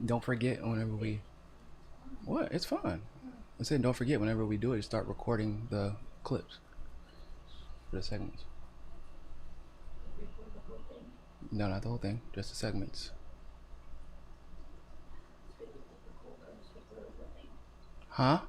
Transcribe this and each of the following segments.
Don't forget whenever we. What? It's fine. I said don't forget whenever we do it, start recording the clips for the segments. No, not the whole thing, just the segments. Huh?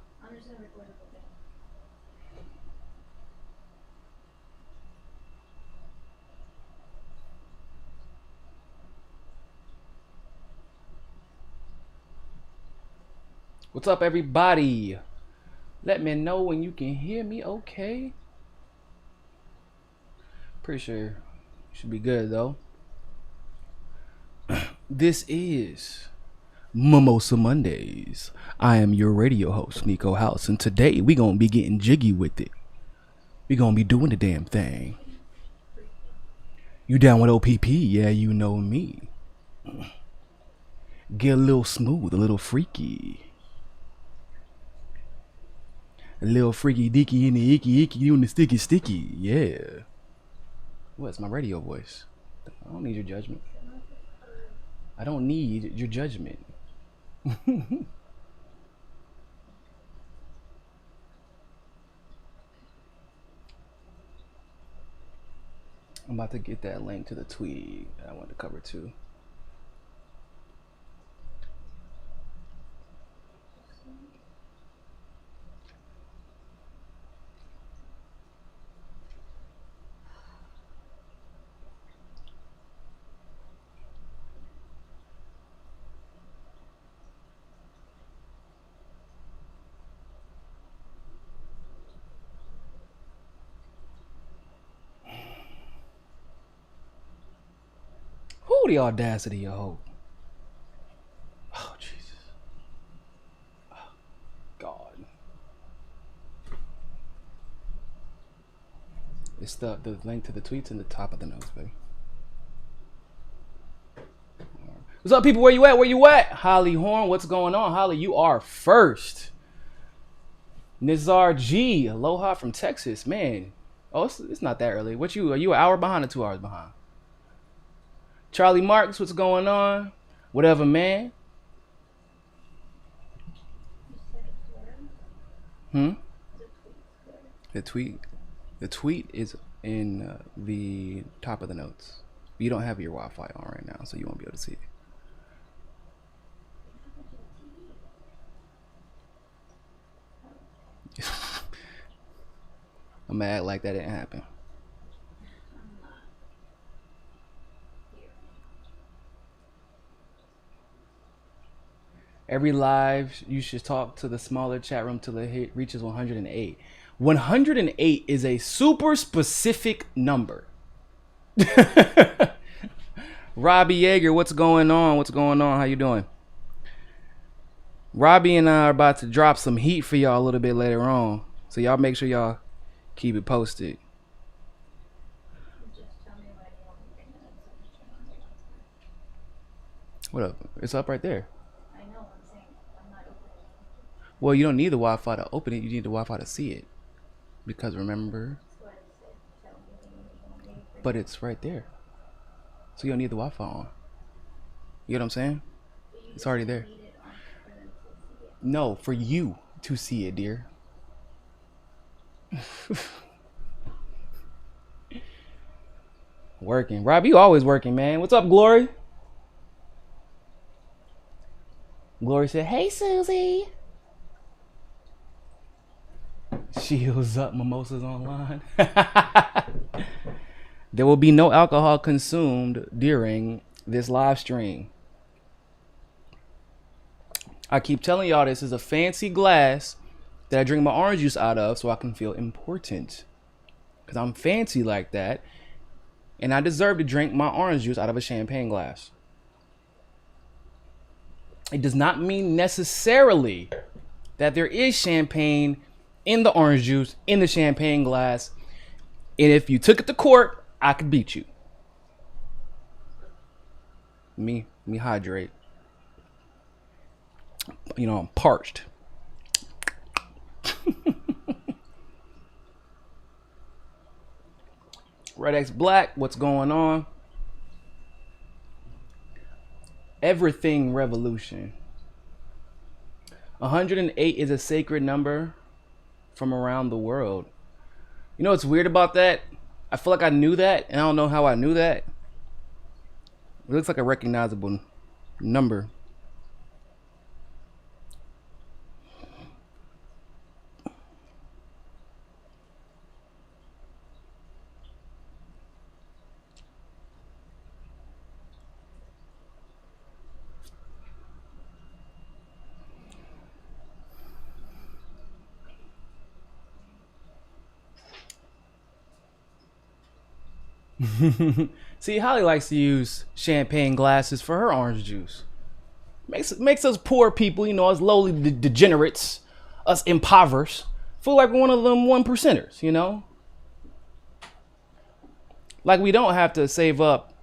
What's up, everybody? Let me know when you can hear me okay. Pretty sure you should be good, though. This is Mimosa Mondays. I am your radio host, Niko House, and today we gonna be getting jiggy with it. We gonna be doing the damn thing. You down with OPP? Yeah, you know me. Get a little smooth, a little freaky. A little freaky deaky in the icky icky, you in the sticky sticky. Yeah. What's my radio voice? I don't need your judgment. I don't need your judgment. I'm about to get that link to the tweet that I want to cover too. Who the audacity of hope? Oh Jesus. Oh, God. It's the link to the tweets in the top of the notes, baby. What's up, people? Where you at? Where you at? Holly Horn, what's going on? Holly, you are first. Nizar G, aloha from Texas, man. Oh, it's not that early. What you? Are you an hour behind or 2 hours behind? Charlie Marks, what's going on? Whatever, man. The tweet is in the top of the notes. You don't have your Wi-Fi on right now, so you won't be able to see it. I'm gonna act like that didn't happen. Every live, you should talk to the smaller chat room till it reaches 108. 108 is a super specific number. Robbie Yeager, what's going on? What's going on? How you doing? Robbie and I are about to drop some heat for y'all a little bit later on. So y'all make sure y'all keep it posted. What up? It's up right there. Well, you don't need the Wi-Fi to open it. You need the Wi-Fi to see it. Because remember... But it's right there. So you don't need the Wi-Fi on. You get what I'm saying? It's already there. No, for you to see it, dear. Working. Rob, you always working, man. What's up, Glory? Glory said, hey, Susie. Shields up, mimosas online. There will be no alcohol consumed during this live stream. I keep telling y'all this is a fancy glass that I drink my orange juice out of so I can feel important. Because I'm fancy like that. And I deserve to drink my orange juice out of a champagne glass. It does not mean necessarily that there is champagne in the orange juice, in the champagne glass. And if you took it to court, I could beat you. Me hydrate. You know, I'm parched. Red X Black, what's going on? Everything revolution. 108 is a sacred number from around the world. You know what's weird about that? I feel like I knew that, and I don't know how I knew that. It looks like a recognizable number. See, Holly likes to use champagne glasses for her orange juice. Makes us poor people, you know, us lowly degenerates, us impoverished, feel like one of them 1%ers, you know? Like we don't have to save up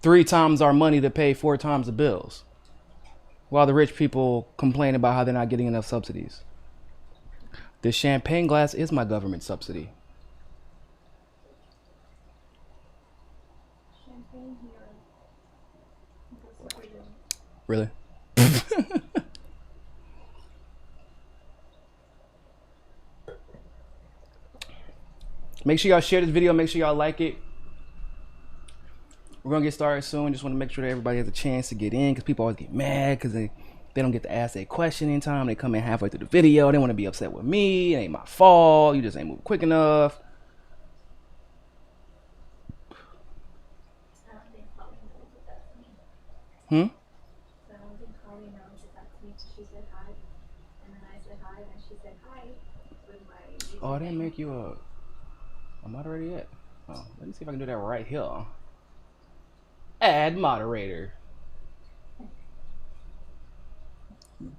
3 times our money to pay 4 times the bills, while the rich people complain about how they're not getting enough subsidies. This champagne glass is my government subsidy. Champagne here. Really? Make sure y'all share this video. Make sure y'all like it. We're gonna get started soon. Just want to make sure that everybody has a chance to get in, because people always get mad because they don't get to ask their question in time. They come in halfway through the video. They want to be upset with me. It ain't my fault. You just ain't moving quick enough. Hmm? Oh, I didn't make you a moderator yet. Oh, let me see if I can do that right here. Add moderator.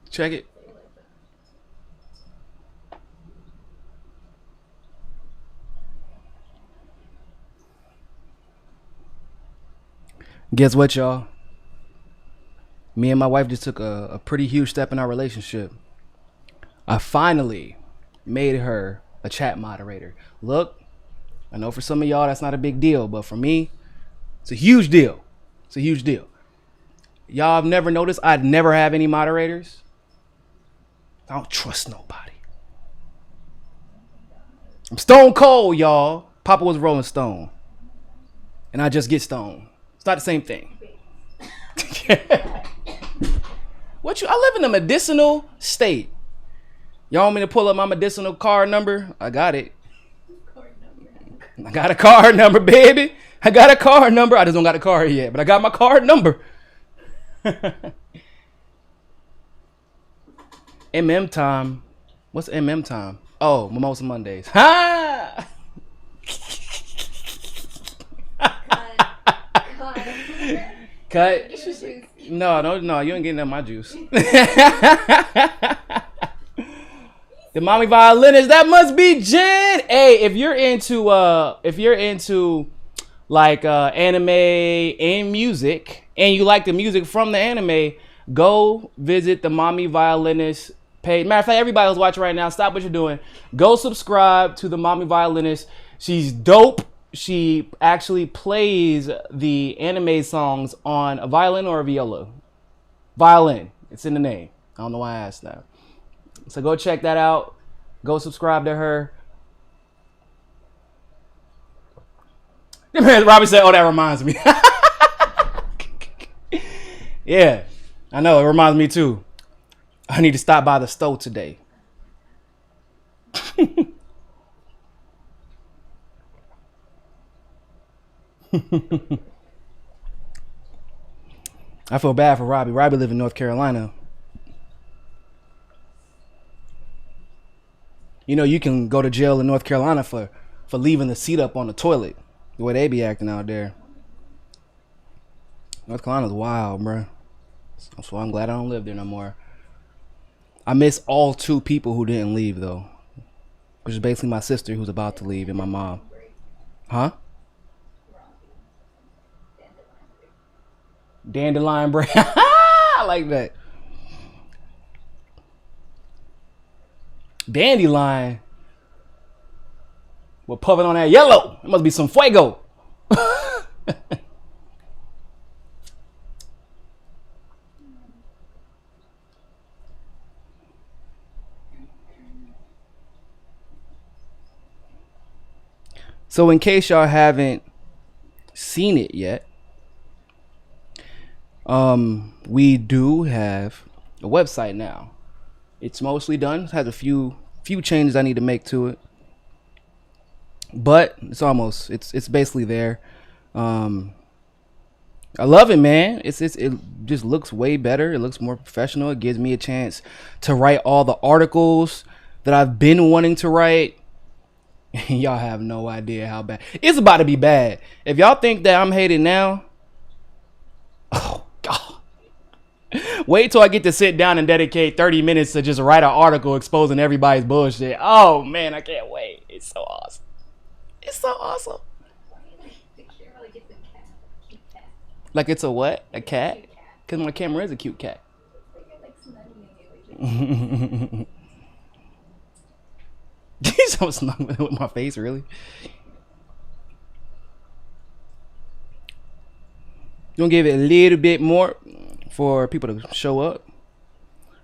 Check it. Guess what, y'all? Me and my wife just took a pretty huge step in our relationship. I finally made her a chat moderator. Look, I know for some of y'all that's not a big deal, but for me, it's a huge deal. It's a huge deal. Y'all have never noticed I'd never have any moderators. I don't trust nobody. I'm stone cold, y'all. Papa was Rolling Stone, and I just get stoned. It's not the same thing. What you? I live in a medicinal state. Y'all want me to pull up my medicinal card number? I got it. I got a card number, baby. I got a card number. I just don't got a card yet, but I got my card number. MM time. What's MM time? Oh, Mimosa Mondays. Ha! Cut. No, you ain't getting none of my juice. The mommy violinist, that must be Jen. Hey, if you're into like anime and music, and you like the music from the anime, go visit the mommy violinist page. Matter of fact, everybody who's watching right now, stop what you're doing. Go subscribe to the mommy violinist. She's dope. She actually plays the anime songs on a violin or a viola. Violin. It's in the name. I don't know why I asked that. So go check that out. Go subscribe to her. Robbie said, oh, that reminds me. Yeah, I know. It reminds me too. I need to stop by the store today. I feel bad for Robbie. Robbie lives in North Carolina. You know, you can go to jail in North Carolina for leaving the seat up on the toilet. The way they be acting out there. North Carolina's wild, bro. So I'm glad I don't live there no more. I miss all 2 people who didn't leave, though. Which is basically my sister who's about to leave and my mom. Huh? Dandelion bread. I like that. Dandelion. We're puffing on that yellow. It must be some fuego. So in case y'all haven't seen it yet, we do have a website now. It's mostly done. It has a few changes I need to make to it, but it's basically there. I love it, man. It just looks way better. It looks more professional. It gives me a chance to write all the articles that I've been wanting to write. Y'all have no idea how bad it's about to be. Bad. If y'all think that I'm hating now, oh god, wait till I get to sit down and dedicate 30 minutes to just write an article exposing everybody's bullshit. Oh man, I can't wait. It's so awesome. It's so awesome. Like it's a what? A cat? Because my camera is a cute cat. So snuggling with my face, really? Gonna give it a little bit more for people to show up.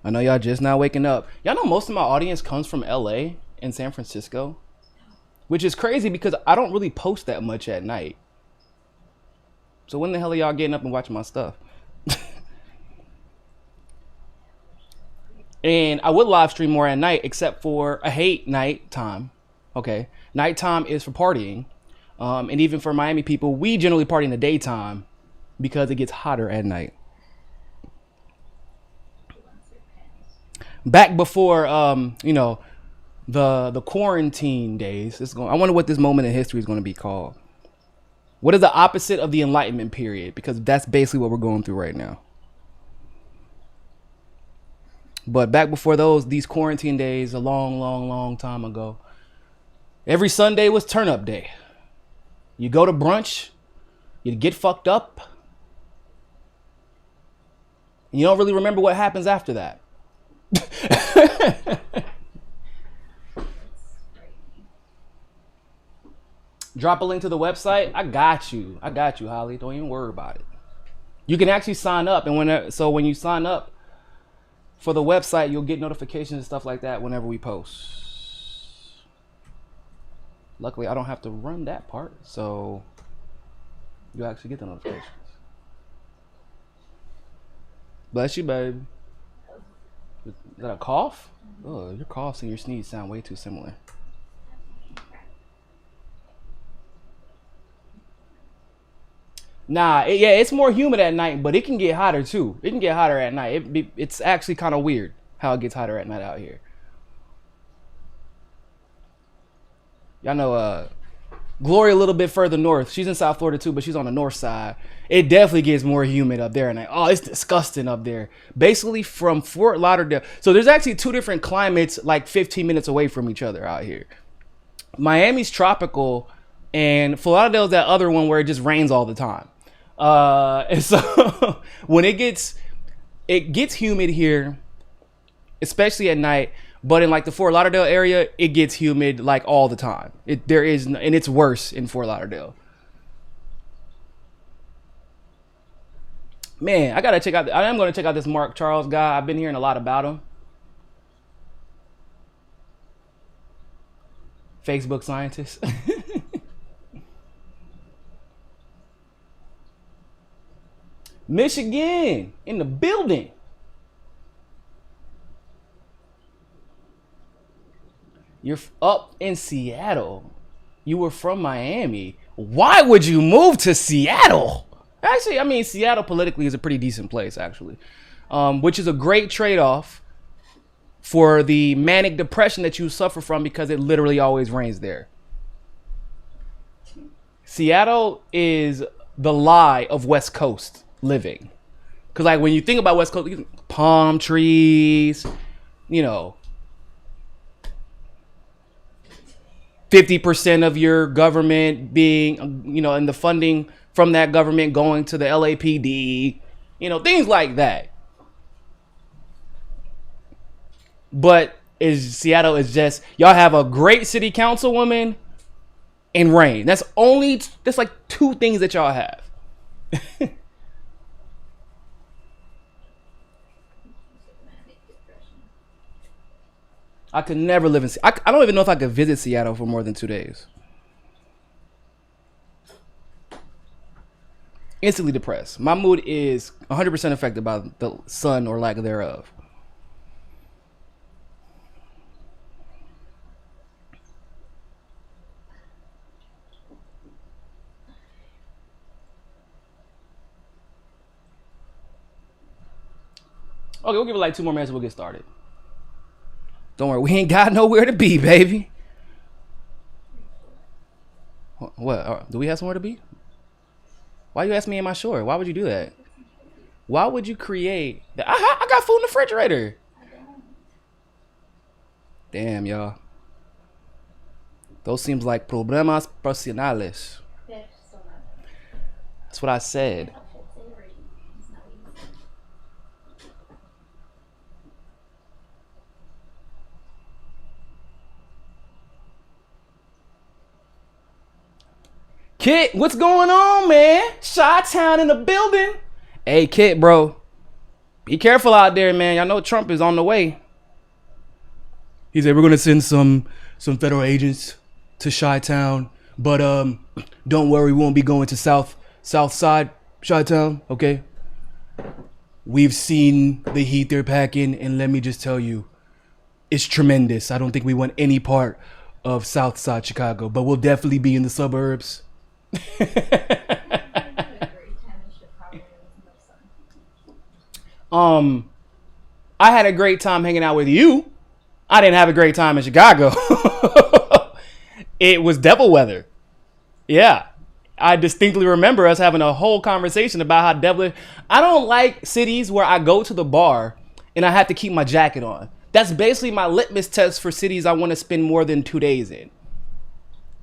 I know y'all just now waking up. Y'all know most of my audience comes from LA and San Francisco, which is crazy because I don't really post that much at night. So when the hell are y'all getting up and watching my stuff? And I would live stream more at night, except for I hate nighttime. Okay, nighttime is for partying, and even for Miami people, we generally party in the daytime because it gets hotter at night. Back before the quarantine days, I wonder what this moment in history is going to be called. What is the opposite of the Enlightenment period? Because that's basically what we're going through right now. But back before these quarantine days, a long time ago, every Sunday was turn up day. You go to brunch, you get fucked up, and you don't really remember what happens after that. Drop a link to the website. I got you, Holly. Don't even worry about it. You can actually sign up, and when you sign up for the website, you'll get notifications and stuff like that whenever we post. Luckily, I don't have to run that part, so you'll actually get the notifications. Bless you, babe. Is that a cough? Oh, your coughs and your sneeze sound way too similar. Nah, it's more humid at night, but it can get hotter too. It can get hotter at night. It's actually kind of weird how it gets hotter at night out here. Y'all know Glory a little bit further north. She's in South Florida too, but she's on the north side. It definitely gets more humid up there at night. Oh, it's disgusting up there. Basically from Fort Lauderdale. So there's actually two different climates like 15 minutes away from each other out here. Miami's tropical, and Fort Lauderdale's that other one where it just rains all the time. And so when it gets humid here, especially at night, but in like the Fort Lauderdale area, it gets humid like all the time. And it's worse in Fort Lauderdale. Man, I am going to check out this Mark Charles guy. I've been hearing a lot about him. Facebook scientist. Michigan in the building. You're up in Seattle. You were from Miami. Why would you move to Seattle? Actually, I mean, Seattle politically is a pretty decent place, actually, which is a great trade-off for the manic depression that you suffer from because it literally always rains there. Seattle is the lie of West Coast living. Because like when you think about West Coast, palm trees, 50% of your government being, and the funding from that government going to the LAPD, things like that. But Seattle is just, y'all have a great city councilwoman and rain. That's like two things that y'all have. I could never live in. I don't even know if I could visit Seattle for more than 2 days. Instantly depressed. My mood is 100% affected by the sun or lack thereof. Okay, we'll give it like 2 more minutes and we'll get started. Don't worry, we ain't got nowhere to be, baby. What? Do we have somewhere to be? Why you ask me, am I sure? Why would you do that? Why would you create that? I got food in the refrigerator. Damn, y'all. Those seems like problemas personales. That's what I said. Kit, what's going on, man? Chi-Town in the building. Hey, Kit, bro. Be careful out there, man. Y'all know Trump is on the way. He said we're gonna send some federal agents to Chi-Town, but don't worry, we won't be going to South Side Chi-Town, okay? We've seen the heat they're packing, and let me just tell you, it's tremendous. I don't think we want any part of South Side Chicago, but we'll definitely be in the suburbs. I had a great time hanging out with you. I didn't have a great time in Chicago. It was devil weather. Yeah. I distinctly remember us having a whole conversation about how devilish. I don't like cities where I go to the bar and I have to keep my jacket on. That's basically my litmus test for cities I want to spend more than 2 days in.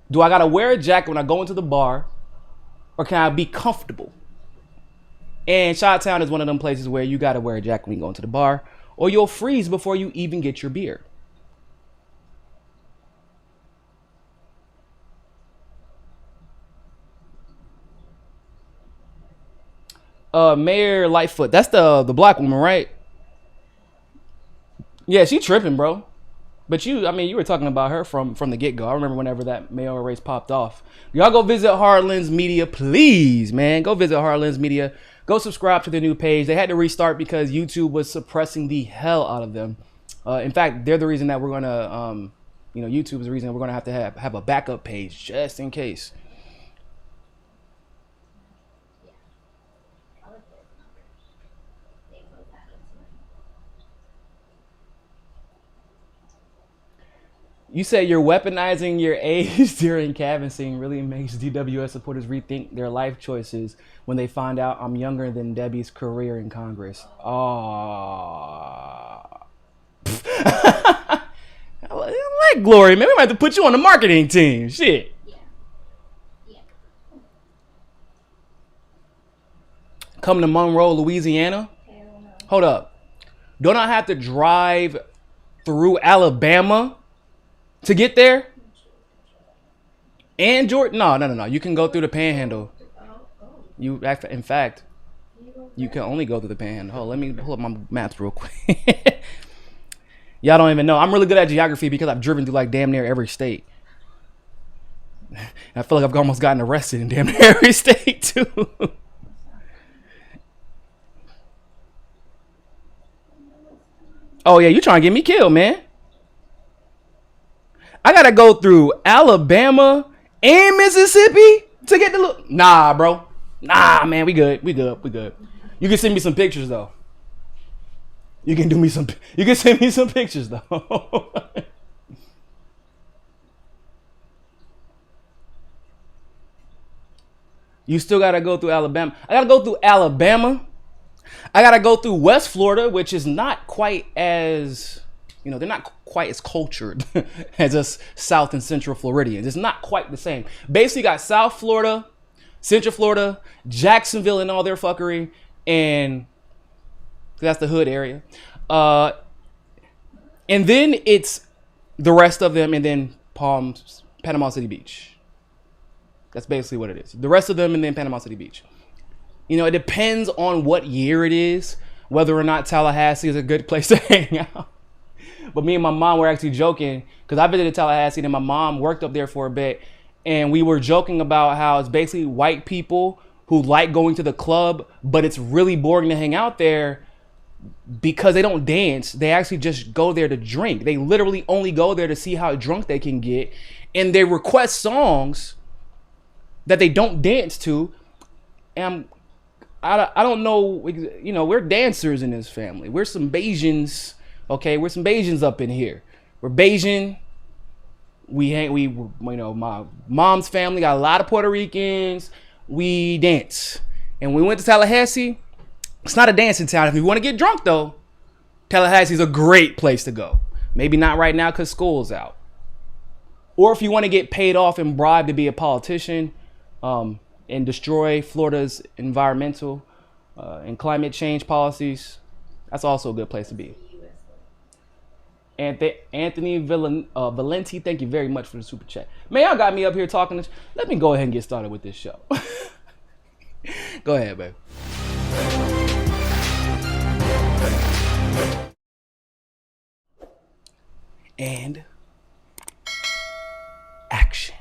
Do I got to wear a jacket when I go into the bar, or can I be comfortable? And Chi-Town is one of them places where you got to wear a jacket when you go into the bar, or you'll freeze before you even get your beer. Mayor Lightfoot, that's the black woman, right? Yeah, she tripping, bro. But you were talking about her from the get-go. I remember whenever that mayoral race popped off. Y'all go visit Heartlands Media, please, man. Go visit Heartlands Media. Go subscribe to their new page. They had to restart because YouTube was suppressing the hell out of them. In fact, they're the reason that we're going to, YouTube is the reason that we're going to have a backup page just in case. You say you're weaponizing your age during canvassing really makes DWS supporters rethink their life choices when they find out I'm younger than Debbie's career in Congress. Oh. I like Glory, man. We might have to put you on the marketing team. Shit. Yeah. Come to Monroe, Louisiana? Hold up. Don't I have to drive through Alabama to get there? And Georgia? No. You can go through the Panhandle. In fact, you can only go through the Panhandle. Hold on, let me pull up my maps real quick. Y'all don't even know. I'm really good at geography because I've driven through like damn near every state. I feel like I've almost gotten arrested in damn near every state too. Oh yeah, you trying to get me killed, man. I gotta go through Alabama and Mississippi to get the look. Nah, bro. Nah, man, we good. You can send me some pictures though. You can send me some pictures though. You still gotta go through Alabama. I gotta go through Alabama. I gotta go through West Florida, which is not quite as, they're not quite as cultured as us South and Central Floridians. It's not quite the same. Basically, you got South Florida, Central Florida, Jacksonville and all their fuckery, and that's the hood area. And then it's the rest of them, and then Panama City Beach. That's basically what it is. The rest of them, and then Panama City Beach. It depends on what year it is, whether or not Tallahassee is a good place to hang out. But me and my mom were actually joking because I visited Tallahassee and my mom worked up there for a bit. And we were joking about how it's basically white people who like going to the club, but it's really boring to hang out there because they don't dance. They actually just go there to drink. They literally only go there to see how drunk they can get. And they request songs that they don't dance to. And I don't know, you know, we're dancers in this family. We're some Bajans, okay? We're some Bajans up in here. We're Bajan. You know, my mom's family got a lot of Puerto Ricans. We dance. And when we went to Tallahassee, it's not a dancing town. If you want to get drunk, though, Tallahassee's a great place to go. Maybe not right now because school's out. Or if you want to get paid off and bribed to be a politician, and destroy Florida's environmental and climate change policies, that's also a good place to be. Anthony Valenti, thank you very much for the super chat. Man, y'all got me up here talking. Let me go ahead and get started with this show. Go ahead, babe. And action.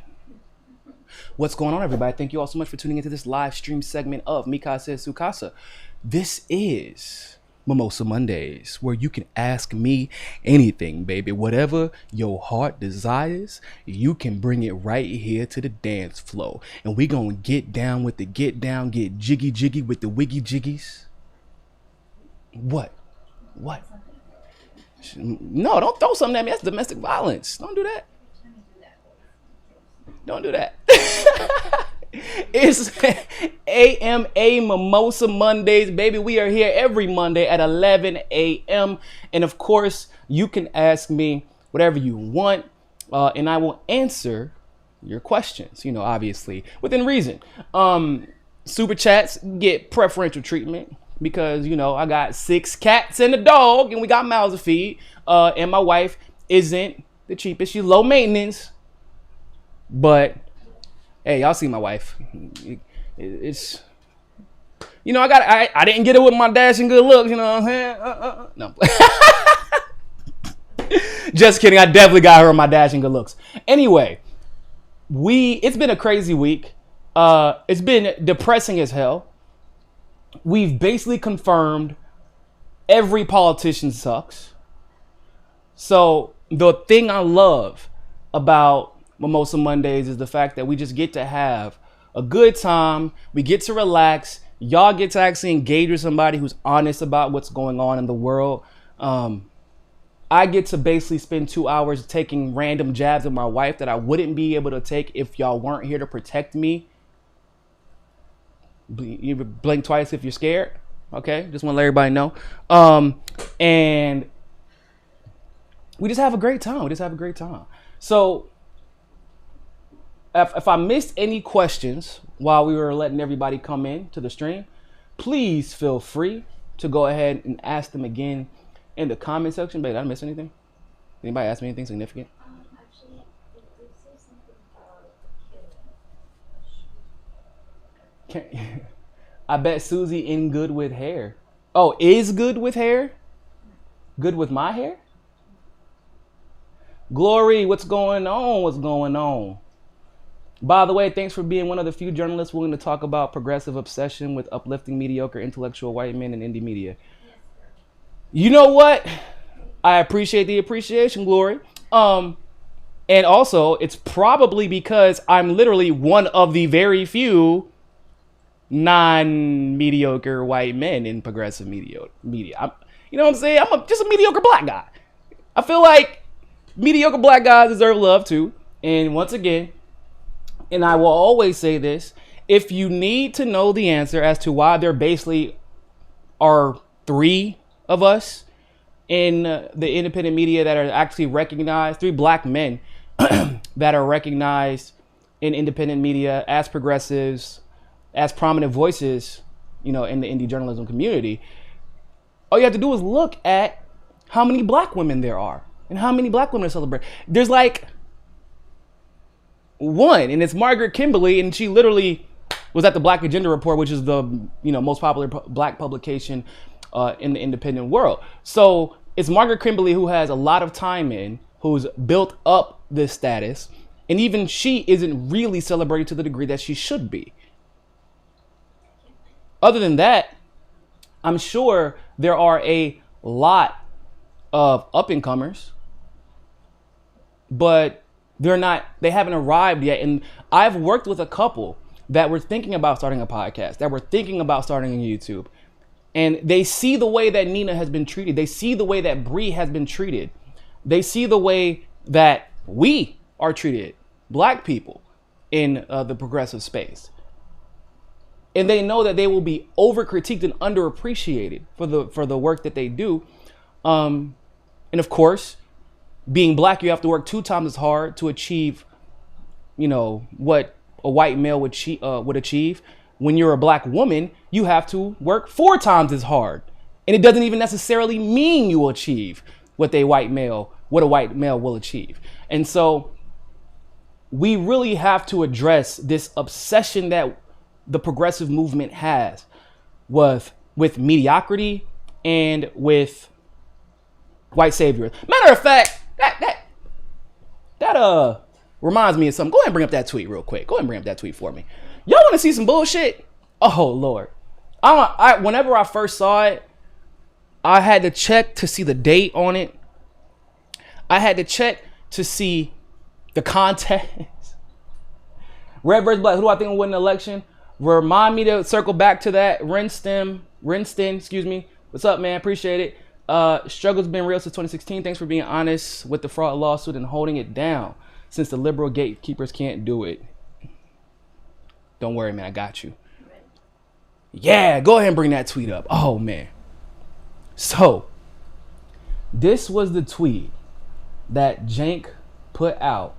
What's going on, everybody? Thank you all so much for tuning into this live stream segment of Mikasa Sukasa. This is Mimosa Mondays, where you can ask me anything, baby. Whatever your heart desires, you can bring it right here to the dance floor. And we gonna get down with the get down, get jiggy jiggy with the wiggy jiggies. What? No, don't throw something at me. That's domestic violence. Don't do that. Don't do that. It's AMA Mimosa Mondays, baby. We are here every Monday at 11 a.m. And of course, you can ask me whatever you want, and I will answer your questions, you know, obviously, within reason. Super chats get preferential treatment because, you know, I got 6 cats and a dog, and we got mouths to feed. And my wife isn't the cheapest. She's low maintenance. But hey, y'all see my wife. It's, you know, I didn't get it with my dashing good looks, you know what I'm saying? No. Just kidding. I definitely got her with my dashing good looks. Anyway, it's been a crazy week. It's been depressing as hell. We've basically confirmed every politician sucks. So the thing I love about Mimosa Mondays is the fact that we just get to have a good time. We get to relax. Y'all get to actually engage with somebody who's honest about what's going on in the world. I get to basically spend 2 hours taking random jabs at my wife that I wouldn't be able to take if y'all weren't here to protect me. You blink twice if you're scared. Okay, just want to let everybody know. And we just have a great time. So if I missed any questions while we were letting everybody come in to the stream, please feel free to go ahead and ask them again in the comment section. Babe, did I miss anything? Anybody ask me anything significant? Actually, it did say something about killing. I bet Susie in good with hair. Oh, is good with hair? Good with my hair? Glory, what's going on? By the way, thanks for being one of the few journalists willing to talk about progressive obsession with uplifting mediocre intellectual white men in indie media. You know what? I appreciate the appreciation, Glory. And also, it's probably because I'm literally one of the very few non-mediocre white men in progressive media. You know what I'm saying? I'm just a mediocre black guy. I feel like mediocre black guys deserve love too. And once again, and I will always say this, if you need to know the answer as to why there basically are 3 of us in the independent media that are actually recognized, 3 black men that are recognized in independent media as progressives, as prominent voices, you know, in the indie journalism community, all you have to do is look at how many black women there are and how many black women are celebrated. There's like 1, and it's Margaret Kimberly, and she literally was at the Black Agenda Report, which is the, you know, most popular black publication in the independent world. So it's Margaret Kimberly who has a lot of time in, who's built up this status, and even she isn't really celebrated to the degree that she should be. Other than that, I'm sure there are a lot of up-and-comers, but they haven't arrived yet. And I've worked with a couple that were thinking about starting a podcast, that were thinking about starting a YouTube. And they see the way that Nina has been treated. They see the way that Bree has been treated. They see the way that we are treated, black people, in the progressive space. And they know that they will be over-critiqued and underappreciated for the work that they do. And of course, being black, you have to work 2 times as hard to achieve, what a white male would achieve. When you're a black woman, you have to work 4 times as hard. And it doesn't even necessarily mean you will achieve what a white male will achieve. And so we really have to address this obsession that the progressive movement has with mediocrity and with white savior. Matter of fact, that reminds me of something. Go ahead and bring up that tweet real quick. Go ahead and bring up that tweet for me. Y'all want to see some bullshit? Oh Lord. Whenever I first saw it, I had to check to see the date on it. I had to check to see the context. Red versus black. Who do I think will win the election? Remind me to circle back to that. Rinston, excuse me. What's up, man? Appreciate it. Struggle's been real since 2016. Thanks for being honest with the fraud lawsuit and holding it down since the liberal gatekeepers can't do it. Don't worry, man. I got you. Yeah, go ahead and bring that tweet up. Oh, man. So, this was the tweet that Jank put out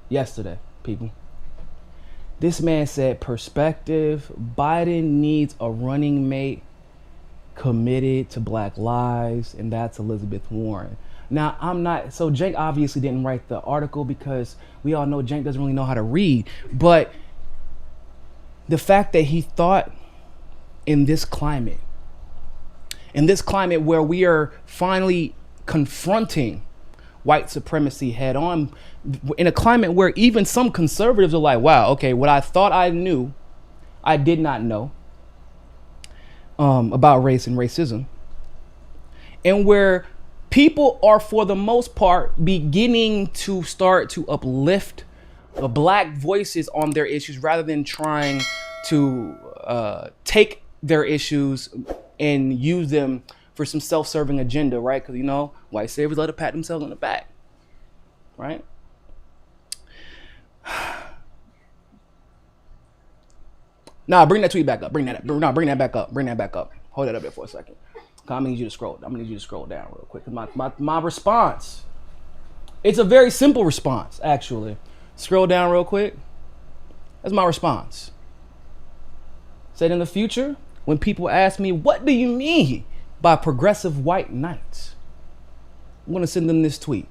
yesterday, people. This man said, perspective, Biden needs a running mate committed to black lives, and that's Elizabeth Warren. Now, so Jank obviously didn't write the article because we all know Jank doesn't really know how to read, but the fact that he thought in this climate where we are finally confronting white supremacy head on, in a climate where even some conservatives are like, wow, okay, what I thought I knew, I did not know about race and racism. And where people are, for the most part, beginning to start to uplift the black voices on their issues rather than trying to take their issues and use them for some self-serving agenda, right? Because, white saviors love to pat themselves on the back, right? Nah, bring that tweet back up. Bring that back up. Hold that up there for a second. I'm gonna need you to scroll down real quick. My response, it's a very simple response, actually. Scroll down real quick. That's my response. Said in the future, when people ask me, what do you mean by progressive white knights? I'm gonna send them this tweet.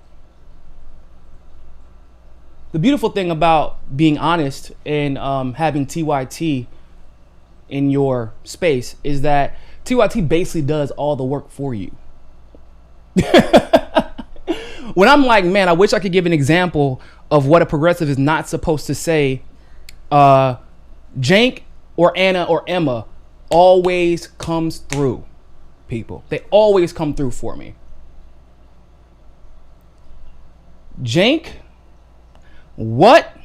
The beautiful thing about being honest and having TYT in your space is that TYT basically does all the work for you. When I'm like, man, I wish I could give an example of what a progressive is not supposed to say, Jank or Anna or Emma always comes through, people. They always come through for me. Jank, what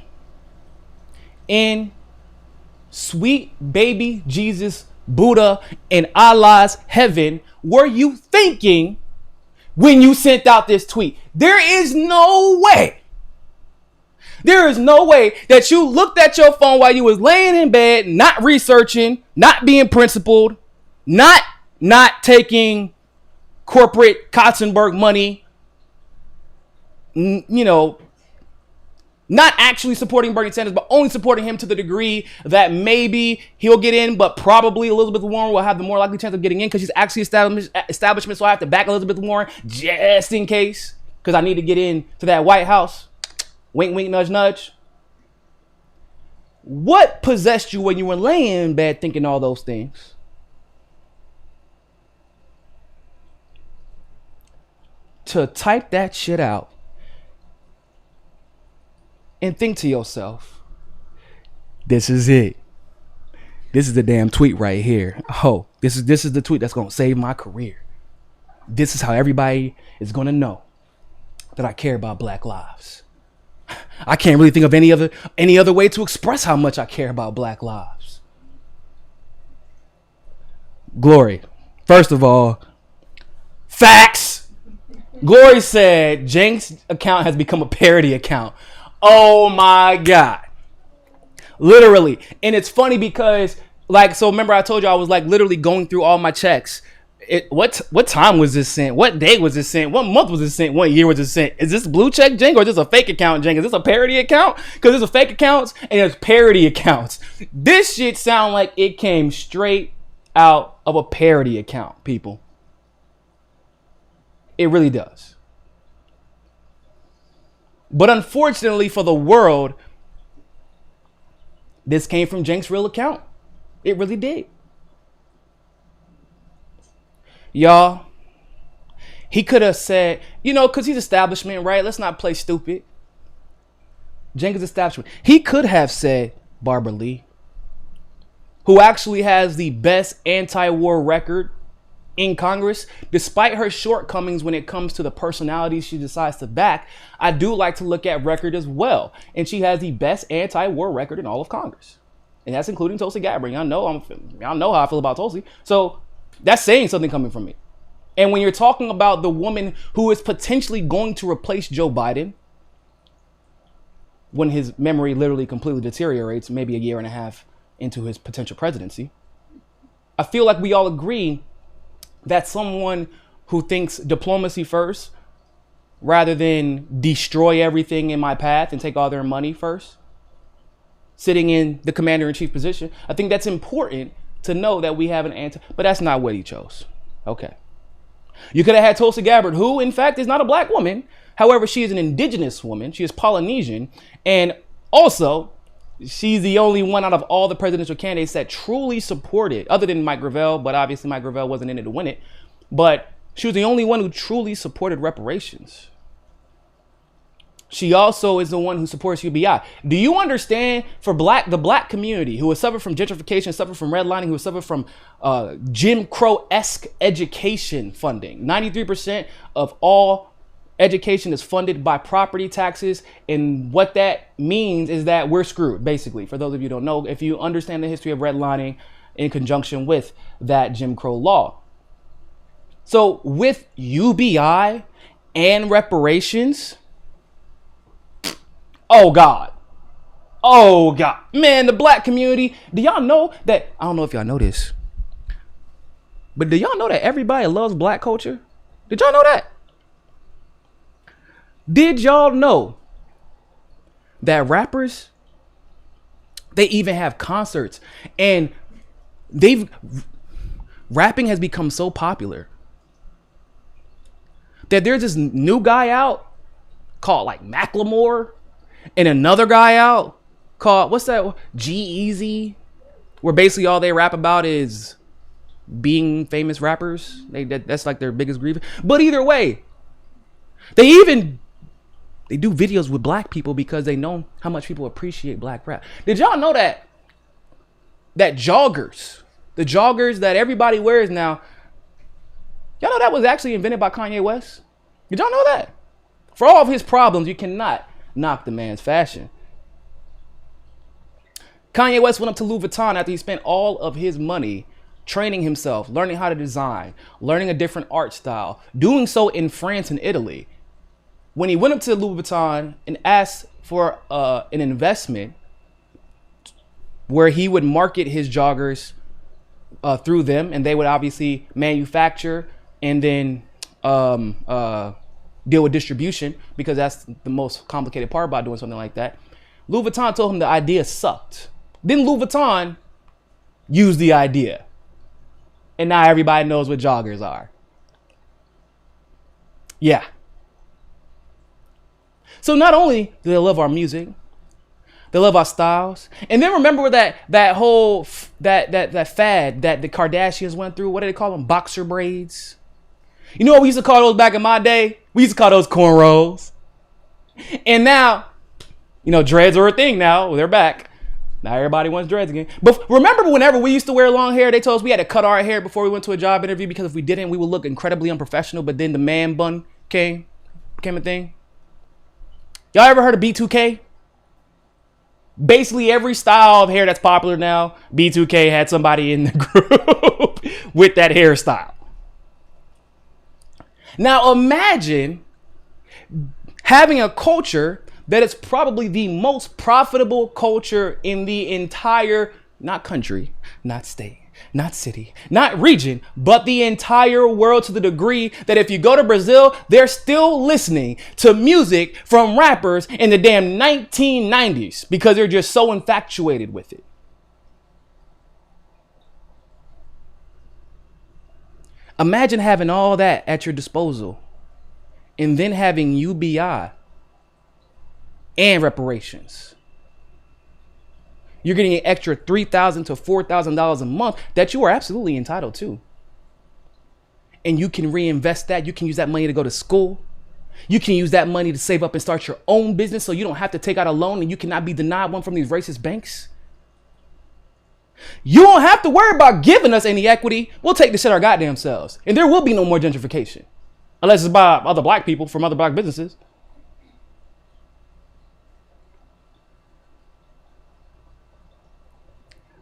in sweet baby Jesus, Buddha, and Allah's heaven were you thinking when you sent out this tweet? There is no way that you looked at your phone while you was laying in bed, not researching, not being principled, not taking corporate Katzenberg money, not actually supporting Bernie Sanders, but only supporting him to the degree that maybe he'll get in, but probably Elizabeth Warren will have the more likely chance of getting in because she's actually establishment, so I have to back Elizabeth Warren just in case, because I need to get in to that White House. Wink, wink, nudge, nudge. What possessed you when you were laying in bed thinking all those things? To type that shit out and think to yourself, this is it. This is the damn tweet right here. Oh, this is the tweet that's gonna save my career. This is how everybody is gonna know that I care about Black lives. I can't really think of any other way to express how much I care about Black lives. Glory. First of all, facts. Glory said Jenks' account has become a parody account. Oh my God. Literally. And it's funny because, like, so remember I told you I was like literally going through all my checks. What time was this sent? What day was this sent? What month was this sent? What year was this sent? Is this blue check Jenk or is this a fake account Jenk? Is this a parody account? Because there's a fake accounts and there's parody accounts. This shit sound like it came straight out of a parody account, people. It really does. But unfortunately for the world, this came from Jenk's real account. It really did. Y'all, he could have said, because he's establishment, right? Let's not play stupid. Jenkins establishment. He could have said Barbara Lee, who actually has the best anti-war record in Congress, despite her shortcomings when it comes to the personalities she decides to back. I do like to look at record as well. And she has the best anti-war record in all of Congress. And that's including Tulsi Gabbard. Y'all know how I feel about Tulsi. So that's saying something coming from me. And when you're talking about the woman who is potentially going to replace Joe Biden when his memory literally completely deteriorates, maybe a year and a half into his potential presidency, I feel like we all agree that someone who thinks diplomacy first rather than destroy everything in my path and take all their money first, sitting in the commander-in-chief position, I think that's important to know that we have an answer, but that's not what he chose. Okay. You could have had Tulsi Gabbard, who in fact is not a black woman. However, she is an indigenous woman. She is Polynesian. And also, she's the only one out of all the presidential candidates that truly supported, other than Mike Gravel, but obviously Mike Gravel wasn't in it to win it. But she was the only one who truly supported reparations. She also is the one who supports UBI. Do you understand for the black community who has suffered from gentrification, suffered from redlining, who has suffered from Jim Crow-esque education funding? 93% of all education is funded by property taxes. And what that means is that we're screwed, basically. For those of you who don't know, if you understand the history of redlining in conjunction with that Jim Crow law. So with UBI and reparations, oh God, man, the black community, do y'all know that, I don't know if y'all know this, but do y'all know that everybody loves black culture? Did y'all know that? Did y'all know that rappers, they even have concerts, and rapping has become so popular that there's this new guy out called like Macklemore, and another guy out called, what's that, G-Eazy, where basically all they rap about is being famous rappers. That's like their biggest grievance. But either way, they do videos with black people because they know how much people appreciate black rap. Did y'all know that joggers, the joggers that everybody wears now, y'all know that was actually invented by Kanye West? Did y'all know that? For all of his problems, you cannot knock the man's fashion. Kanye West went up to Louis Vuitton after he spent all of his money training himself, learning how to design, learning a different art style, doing so in France and Italy. When he went up to Louis Vuitton and asked for an investment where he would market his joggers through them, and they would obviously manufacture and then deal with distribution, because that's the most complicated part about doing something like that. Louis Vuitton told him the idea sucked. Then Louis Vuitton used the idea. And now everybody knows what joggers are. Yeah. So not only do they love our music, they love our styles. And then remember that whole fad that the Kardashians went through. What do they call them? Boxer braids. You know what we used to call those back in my day? We used to call those cornrows. And now, dreads are a thing now. They're back. Now everybody wants dreads again. But remember whenever we used to wear long hair, they told us we had to cut our hair before we went to a job interview because if we didn't, we would look incredibly unprofessional. But then the man bun became a thing. Y'all ever heard of B2K? Basically every style of hair that's popular now, B2K had somebody in the group with that hairstyle. Now imagine having a culture that is probably the most profitable culture in the entire, not country, not state, not city, not region, but the entire world, to the degree that if you go to Brazil, they're still listening to music from rappers in the damn 1990s because they're just so infatuated with it. Imagine having all that at your disposal and then having UBI and reparations. You're getting an extra $3,000 to $4,000 a month that you are absolutely entitled to. And you can reinvest that. You can use that money to go to school. You can use that money to save up and start your own business so you don't have to take out a loan and you cannot be denied one from these racist banks. You don't have to worry about giving us any equity. We'll take the shit our goddamn selves. And there will be no more gentrification. Unless it's by other black people from other black businesses.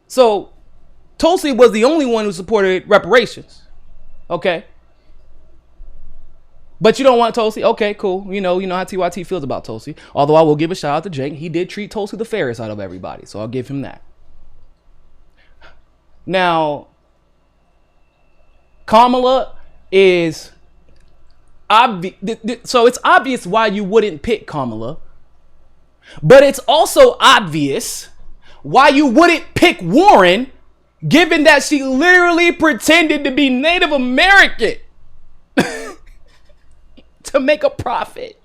So Tulsi was the only one who supported reparations. Okay. But you don't want Tulsi? Okay, cool. You know how TYT feels about Tulsi. Although I will give a shout out to Jake. He did treat Tulsi the fairest out of everybody. So I'll give him that. Now, Kamala is obvious. So it's obvious why you wouldn't pick Kamala. But it's also obvious why you wouldn't pick Warren, given that she literally pretended to be Native American to make a profit,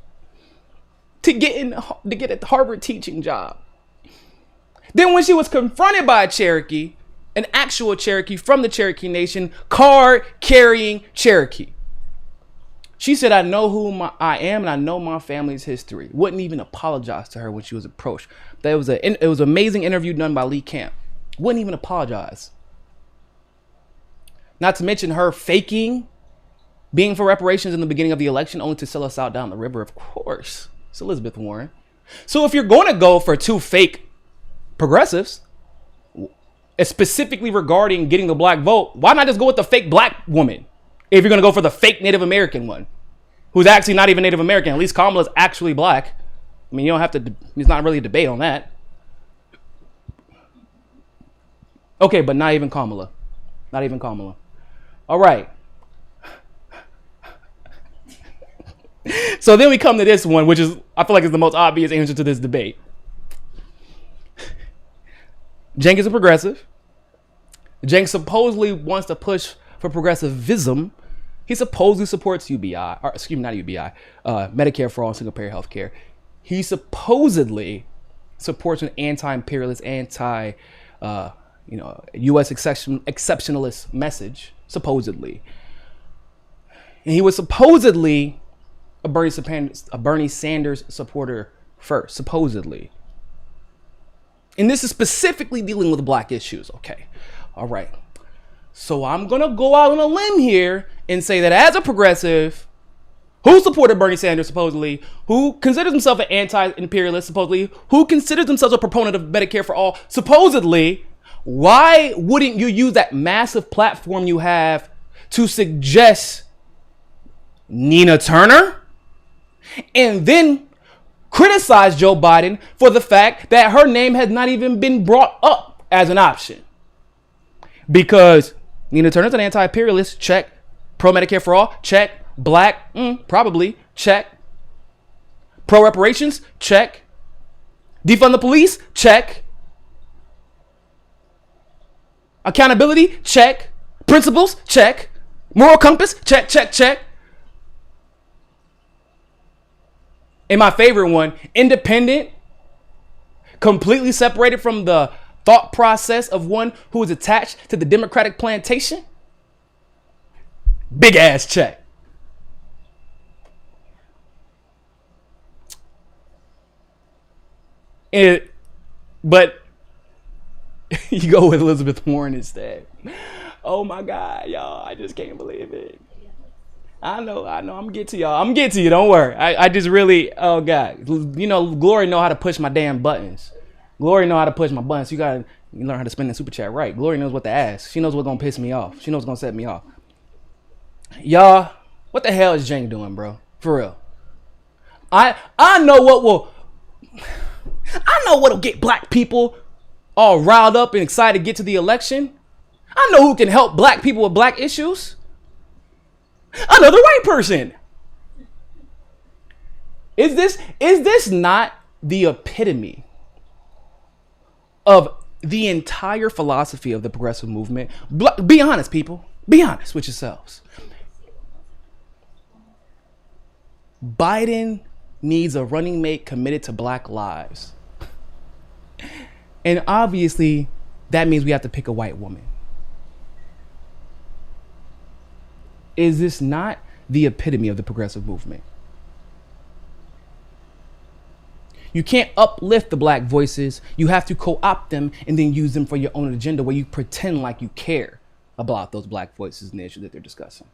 to get a Harvard teaching job. Then when she was confronted by a Cherokee, an actual Cherokee from the Cherokee Nation, card-carrying Cherokee, she said, I know who I am and I know my family's history. Wouldn't even apologize to her when she was approached. It was an amazing interview done by Lee Camp. Wouldn't even apologize. Not to mention her faking being for reparations in the beginning of the election only to sell us out down the river. Of course, it's Elizabeth Warren. So if you're going to go for two fake progressives, specifically regarding getting the black vote, why not just go with the fake black woman? If you're going to go for the fake Native American one, who's actually not even Native American. At least Kamala's actually black. I mean, you don't have to, there's not really a debate on that. Okay, but not even Kamala. Not even Kamala. All right. So then we come to this one, which is, I feel like is the most obvious answer to this debate. Cenk is a progressive. Cenk supposedly wants to push for progressivism. He supposedly supports UBI, or excuse me, not UBI, Medicare for all, single payer health care. He supposedly supports an anti-imperialist, U.S. exceptionalist message, supposedly. And he was supposedly a Bernie Sanders supporter first, supposedly. And this is specifically dealing with black issues. Okay, all right. So I'm going to go out on a limb here and say that as a progressive who supported Bernie Sanders, supposedly, who considers himself an anti-imperialist, supposedly, who considers themselves a proponent of Medicare for all, supposedly, why wouldn't you use that massive platform you have to suggest Nina Turner and then criticize Joe Biden for the fact that her name has not even been brought up as an option? Because Nina Turner's an anti-imperialist, check. Pro-Medicare for all, check. Black, probably, check. Pro-reparations, check. Defund the police, check. Accountability, check. Principles, check. Moral compass, check, check, check. And my favorite one, independent, completely separated from the thought process of one who is attached to the Democratic plantation. Big ass check. But You go with Elizabeth Warren instead. Oh my God, y'all! I just can't believe it. I know. I'm gonna get to y'all. I'm gonna get to you. Don't worry. I just really, oh God, you know, Glory know how to push my damn buttons. Glory know how to push my buttons. You gotta learn how to spin the super chat right. Glory knows what to ask. She knows what's gonna piss me off. She knows what's gonna set me off. Y'all, what the hell is Jane doing, bro? For real. I know what'll get black people all riled up and excited to get to the election. I know who can help black people with black issues. Another white person. Is this not the epitome of the entire philosophy of the progressive movement? Be honest, people. Be honest with yourselves. Biden needs a running mate committed to black lives. And obviously, that means we have to pick a white woman. Is this not the epitome of the progressive movement? You can't uplift the black voices. You have to co-opt them and then use them for your own agenda where you pretend like you care about those black voices and the issue that they're discussing.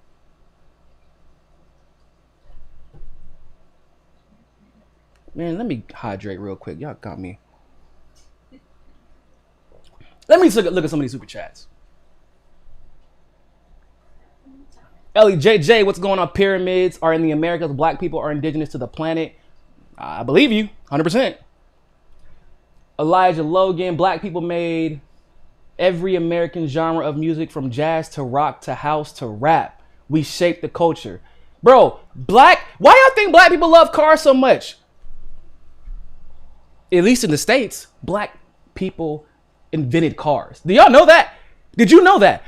Man, let me hydrate real quick. Y'all got me. Let me look at some of these super chats. Ellie JJ, what's going on? Pyramids are in the Americas. Black people are indigenous to the planet. I believe you, 100%. Elijah Logan, black people made every American genre of music from jazz to rock to house to rap. We shaped the culture. Bro, why y'all think black people love cars so much? At least in the States, black people invented cars. Do y'all know that? Did you know that?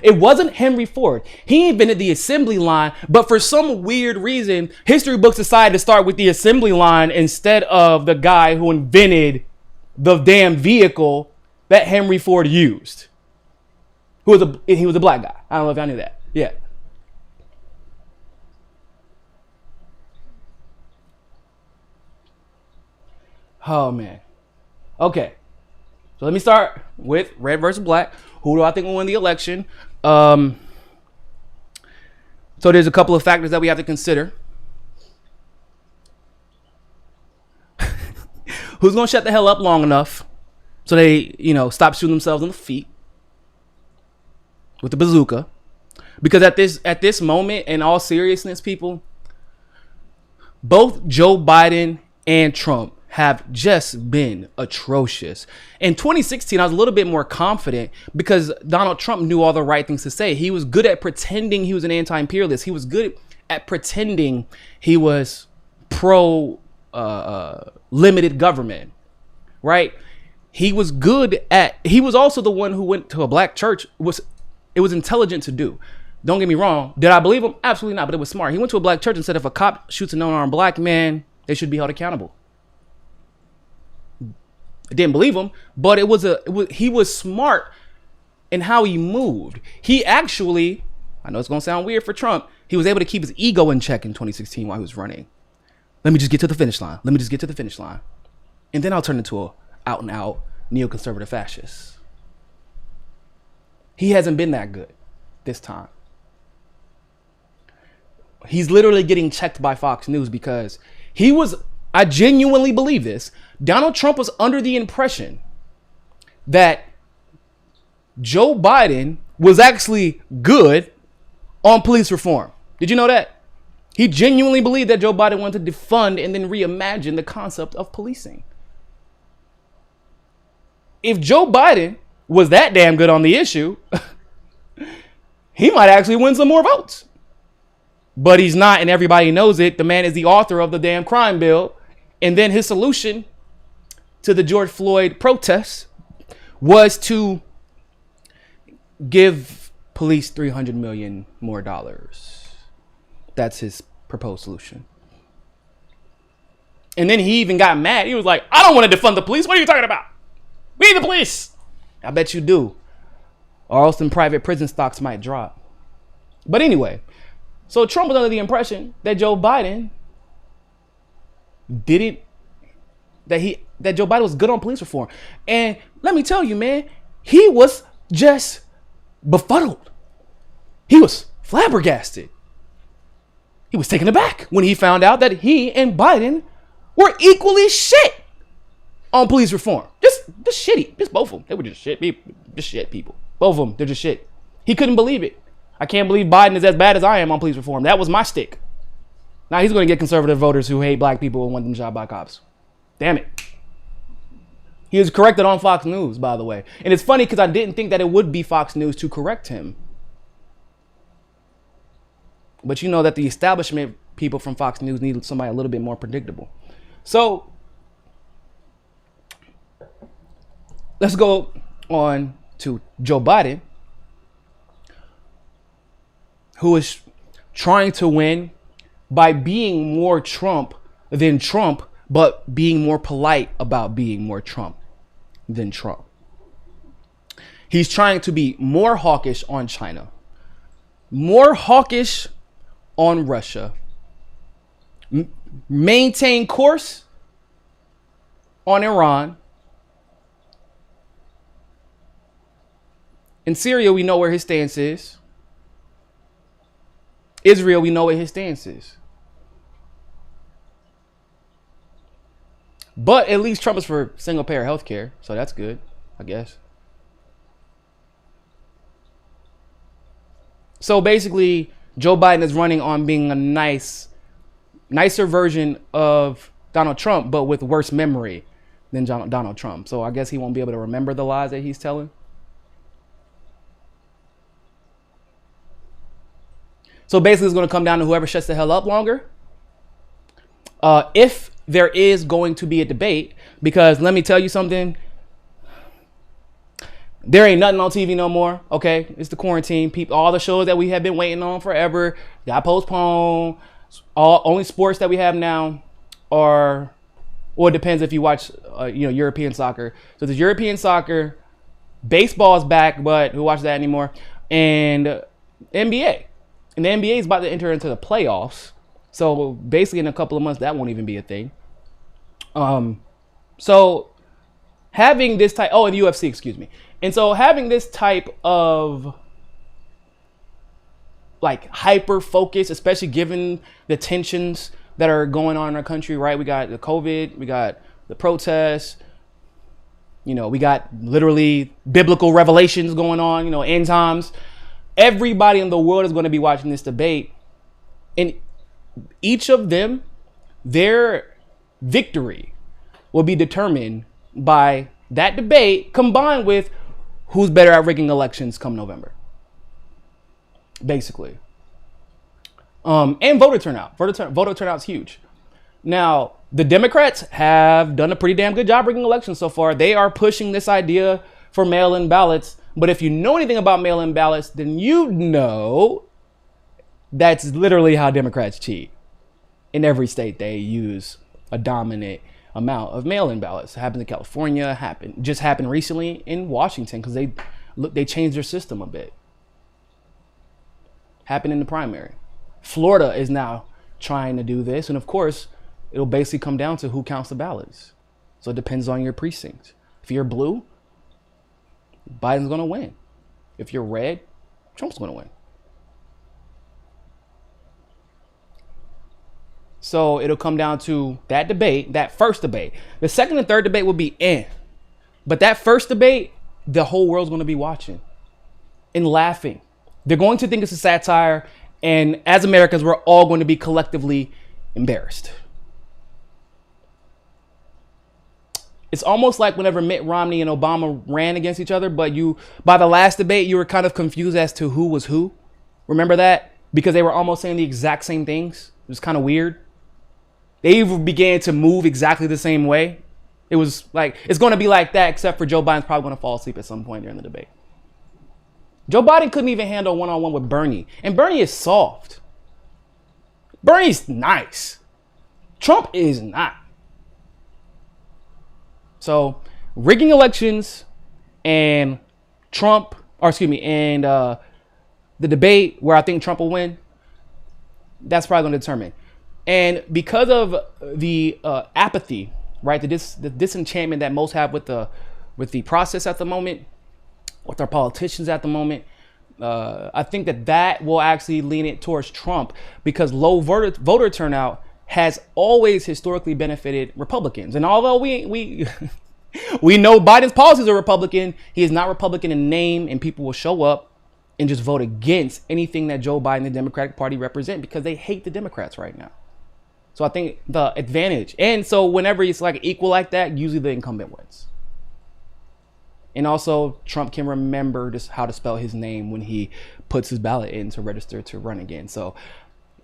It wasn't Henry Ford. He invented the assembly line, but for some weird reason, history books decided to start with the assembly line instead of the guy who invented the damn vehicle that Henry Ford used. He was a black guy. I don't know if y'all knew that. Yeah. Oh man. Okay. So let me start with red versus black. Who do I think will win the election? So there's a couple of factors that we have to consider. Who's going to shut the hell up long enough so they, stop shooting themselves in the feet with the bazooka? Because at this moment, in all seriousness, people, both Joe Biden and Trump have just been atrocious. In 2016, I was a little bit more confident because Donald Trump knew all the right things to say. He was good at pretending he was an anti-imperialist. He was good at pretending he was pro limited government, right? He was also the one who went to a black church. It was intelligent to do. Don't get me wrong. Did I believe him? Absolutely not, but it was smart. He went to a black church and said if a cop shoots an unarmed black man, they should be held accountable. I didn't believe him, but he was smart in how he moved. He actually, I know it's going to sound weird for Trump, he was able to keep his ego in check in 2016 while he was running. Let me just get to the finish line. And then I'll turn into a out and out neoconservative fascist. He hasn't been that good this time. He's literally getting checked by Fox News because I genuinely believe this. Donald Trump was under the impression that Joe Biden was actually good on police reform. Did you know that? He genuinely believed that Joe Biden wanted to defund and then reimagine the concept of policing. If Joe Biden was that damn good on the issue, he might actually win some more votes. But he's not, and everybody knows it. The man is the author of the damn crime bill. And then his solution to the George Floyd protests was to give police $300 million more dollars. That's his proposed solution. And then he even got mad. He was like, I don't want to defund the police. What are you talking about? We need the police. I bet you do. Or else some private prison stocks might drop. But anyway, so Trump was under the impression that Joe Biden that Joe Biden was good on police reform. And let me tell you, man, he was just befuddled. He was flabbergasted. He was taken aback when he found out that he and Biden were equally shit on police reform. Just shitty. Just both of them. They were just shit people. Just shit people. Both of them, they're just shit. He couldn't believe it. I can't believe Biden is as bad as I am on police reform. That was my stick. Now he's going to get conservative voters who hate black people and want them shot by cops. Damn it. He was corrected on Fox News, by the way. And it's funny because I didn't think that it would be Fox News to correct him. But you know that the establishment people from Fox News need somebody a little bit more predictable. So let's go on to Joe Biden, who is trying to win by being more Trump than Trump, but being more polite about being more Trump than Trump. He's trying to be more hawkish on China, more hawkish on Russia, maintain course on Iran. In Syria, we know where his stance is. Israel, we know what his stance is. But at least Trump is for single-payer health care, so that's good, I guess. So basically, Joe Biden is running on being a nicer version of Donald Trump, but with worse memory than Donald Trump. So I guess he won't be able to remember the lies that he's telling. So basically, it's going to come down to whoever shuts the hell up longer. If there is going to be a debate, because let me tell you something, there ain't nothing on TV no more. Okay, it's the quarantine. People, all the shows that we have been waiting on forever got postponed. Only sports that we have now are, well, it depends if you watch, European soccer. So there's European soccer, baseball is back, but who watches that anymore? And NBA. And the NBA is about to enter into the playoffs. So basically in a couple of months, that won't even be a thing. So having this type, and UFC, excuse me. And so having this type of like hyper focus, especially given the tensions that are going on in our country, right? We got the COVID, we got the protests, we got literally biblical revelations going on, end times. Everybody in the world is going to be watching this debate, and each of them, their victory will be determined by that debate combined with who's better at rigging elections come November. Basically. And voter turnout. Voter turnout's huge. Now, the Democrats have done a pretty damn good job rigging elections so far. They are pushing this idea for mail-in ballots. But if you know anything about mail-in ballots, then you know that's literally how Democrats cheat. In every state, they use a dominant amount of mail-in ballots. It happened in California, just happened recently in Washington because they changed their system a bit. Happened in the primary. Florida is now trying to do this. And of course, it'll basically come down to who counts the ballots. So it depends on your precinct. If you're blue, Biden's going to win. If you're red, Trump's going to win. So it'll come down to that debate, that first debate. The second and third debate will be But that first debate, the whole world's going to be watching and laughing. They're going to think it's a satire. And as Americans, we're all going to be collectively embarrassed. It's almost like whenever Mitt Romney and Obama ran against each other, but by the last debate, you were kind of confused as to who was who. Remember that? Because they were almost saying the exact same things. It was kind of weird. They even began to move exactly the same way. It was like, it's going to be like that, except for Joe Biden's probably going to fall asleep at some point during the debate. Joe Biden couldn't even handle one-on-one with Bernie. And Bernie is soft. Bernie's nice. Trump is not. So rigging elections and the debate where I think Trump will win, that's probably going to determine. And because of the apathy right? The disenchantment that most have with the process at the moment, with our politicians at the moment. I think that will actually lean it towards Trump, because low voter turnout has always historically benefited Republicans. And although we we know Biden's policies are Republican, he is not Republican in name, and people will show up and just vote against anything that Joe Biden and the Democratic Party represent, because they hate the Democrats right now. So I think the advantage, and so whenever it's like equal like that, usually the incumbent wins. And also, Trump can remember just how to spell his name when he puts his ballot in to register to run again. So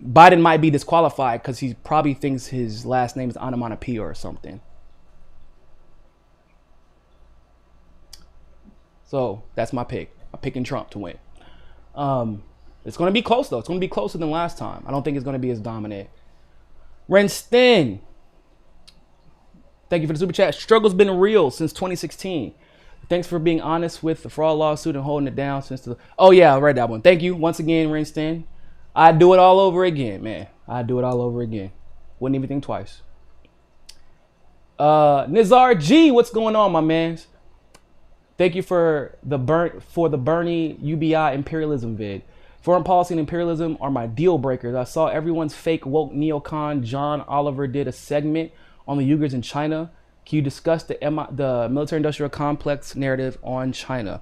Biden might be disqualified because he probably thinks his last name is onomatopoeia or something. So that's my pick. I'm picking Trump to win. It's going to be close, though. It's going to be closer than last time. I don't think it's going to be as dominant. Renston, thank you for the super chat. Struggle's been real since 2016. Thanks for being honest with the fraud lawsuit and holding it down since the... Oh, yeah, I read that one. Thank you once again, Renston. I'd do it all over again, man. I'd do it all over again. Wouldn't even think twice. Nizar G, what's going on, my man? Thank you for the Bernie UBI imperialism vid. Foreign policy and imperialism are my deal breakers. I saw everyone's fake woke neocon John Oliver did a segment on the Uyghurs in China. Can you discuss the military-industrial complex narrative on China?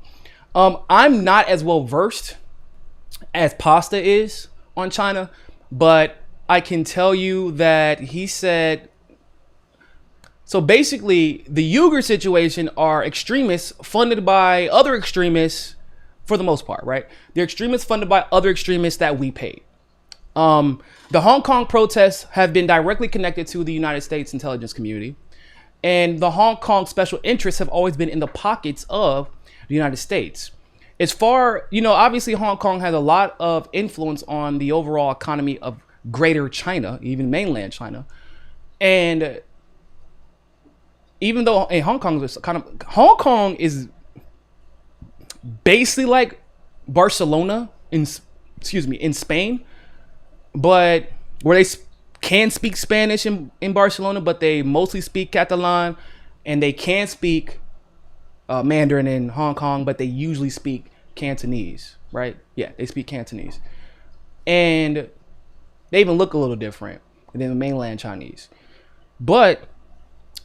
I'm not as well versed as Pasta is on China, but I can tell you that he said... So basically, the Uyghur situation are extremists funded by other extremists for the most part, right? They're extremists funded by other extremists that we paid. The Hong Kong protests have been directly connected to the United States intelligence community. And the Hong Kong special interests have always been in the pockets of the United States. As far, obviously Hong Kong has a lot of influence on the overall economy of greater China, even mainland China. And even though Hong Kong is basically like Barcelona in Spain, but where they can speak Spanish in Barcelona, but they mostly speak Catalan, and they can speak Mandarin in Hong Kong, but they usually speak Cantonese, right? Yeah, they speak Cantonese. And they even look a little different than the mainland Chinese. But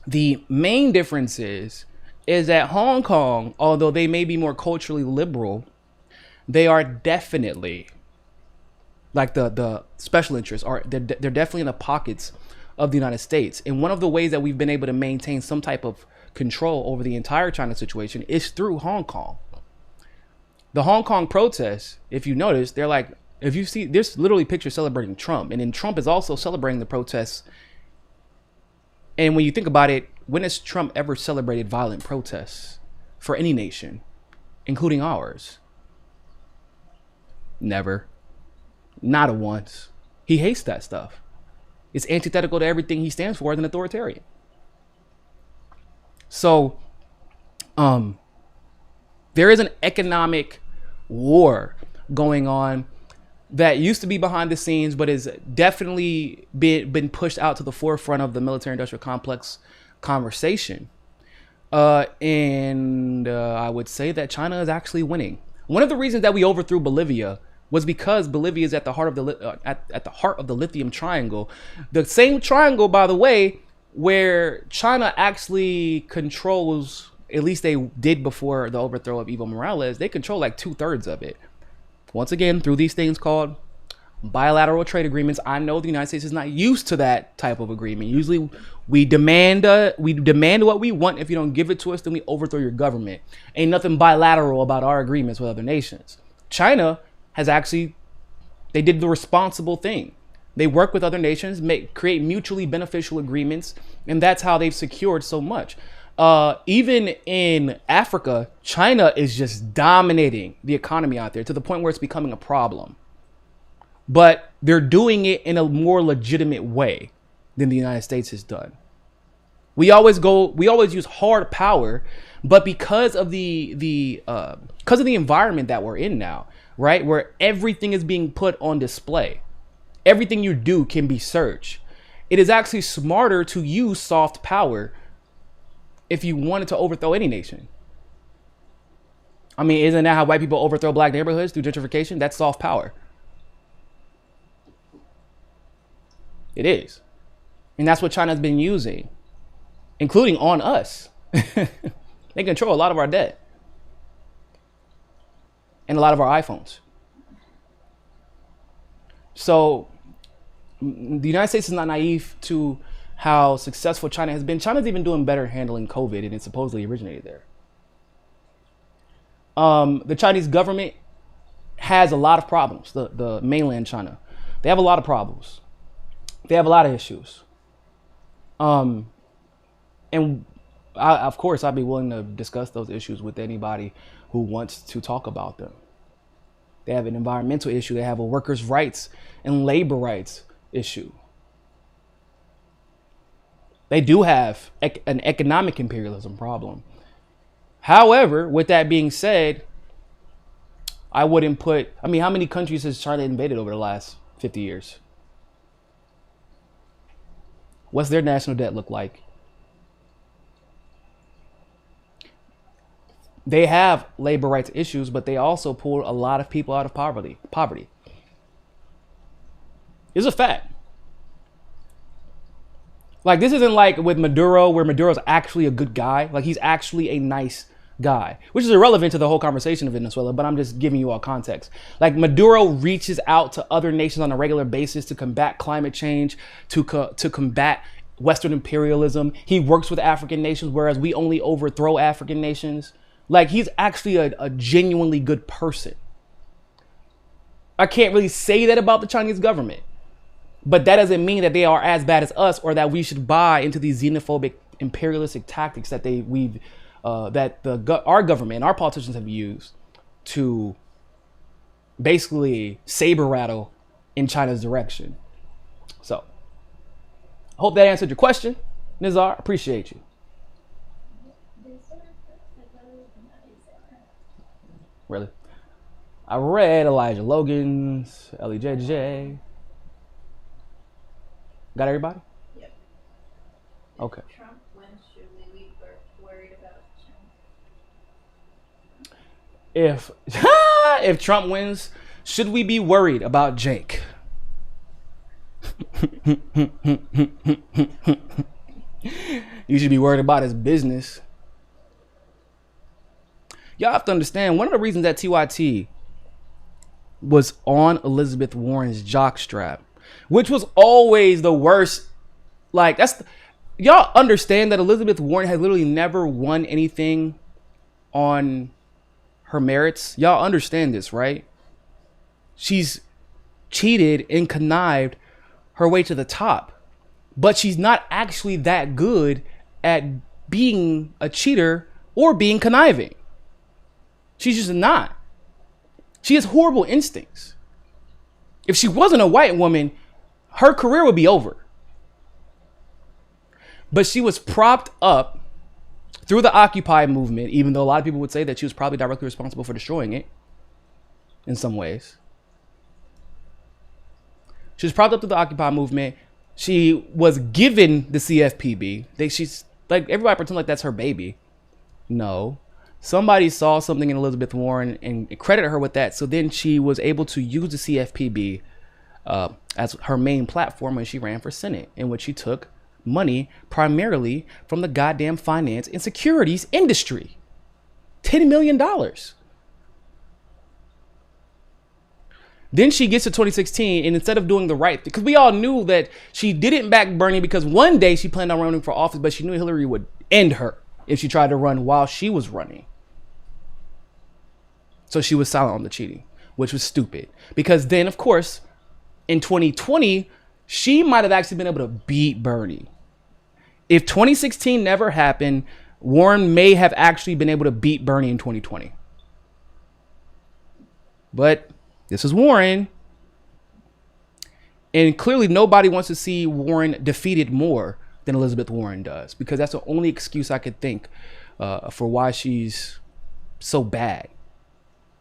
the main difference is that Hong Kong, although they may be more culturally liberal, they are definitely... like the special interests they're definitely in the pockets of the United States. And one of the ways that we've been able to maintain some type of control over the entire China situation is through Hong Kong. The Hong Kong protests, if you notice, they're like, if you see, there's literally pictures celebrating Trump, and then Trump is also celebrating the protests. And when you think about it, when has Trump ever celebrated violent protests for any nation, including ours? Never. Not a once. He hates that stuff. It's antithetical to everything he stands for as an authoritarian. So, there is an economic war going on that used to be behind the scenes, but has definitely been pushed out to the forefront of the military-industrial complex conversation. And I would say that China is actually winning. One of the reasons that we overthrew Bolivia was because Bolivia is at the heart of the lithium triangle. The same triangle, by the way, where China actually controls, at least they did before the overthrow of Evo Morales, they control like 2/3 of it. Once again, through these things called bilateral trade agreements. I know the United States is not used to that type of agreement. Usually we demand what we want. If you don't give it to us, then we overthrow your government. Ain't nothing bilateral about our agreements with other nations. China has actually, they did the responsible thing. They work with other nations, create mutually beneficial agreements, and that's how they've secured so much. Even in Africa, China is just dominating the economy out there to the point where it's becoming a problem. But they're doing it in a more legitimate way than the United States has done. We always use hard power, but because of the environment that we're in now, right, where everything is being put on display, everything you do can be searched. It is actually smarter to use soft power if you wanted to overthrow any nation. I mean, isn't that how white people overthrow black neighborhoods through gentrification? That's soft power. It is. And that's what China's been using, including on us. They control a lot of our debt and a lot of our iPhones. So the United States is not naive to how successful China has been. China's even doing better handling COVID, and it supposedly originated there. The Chinese government has a lot of problems. The mainland China, they have a lot of problems. They have a lot of issues. And of course, I'd be willing to discuss those issues with anybody who wants to talk about them. They have an environmental issue. They have a workers' rights and labor rights issue. They do have an economic imperialism problem. However, with that being said, I wouldn't put, I mean, how many countries has China invaded over the last 50 years? What's their national debt look like? They have labor rights issues, but they also pulled a lot of people out of poverty. It's a fact. Like, this isn't like with Maduro, where Maduro's actually a good guy. Like, he's actually a nice guy, which is irrelevant to the whole conversation of Venezuela, but I'm just giving you all context. Like, Maduro reaches out to other nations on a regular basis to combat climate change, to combat Western imperialism. He works with African nations, whereas we only overthrow African nations. Like, he's actually a genuinely good person. I can't really say that about the Chinese government, but that doesn't mean that they are as bad as us, or that we should buy into these xenophobic imperialistic tactics that our government and our politicians have used to basically saber rattle in China's direction. So, I hope that answered your question, Nizar. Appreciate you. Really? I read Elijah Logan's, LEJJ. Got everybody? Yep. Okay. If Trump wins, should we be worried about Trump? If Trump wins, should we be worried about Jake? You should be worried about his business. Y'all have to understand, one of the reasons that TYT was on Elizabeth Warren's jockstrap, which was always the worst. Like, y'all understand that Elizabeth Warren has literally never won anything on her merits. Y'all understand this, right? She's cheated and connived her way to the top, but she's not actually that good at being a cheater or being conniving. She's just not. She has horrible instincts. If she wasn't a white woman, her career would be over. But she was propped up through the Occupy movement, even though a lot of people would say that she was probably directly responsible for destroying it in some ways. She was propped up through the Occupy movement. She was given the CFPB. She's like, everybody pretend like that's her baby. No. Somebody saw something in Elizabeth Warren and credited her with that. So then she was able to use the CFPB as her main platform when she ran for Senate, in which she took money primarily from the goddamn finance and securities industry. $10 million. Then she gets to 2016, and instead of doing the right thing, because we all knew that she didn't back Bernie because one day she planned on running for office, but she knew Hillary would end her if she tried to run while she was running. So she was silent on the cheating, which was stupid. Because then, of course, in 2020, she might have actually been able to beat Bernie. If 2016 never happened, Warren may have actually been able to beat Bernie in 2020. But this is Warren. And clearly nobody wants to see Warren defeated more than Elizabeth Warren does, because that's the only excuse I could think for why she's so bad.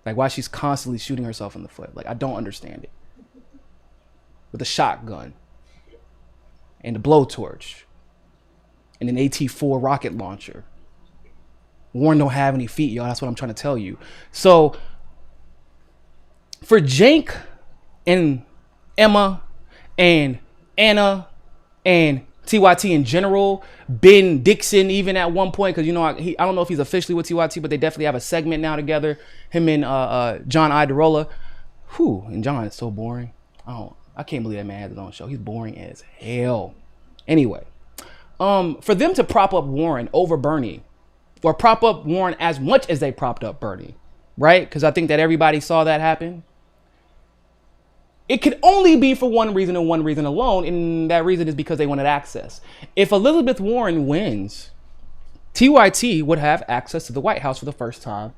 Like, why she's constantly shooting herself in the foot. Like, I don't understand it. With a shotgun and a blowtorch and an AT-4 rocket launcher Warren don't have any feet, y'all. That's what I'm trying to tell you. So for Jank and Emma and Anna and TYT in general, Ben Dixon even at one point, because I don't know if he's officially with TYT, but they definitely have a segment now together. Him and John Idarola. And John is so boring. I can't believe that man has his own show. He's boring as hell. Anyway, for them to prop up Warren over Bernie, or prop up Warren as much as they propped up Bernie, right? Because I think that everybody saw that happen. It could only be for one reason and one reason alone, and that reason is because they wanted access. If Elizabeth Warren wins, TYT would have access to the White House for the first time.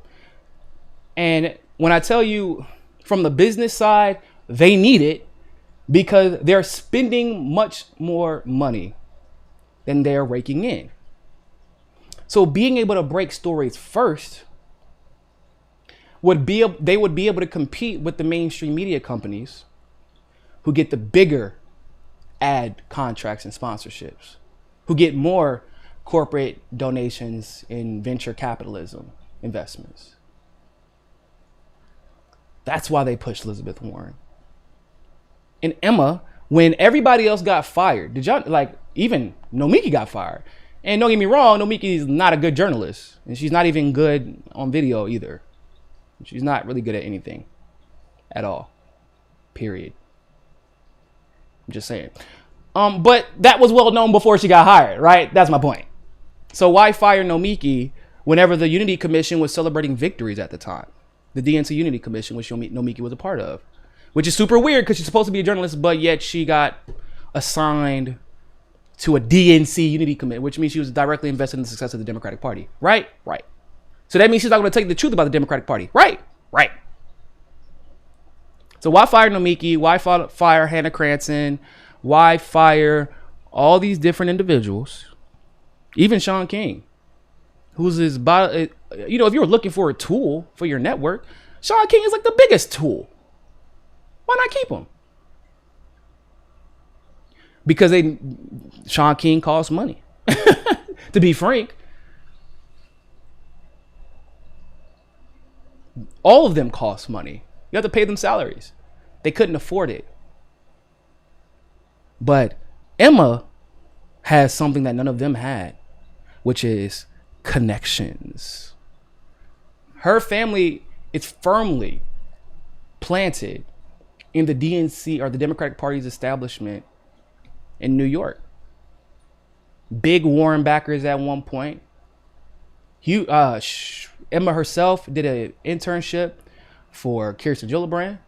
And when I tell you from the business side, they need it because they're spending much more money than they're raking in. So being able to break stories first they would be able to compete with the mainstream media companies who get the bigger ad contracts and sponsorships, who get more corporate donations in venture capitalism investments. That's why they pushed Elizabeth Warren. And Emma, when everybody else got fired, even Nomiki got fired. And don't get me wrong, Nomiki is not a good journalist. And she's not even good on video either. She's not really good at anything at all. Period. I'm just saying. But that was well known before she got hired, right? That's my point. So why fire Nomiki whenever the Unity Commission was celebrating victories at the time? The DNC Unity Commission, which Nomiki was a part of. Which is super weird because she's supposed to be a journalist, but yet she got assigned to a DNC Unity Commission, which means she was directly invested in the success of the Democratic Party. Right? Right. So that means she's not going to tell you the truth about the Democratic Party. Right? Right. So why fire Nomiki? Why fire Hannah Cranston? Why fire all these different individuals? Even Sean King, who's his body. If you're looking for a tool for your network, Sean King is like the biggest tool. Why not keep him? Because Sean King costs money. To be frank, all of them cost money. You have to pay them salaries. They couldn't afford it. But Emma has something that none of them had, which is connections. Her family is firmly planted in the DNC, or the Democratic Party's establishment in New York. Big Warren backers at one point. Emma herself did an internship for Kirsten Gillibrand.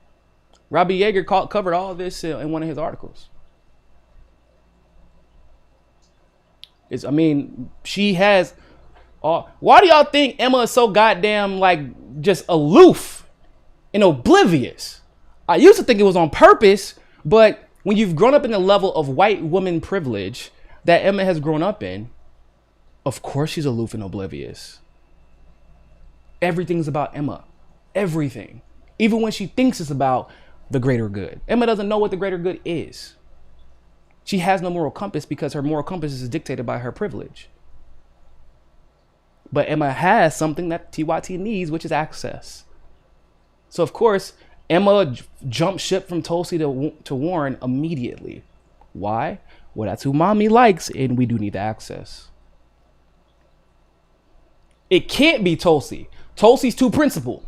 Robbie Yeager covered all of this in one of his articles. She has. Why do y'all think Emma is so goddamn just aloof and oblivious? I used to think it was on purpose, but when you've grown up in the level of white woman privilege that Emma has grown up in, of course she's aloof and oblivious. Everything's about Emma. Everything. Even when she thinks it's about the greater good. Emma doesn't know what the greater good is. She has no moral compass because her moral compass is dictated by her privilege. But Emma has something that TYT needs, which is access. So, of course, Emma jumped ship from Tulsi to Warren immediately. Why? Well, that's who mommy likes, and we do need the access. It can't be Tulsi. Tulsi's too principled.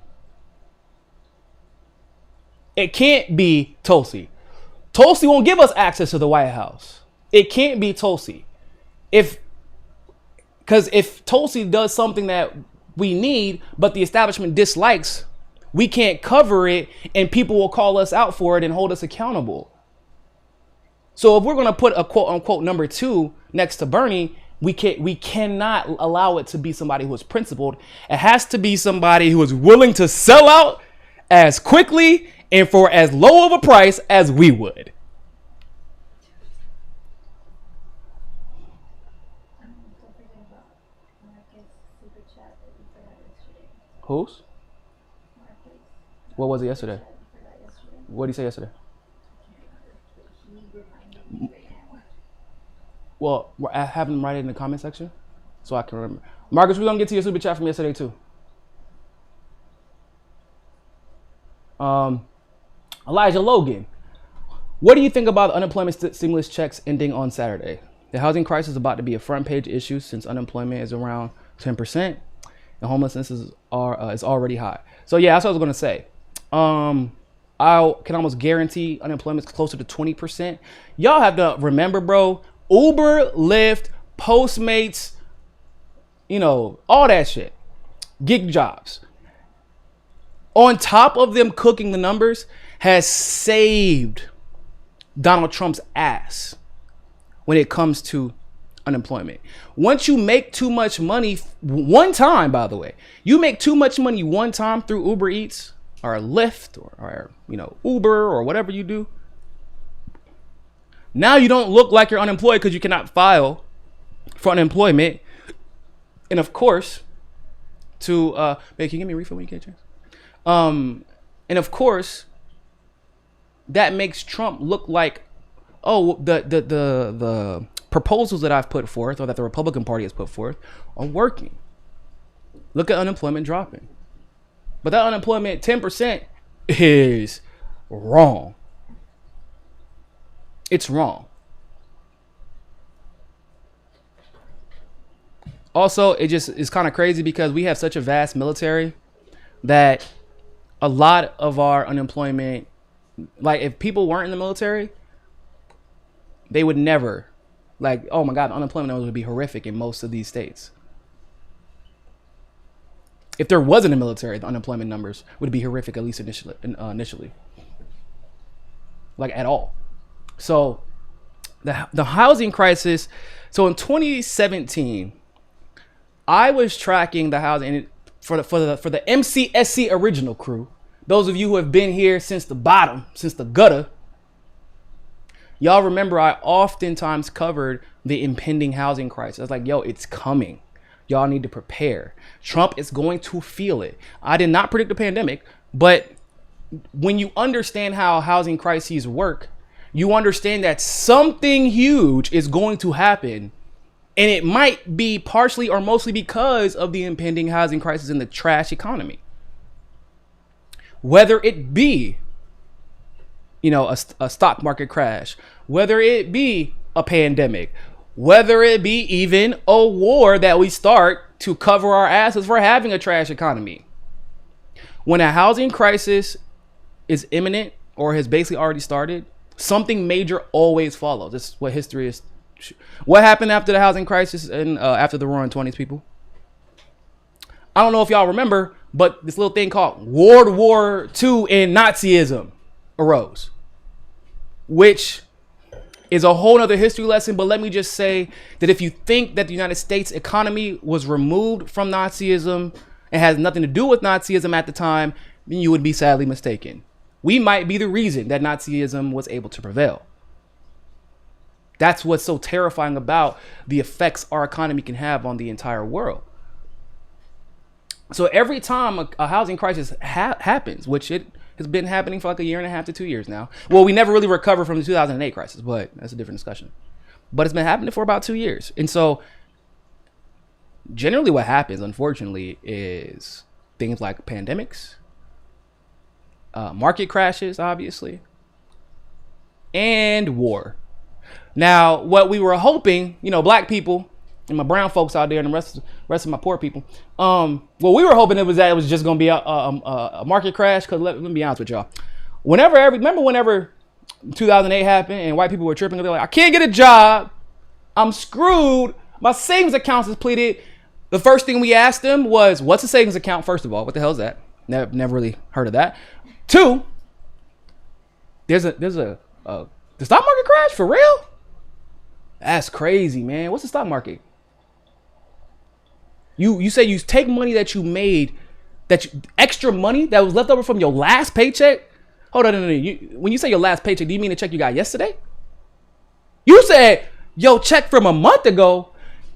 It can't be Tulsi. Tulsi won't give us access to the White House. It can't be Tulsi. Because if Tulsi does something that we need, but the establishment dislikes, we can't cover it, and people will call us out for it and hold us accountable. So if we're going to put a quote unquote number 2 next to Bernie, we cannot allow it to be somebody who is principled. It has to be somebody who is willing to sell out as quickly and for as low of a price as we would. Don't forget about Marcus super chat that we forgot yesterday. Whose? Marcus. What was it yesterday? We forgot yesterday. What did he say yesterday? He reminded me right now. Well, I have him write it in the comment section so I can remember. Marcus, we're gonna get to your super chat from yesterday too. Elijah Logan, what do you think about unemployment stimulus checks ending on Saturday? The housing crisis is about to be a front page issue since unemployment is around 10% and homelessness is already high. So yeah, that's what I was gonna say. I can almost guarantee unemployment's closer to 20%. Y'all have to remember, bro, Uber, Lyft, Postmates, all that shit, gig jobs, on top of them cooking the numbers, has saved Donald Trump's ass when it comes to unemployment. Once you make too much money one time, by the way, you make too much money one time through Uber Eats or Lyft or Uber or whatever you do. Now you don't look like you're unemployed because you cannot file for unemployment. And of course, can you give me a refill when you get a chance? And of course, that makes Trump look like, the proposals that I've put forth or that the Republican Party has put forth are working. Look at unemployment dropping. But that unemployment 10% is wrong. It's wrong. Also, it just is kind of crazy because we have such a vast military that a lot of our unemployment, like if people weren't in the military, they would never, oh my God, the unemployment numbers would be horrific in most of these states. If there wasn't a military, the unemployment numbers would be horrific, at least initially. Like at all. So the housing crisis. So in 2017, I was tracking the housing for the MCSC original crew. Those of you who have been here since the bottom, since the gutter, y'all remember I oftentimes covered the impending housing crisis. I was like, yo, it's coming. Y'all need to prepare. Trump is going to feel it. I did not predict a pandemic, but when you understand how housing crises work, you understand that something huge is going to happen. And it might be partially or mostly because of the impending housing crisis and the trash economy. Whether it be, a stock market crash, whether it be a pandemic, whether it be even a war that we start to cover our asses for having a trash economy. When a housing crisis is imminent or has basically already started, something major always follows. This is what history is. What happened after the housing crisis and after the Roaring '20s, people? I don't know if y'all remember, but this little thing called World War II and Nazism arose, which is a whole nother history lesson. But let me just say that if you think that the United States economy was removed from Nazism and has nothing to do with Nazism at the time, then you would be sadly mistaken. We might be the reason that Nazism was able to prevail. That's what's so terrifying about the effects our economy can have on the entire world. So every time a housing crisis happens, which it has been happening for like a year and a half to 2 years now. Well, we never really recovered from the 2008 crisis, but that's a different discussion. But it's been happening for about 2 years. And so generally what happens, unfortunately, is things like pandemics, market crashes, obviously, and war. Now, what we were hoping, black people and my brown folks out there and the rest of my poor people, what we were hoping it was just going to be a market crash. Because let me be honest with y'all. Remember whenever 2008 happened and white people were tripping, they're like, I can't get a job. I'm screwed. My savings account's depleted. The first thing we asked them was, what's a savings account? First of all, what the hell is that? Never really heard of that. 2, there's the stock market crash for real? That's crazy, man. What's the stock market? You say you take money that you made, extra money that was left over from your last paycheck. Hold on, no. When you say your last paycheck, do you mean the check you got yesterday? You said your check from a month ago.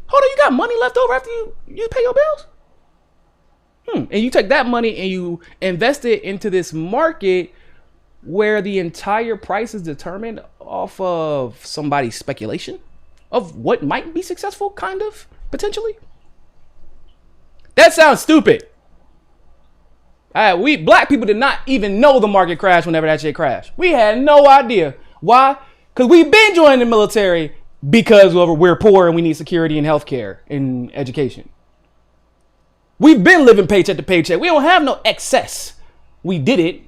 Hold on, you got money left over after you pay your bills? And you take that money and you invest it into this market where the entire price is determined off of somebody's speculation of what might be successful, kind of, potentially. That sounds stupid. We black people did not even know the market crashed whenever that shit crashed. We had no idea. Why? Because we've been joining the military because we're poor and we need security and healthcare and education. We've been living paycheck to paycheck. We don't have no excess. We did it.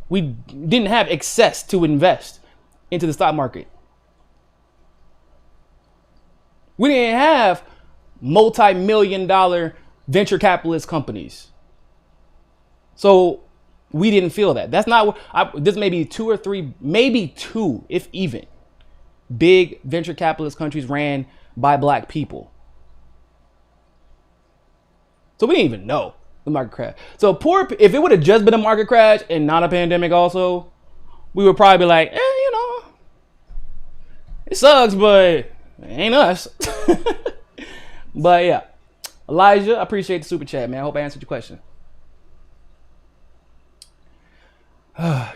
We didn't have excess to invest into the stock market. We didn't have multi-million-dollar venture capitalist companies. So we didn't feel that. That's not what this may be 2 or 3, maybe 2, if even, big venture capitalist countries ran by black people. So we didn't even know the market crash. So if it would have just been a market crash and not a pandemic also, we would probably be like, it sucks, but it ain't us. But yeah, Elijah, I appreciate the super chat, man. I hope I answered your question.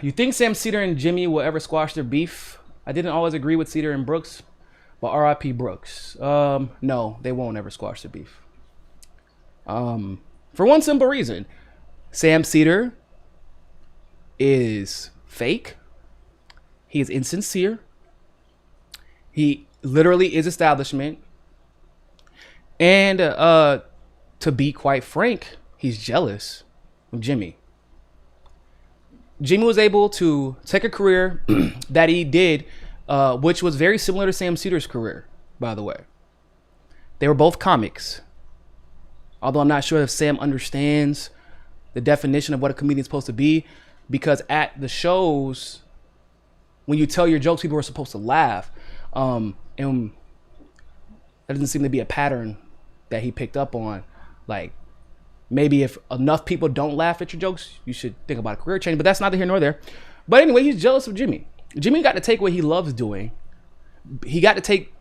You think Sam Cedar and Jimmy will ever squash their beef? I didn't always agree with Cedar and Brooks, but R.I.P. Brooks. No, they won't ever squash their beef. For one simple reason. Sam Cedar is fake. He is insincere. He literally is establishment. And to be quite frank, he's jealous of Jimmy. Jimmy was able to take a career that he did, which was very similar to Sam Cedar's career, by the way. They were both comics. Although I'm not sure if Sam understands the definition of what a comedian is supposed to be, because at the shows, when you tell your jokes, people are supposed to laugh. And that doesn't seem to be a pattern that he picked up on. Like, maybe if enough people don't laugh at your jokes, you should think about a career change, but that's neither here nor there. But anyway, he's jealous of Jimmy. Jimmy got to take what he loves doing. He got to take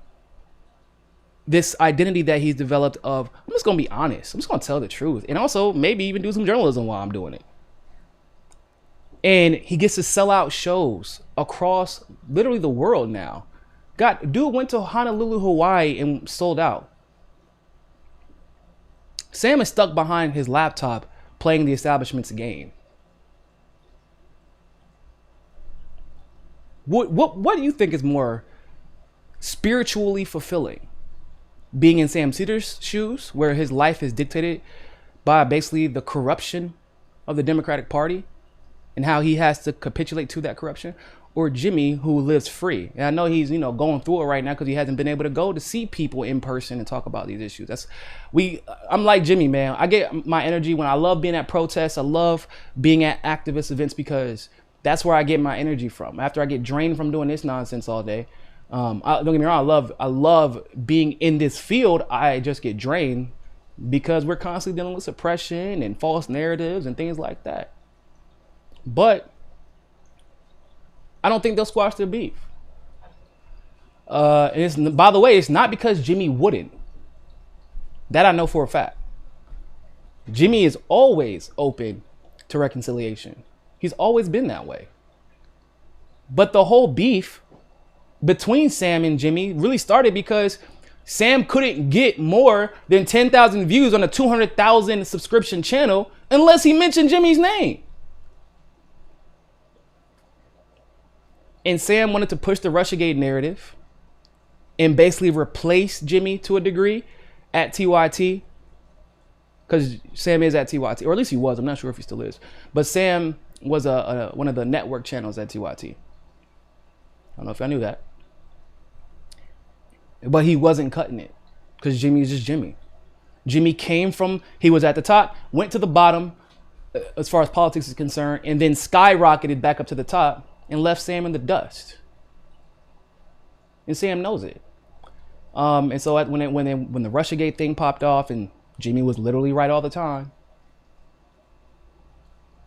this identity that he's developed of, I'm just going to be honest. I'm just going to tell the truth. And also maybe even do some journalism while I'm doing it. And he gets to sell out shows across literally the world now. Dude went to Honolulu, Hawaii and sold out. Sam is stuck behind his laptop playing the establishment's game. What do you think is more spiritually fulfilling? Being in Sam Cedar's shoes, where his life is dictated by basically the corruption of the Democratic Party and how he has to capitulate to that corruption, or Jimmy, who lives free? And I know he's, going through it right now because he hasn't been able to go to see people in person and talk about these issues. I'm like Jimmy, man. I get my energy when I love being at protests. I love being at activist events because that's where I get my energy from. After I get drained from doing this nonsense all day, don't get me wrong, I love being in this field. I just get drained because we're constantly dealing with suppression and false narratives and things like that. But I don't think they'll squash their beef. And by the way, it's not because Jimmy wouldn't. That I know for a fact. Jimmy is always open to reconciliation. He's always been that way. But the whole beef between Sam and Jimmy really started because Sam couldn't get more than 10,000 views on a 200,000 subscription channel unless he mentioned Jimmy's name. And Sam wanted to push the Russiagate narrative and basically replace Jimmy to a degree at TYT. Because Sam is at TYT, or at least he was. I'm not sure if he still is. But Sam was one of the network channels at TYT. I don't know if I knew that. But he wasn't cutting it because Jimmy is just Jimmy. Jimmy he was at the top, went to the bottom as far as politics is concerned, and then skyrocketed back up to the top and left Sam in the dust. And Sam knows it. And so when the Russiagate thing popped off and Jimmy was literally right all the time.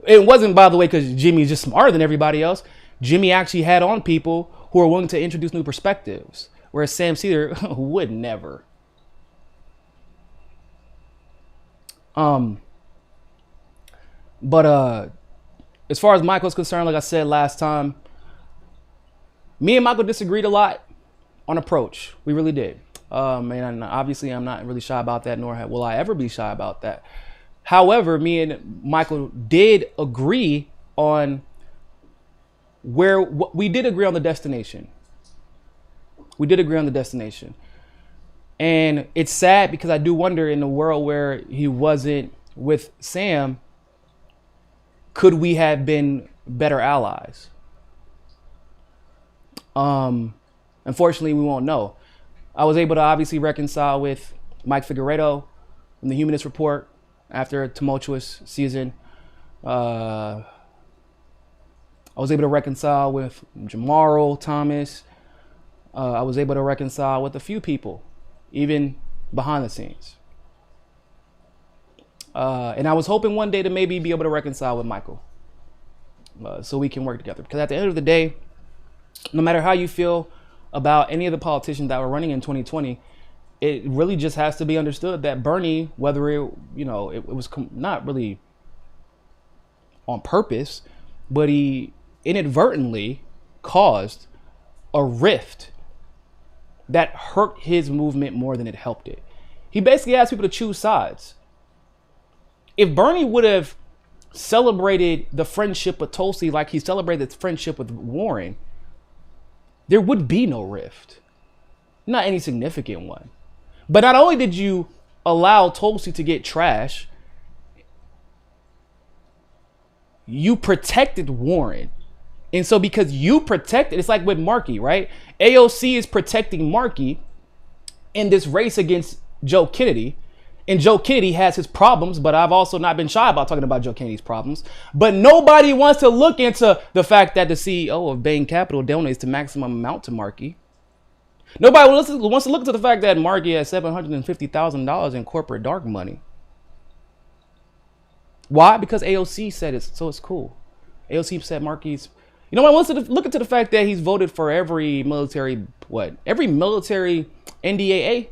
It wasn't, by the way, because Jimmy's just smarter than everybody else. Jimmy actually had on people who are willing to introduce new perspectives, whereas Sam Cedar would never. But as far as Michael's concerned, like I said last time, me and Michael disagreed a lot on approach. We really did. And obviously I'm not really shy about that, nor will I ever be shy about that. However, me and Michael did agree on we did agree on the destination. We did agree on the destination. And it's sad because I do wonder, in the world where he wasn't with Sam, could we have been better allies? Unfortunately, we won't know. I was able to obviously reconcile with Mike Figueredo from the Humanist Report after a tumultuous season. I was able to reconcile with Jamaro Thomas. I was able to reconcile with a few people, even behind the scenes. And I was hoping one day to maybe be able to reconcile with Michael, so we can work together. Because at the end of the day, no matter how you feel about any of the politicians that were running in 2020, it really just has to be understood that Bernie, whether it was not really on purpose, but he inadvertently caused a rift that hurt his movement more than it helped it. He basically asked people to choose sides. If Bernie would have celebrated the friendship with Tulsi like he celebrated the friendship with Warren, there would be no rift. Not any significant one. But not only did you allow Tulsi to get trash, you protected Warren. And so because you protected, it's like with Markey, right? AOC is protecting Markey in this race against Joe Kennedy. And Joe Kennedy has his problems, but I've also not been shy about talking about Joe Kennedy's problems. But nobody wants to look into the fact that the CEO of Bain Capital donates the maximum amount to Markey. Nobody wants to look into the fact that Markey has $750,000 in corporate dark money. Why? Because AOC said it, so it's cool. AOC said Markey's... Nobody wants to look into the fact that he's voted for every military NDAA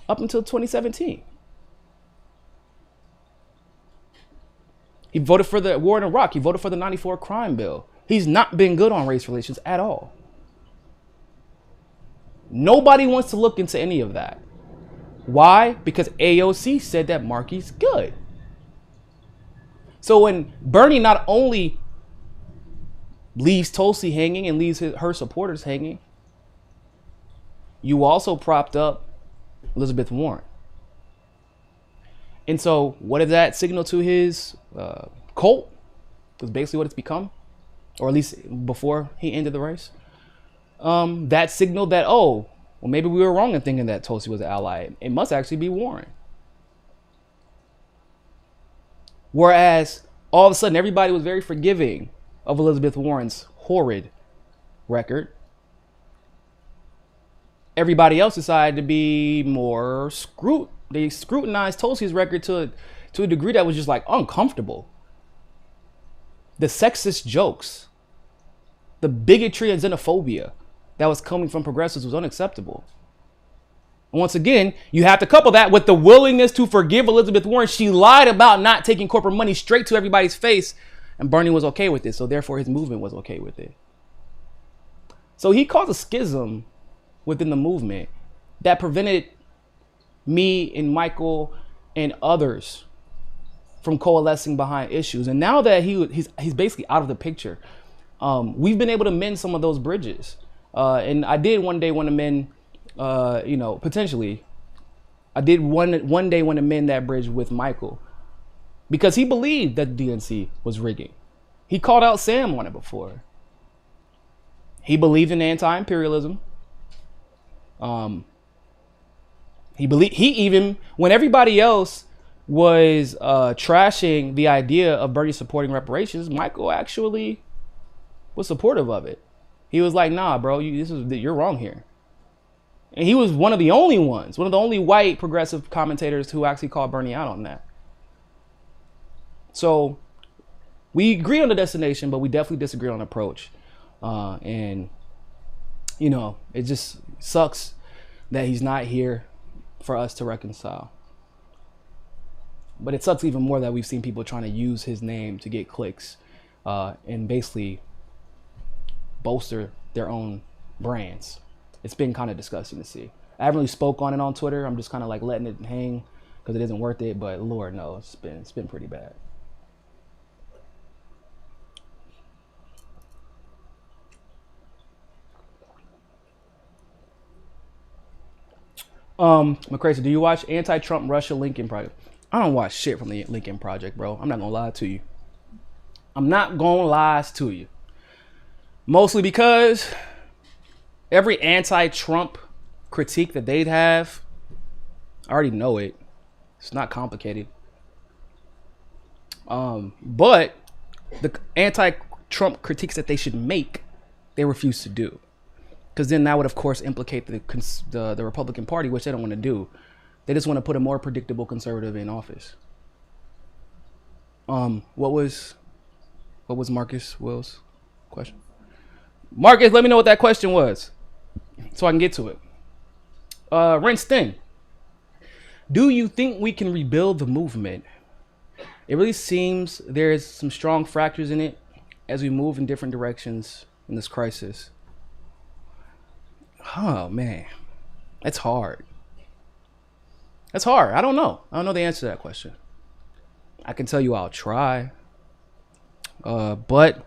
up until 2017. He voted for the war in Iraq. He voted for the 94 crime bill. He's not been good on race relations at all. Nobody wants to look into any of that. Why? Because AOC said that Markey's good. So when Bernie not only leaves Tulsi hanging and leaves her supporters hanging, you also propped up Elizabeth Warren. And so what did that signal to his cult? That's basically what it's become, or at least before he ended the race. That signaled that, well, maybe we were wrong in thinking that Tulsi was an ally. It must actually be Warren. Whereas all of a sudden everybody was very forgiving of Elizabeth Warren's horrid record, everybody else decided to be more They scrutinized Tulsi's record to a degree that was just like uncomfortable. The sexist jokes, the bigotry and xenophobia that was coming from progressives was unacceptable. And once again, you have to couple that with the willingness to forgive Elizabeth Warren. She lied about not taking corporate money straight to everybody's face, and Bernie was okay with it. So therefore his movement was okay with it. So he caused a schism within the movement that prevented me and Michael and others from coalescing behind issues. And now that he's basically out of the picture, we've been able to mend some of those bridges. And I did one day want to mend, potentially, I did one day want to mend that bridge with Michael, because he believed that the DNC was rigging. He called out Sam on it before. He believed in anti-imperialism. He even, when everybody else was trashing the idea of Bernie supporting reparations, Michael actually was supportive of it. He was like, nah, bro, you're wrong here. And he was one of the only white progressive commentators who actually called Bernie out on that. So we agree on the destination, but we definitely disagree on approach. And it just sucks that he's not here for us to reconcile. But it sucks even more that we've seen people trying to use his name to get clicks and basically bolster their own brands. It's been kind of disgusting to see. I haven't really spoke on it on Twitter. I'm just kind of like letting it hang because it isn't worth it. But Lord knows, it's been pretty bad. McCrazy, do you watch anti-Trump Russia Lincoln Project? I don't watch shit from the Lincoln Project, bro. I'm not gonna lie to you. I'm not gonna lie to you. Mostly because every anti-Trump critique that they'd have, I already know it. It's not complicated. But the anti-Trump critiques that they should make, they refuse to do. Because then that would, of course, implicate the Republican Party, which they don't want to do. They just want to put a more predictable conservative in office. What was Marcus Will's question? Marcus, let me know what that question was, so I can get to it. Rinse Thin, do you think we can rebuild the movement? It really seems there's some strong fractures in it as we move in different directions in this crisis. Oh man, that's hard. That's hard. I don't know the answer to that question. I can tell you I'll try. But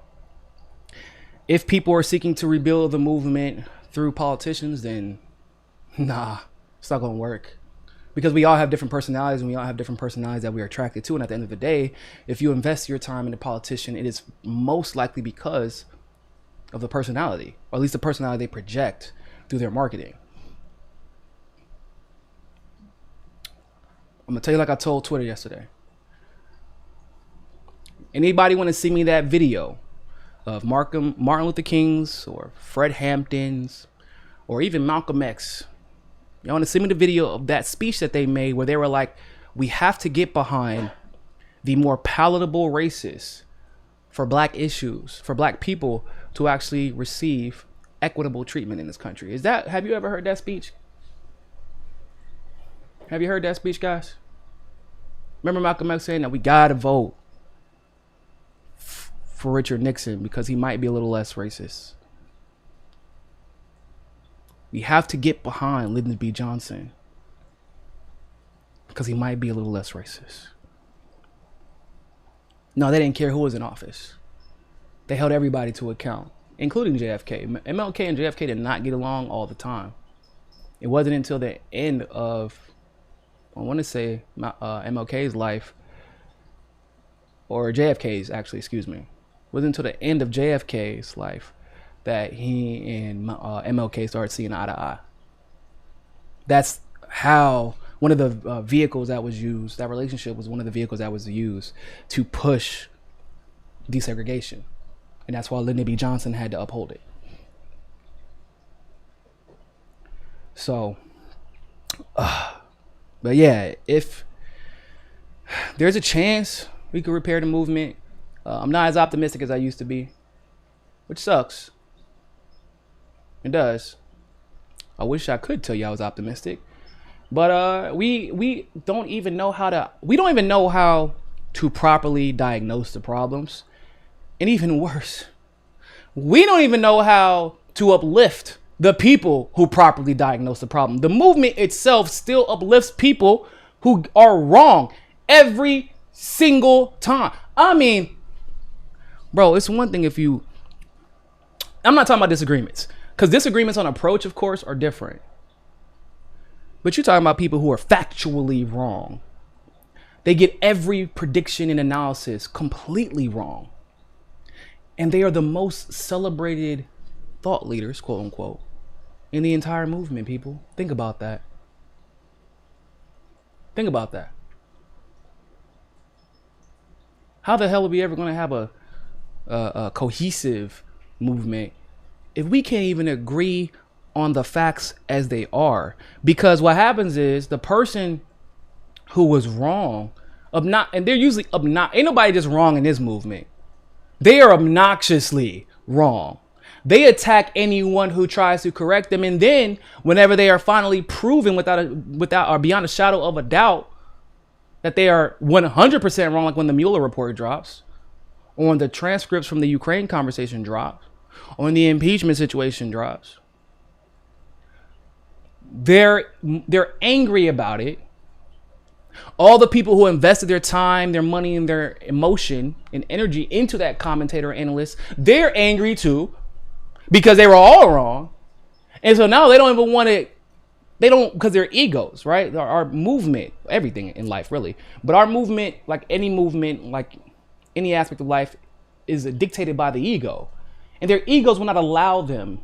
if people are seeking to rebuild the movement through politicians, then nah, it's not gonna work. Because we all have different personalities, and we all have different personalities that we are attracted to. And at the end of the day, if you invest your time in a politician, it is most likely because of the personality, or at least the personality they project through their marketing. I'm gonna tell you like I told Twitter yesterday. Anybody want to see me that video of Martin Luther King's or Fred Hampton's or even Malcolm X? Y'all want to send me the video of that speech that they made where they were like, we have to get behind the more palatable races for black issues, for black people to actually receive equitable treatment in this country. Have you ever heard that speech? Have you heard that speech, guys? Remember Malcolm X saying that we gotta vote for Richard Nixon because he might be a little less racist. We have to get behind Lyndon B. Johnson because he might be a little less racist. No, they didn't care who was in office. They held everybody to account, including JFK. MLK and JFK did not get along all the time. It wasn't until the end of, I want to say, MLK's life, or JFK's actually, excuse me. It wasn't until the end of JFK's life that he and MLK started seeing eye to eye. That's how one of the vehicles that was used, that relationship was one of the vehicles that was used to push desegregation. And that's why Lyndon B. Johnson had to uphold it. So, but yeah, if there's a chance we could repair the movement, I'm not as optimistic as I used to be, which sucks. It does. I wish I could tell you I was optimistic, but we don't even know how to properly diagnose the problems, and even worse, we don't even know how to uplift the people who properly diagnose the problem. The movement itself still uplifts people who are wrong every single time. I mean, bro, it's one thing if you, I'm not talking about disagreements, because disagreements on approach, of course, are different. But you're talking about people who are factually wrong. They get every prediction and analysis completely wrong. And they are the most celebrated thought leaders, quote unquote, in the entire movement, people. Think about that. Think about that. How the hell are we ever going to have a cohesive movement if we can't even agree on the facts as they are? Because what happens is the person who was wrong, and they're usually ain't nobody just wrong in this movement. They are obnoxiously wrong. They attack anyone who tries to correct them, and then whenever they are finally proven without or beyond a shadow of a doubt that they are 100% wrong, like when the Mueller report drops, or when the transcripts from the Ukraine conversation drops, or when the impeachment situation drops, They're angry about it. All the people who invested their time, their money, and their emotion and energy into that commentator or analyst, they're angry too because they were all wrong. And so now they don't even want to, they don't, because they're egos, right? Our movement, everything in life really, but our movement, like any movement, like any aspect of life, is dictated by the ego. And their egos will not allow them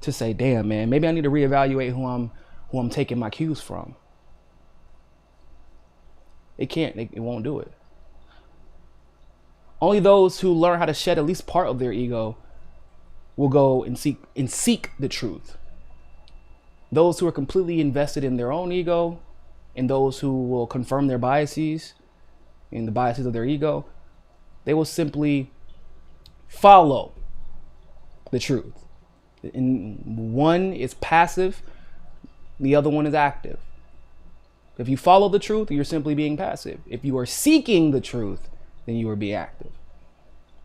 to say, damn man, maybe I need to reevaluate who I'm taking my cues from. It can't, it won't do it. Only those who learn how to shed at least part of their ego will go and seek the truth. Those who are completely invested in their own ego, and those who will confirm their biases and the biases of their ego, they will simply follow the truth. And one is passive, the other one is active. If you follow the truth, you're simply being passive. If you are seeking the truth, then you are being active.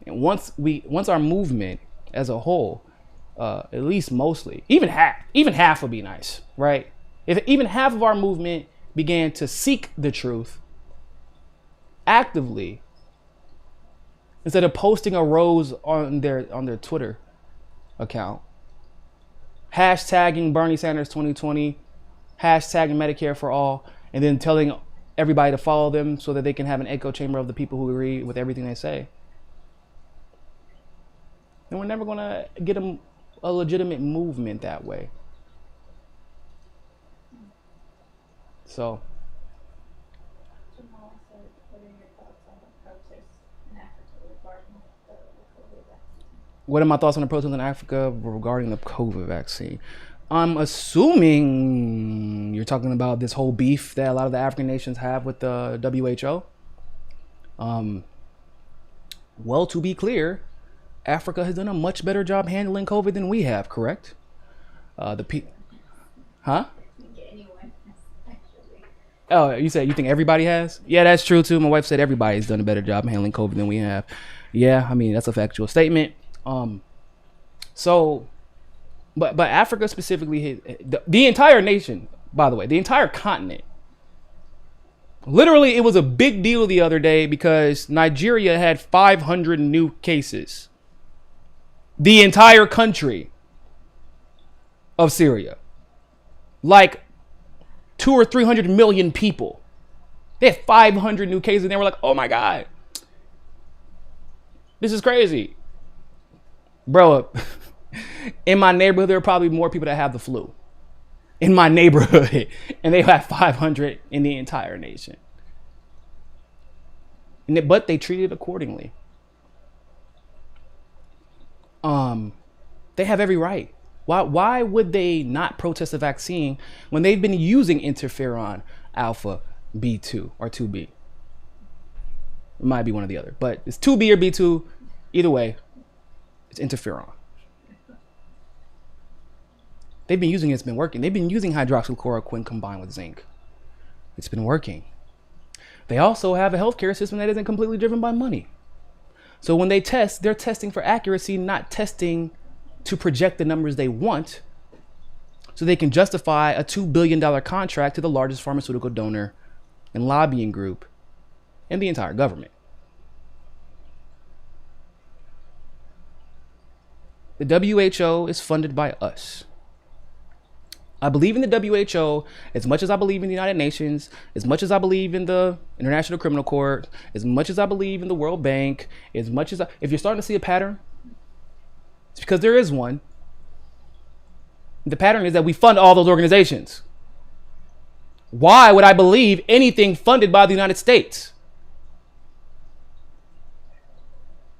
And once our movement as a whole, at least mostly, even half would be nice, right? If even half of our movement began to seek the truth actively, instead of posting a rose on their Twitter account, hashtagging Bernie Sanders 2020, hashtagging Medicare for all, and then telling everybody to follow them so that they can have an echo chamber of the people who agree with everything they say, then we're never going to get a legitimate movement that way. So, Jamal said, what are your thoughts on the protests in Africa regarding the COVID vaccine? what are my thoughts on the protests in Africa regarding the COVID vaccine? I'm assuming you're talking about this whole beef that a lot of the African nations have with the WHO. Well, to be clear, Africa has done a much better job handling COVID than we have, correct? Huh? Anyone, actually. Oh, you said you think everybody has? Yeah, that's true too. My wife said everybody's done a better job handling COVID than we have. Yeah, I mean, that's a factual statement. But Africa specifically, the entire nation, by the way, the entire continent. Literally, it was a big deal the other day because Nigeria had 500 new cases. The entire country of Syria. Like 200 or 300 million people. They had 500 new cases and they were like, oh my God. This is crazy. Bro, in my neighborhood, there are probably more people that have the flu. In my neighborhood. And they have 500 in the entire nation. But they treated it accordingly. They have every right. Why would they not protest the vaccine when they've been using interferon alpha B2 or 2B? It might be one or the other, but it's 2B or B2. Either way, it's interferon. They've been using it, it's been working. They've been using hydroxychloroquine combined with zinc. It's been working. They also have a healthcare system that isn't completely driven by money. So when they test, they're testing for accuracy, not testing to project the numbers they want so they can justify a $2 billion contract to the largest pharmaceutical donor and lobbying group in the entire government. The WHO is funded by us. I believe in the WHO as much as I believe in the United Nations, as much as I believe in the International Criminal Court, as much as I believe in the World Bank, as much as if you're starting to see a pattern, it's because there is one. The pattern is that we fund all those organizations. Why would I believe anything funded by the United States?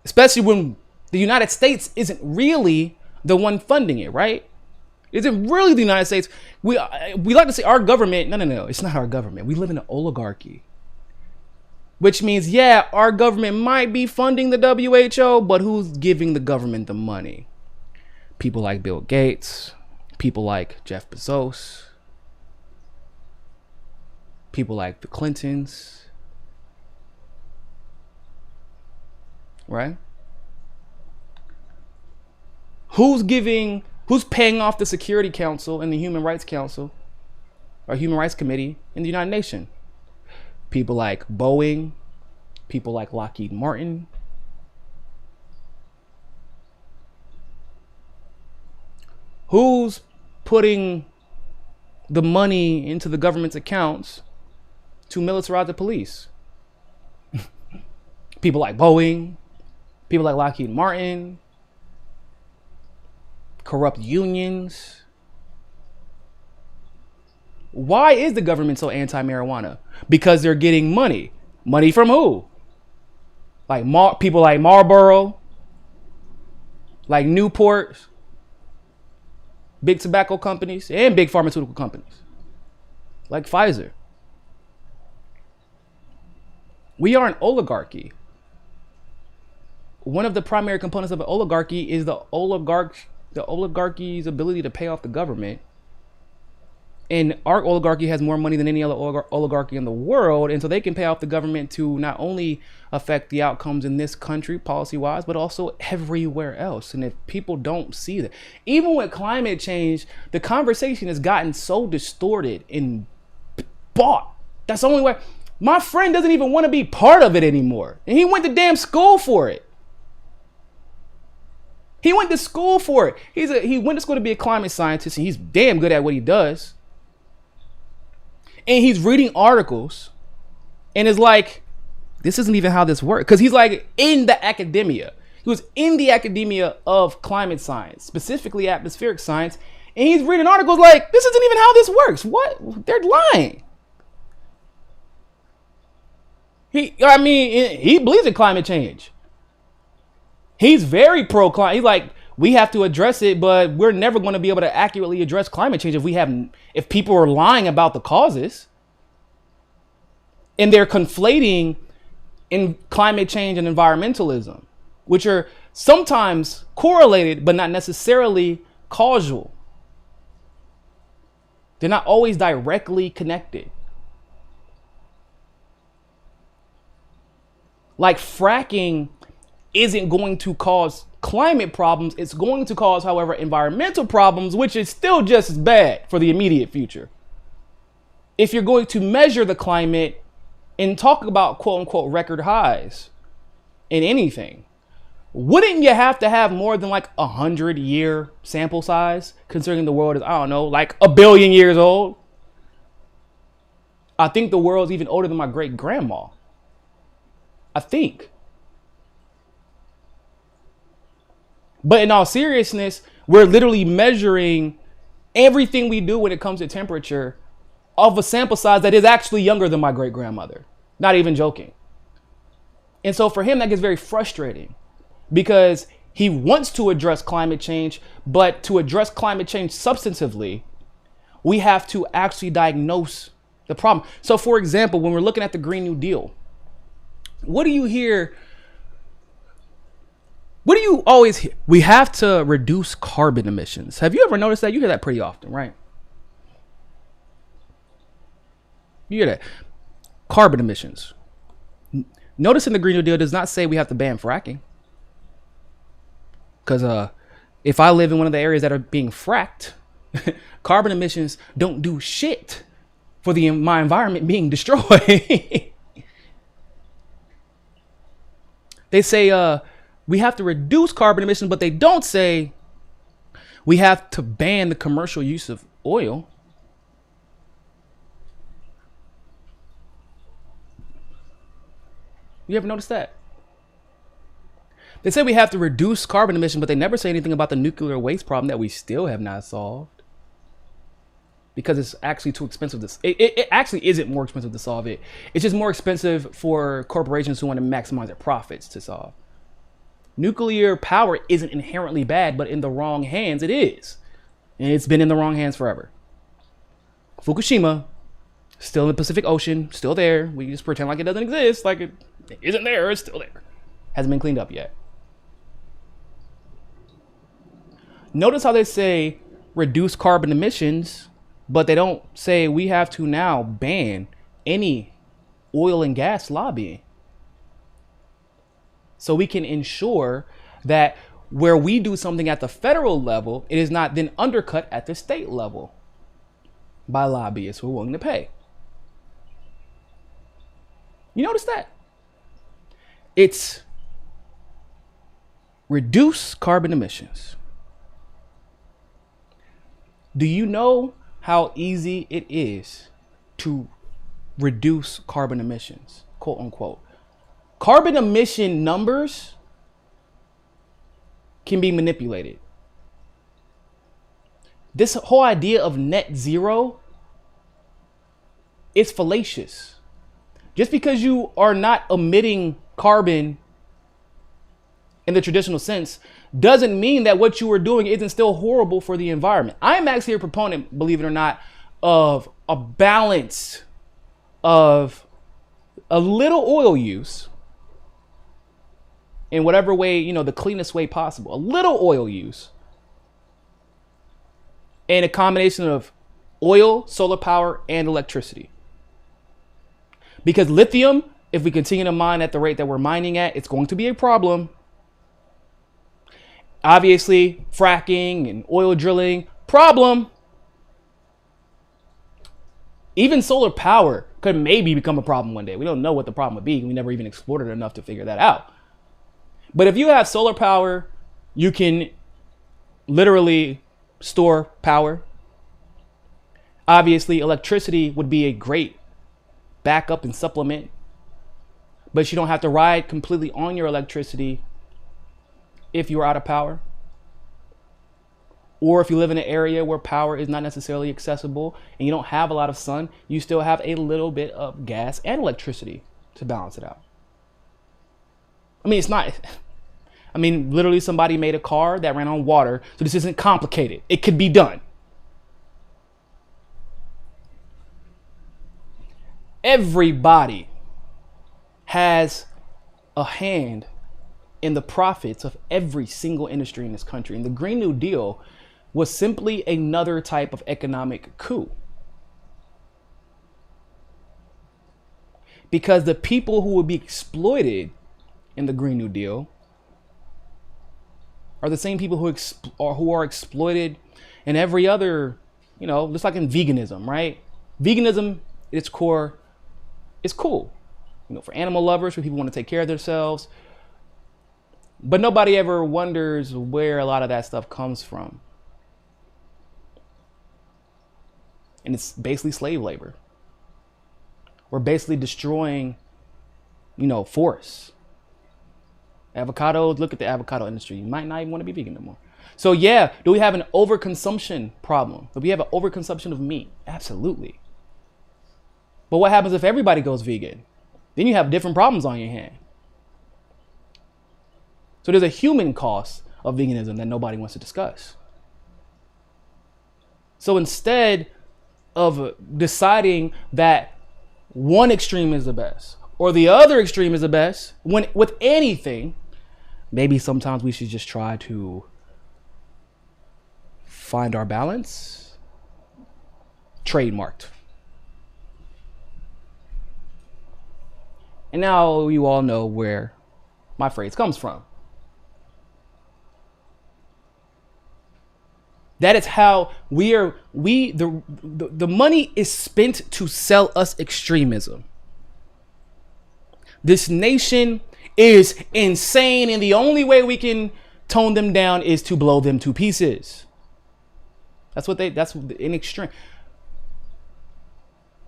Especially when the United States isn't really the one funding it, right? Isn't really the United States. We like to say our government. No, it's not our government. We live in an oligarchy. Which means, yeah, our government might be funding the WHO, but who's giving the government the money? People like Bill Gates, people like Jeff Bezos, people like the Clintons, right? Who's giving Who's paying off the Security Council and the Human Rights Council or Human Rights Committee in the United Nations? People like Boeing, people like Lockheed Martin. Who's putting the money into the government's accounts to militarize the police? People like Boeing, people like Lockheed Martin, corrupt unions. Why is the government so anti-marijuana? Because they're getting money. Money from who? Like people like Marlboro, like Newport, big tobacco companies, and big pharmaceutical companies, like Pfizer. We are an oligarchy. One of the primary components of an oligarchy is the oligarchy's ability to pay off the government. And our oligarchy has more money than any other oligarchy in the world, and so they can pay off the government to not only affect the outcomes in this country policy-wise, but also everywhere else. And if people don't see that, even with climate change, the conversation has gotten so distorted and bought. That's the only way. My friend doesn't even want to be part of it anymore, and he went to damn school for it. He went to school for it. He went to school to be a climate scientist, and he's damn good at what he does. And he's reading articles and is like, this isn't even how this works. Because he's like in the academia. He was in the academia of climate science, specifically atmospheric science. And he's reading articles like, this isn't even how this works. What? They're lying. He believes in climate change. He's very pro-climate. He's like, we have to address it, but we're never going to be able to accurately address climate change if people are lying about the causes. And they're conflating in climate change and environmentalism, which are sometimes correlated, but not necessarily causal. They're not always directly connected. Like fracking isn't going to cause climate problems. It's going to cause, however, environmental problems, which is still just as bad for the immediate future. If you're going to measure the climate and talk about quote unquote record highs in anything, wouldn't you have to have more than like 100-year sample size, considering the world is, I don't know, like 1 billion years old? I think the world's even older than my great grandma. I think. But in all seriousness, we're literally measuring everything we do when it comes to temperature of a sample size that is actually younger than my great grandmother. Not even joking. And so for him, that gets very frustrating because he wants to address climate change, but to address climate change substantively, we have to actually diagnose the problem. So for example, when we're looking at the Green New Deal, what do you hear? What do you always hear? We have to reduce carbon emissions. Have you ever noticed that? You hear that pretty often, right? You hear that. Carbon emissions. Notice in the Green New Deal does not say we have to ban fracking. Because if I live in one of the areas that are being fracked, carbon emissions don't do shit for my environment being destroyed. They say we have to reduce carbon emissions, but they don't say we have to ban the commercial use of oil. You ever noticed that? They say we have to reduce carbon emissions, but they never say anything about the nuclear waste problem that we still have not solved. Because it's actually too expensive. It actually isn't more expensive to solve it. It's just more expensive for corporations who want to maximize their profits to solve. Nuclear power isn't inherently bad, but in the wrong hands, it is. And it's been in the wrong hands forever. Fukushima, still in the Pacific Ocean, still there. We just pretend like it doesn't exist, like it isn't there, it's still there. Hasn't been cleaned up yet. Notice how they say reduce carbon emissions, but they don't say we have to now ban any oil and gas lobbying. So we can ensure that where we do something at the federal level, it is not then undercut at the state level by lobbyists who are willing to pay. You notice that? It's reduce carbon emissions. Do you know how easy it is to reduce carbon emissions, quote unquote? Carbon emission numbers can be manipulated. This whole idea of net zero is fallacious. Just because you are not emitting carbon in the traditional sense doesn't mean that what you are doing isn't still horrible for the environment. I am actually a proponent, believe it or not, of a balance of a little oil use in whatever way, you know, the cleanest way possible. A little oil use and a combination of oil, solar power, and electricity. Because lithium, if we continue to mine at the rate that we're mining at, it's going to be a problem. Obviously, fracking and oil drilling, problem. Even solar power could maybe become a problem one day. We don't know what the problem would be. We never even explored it enough to figure that out. But if you have solar power, you can literally store power. Obviously, electricity would be a great backup and supplement, but you don't have to ride completely on your electricity if you're out of power, or if you live in an area where power is not necessarily accessible and you don't have a lot of sun, you still have a little bit of gas and electricity to balance it out. I mean, it's not, I mean, literally somebody made a car that ran on water, so this isn't complicated. It could be done. Everybody has a hand in the profits of every single industry in this country. And the Green New Deal was simply another type of economic coup. Because the people who would be exploited in the Green New Deal are the same people who are exploited in every other, you know, just like in veganism, right? Veganism, at its core, is cool. You know, for animal lovers, for people who want to take care of themselves. But nobody ever wonders where a lot of that stuff comes from. And it's basically slave labor. We're basically destroying, you know, forests. Avocados, look at the avocado industry. You might not even want to be vegan no more. So yeah, do we have an overconsumption problem? Do we have an overconsumption of meat? Absolutely. But what happens if everybody goes vegan? Then you have different problems on your hand. So there's a human cost of veganism that nobody wants to discuss. So instead of deciding that one extreme is the best or the other extreme is the best, when with anything, maybe sometimes we should just try to find our balance. Trademarked. And now you all know where my phrase comes from. That is how the money is spent to sell us extremism. This nation is insane, and the only way we can tone them down is to blow them to pieces. That's in extreme.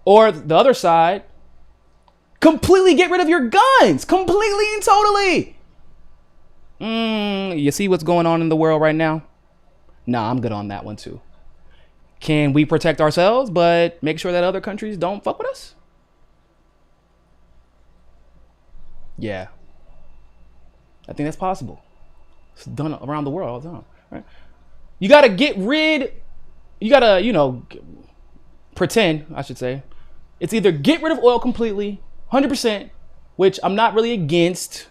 Or the other side, completely get rid of your guns, completely and totally. You see what's going on in the world right now? Nah, I'm good on that one too. Can we protect ourselves, but make sure that other countries don't fuck with us? Yeah. I think that's possible. It's done around the world all the time, right? You gotta pretend, I should say. It's either get rid of oil completely, 100%, which I'm not really against.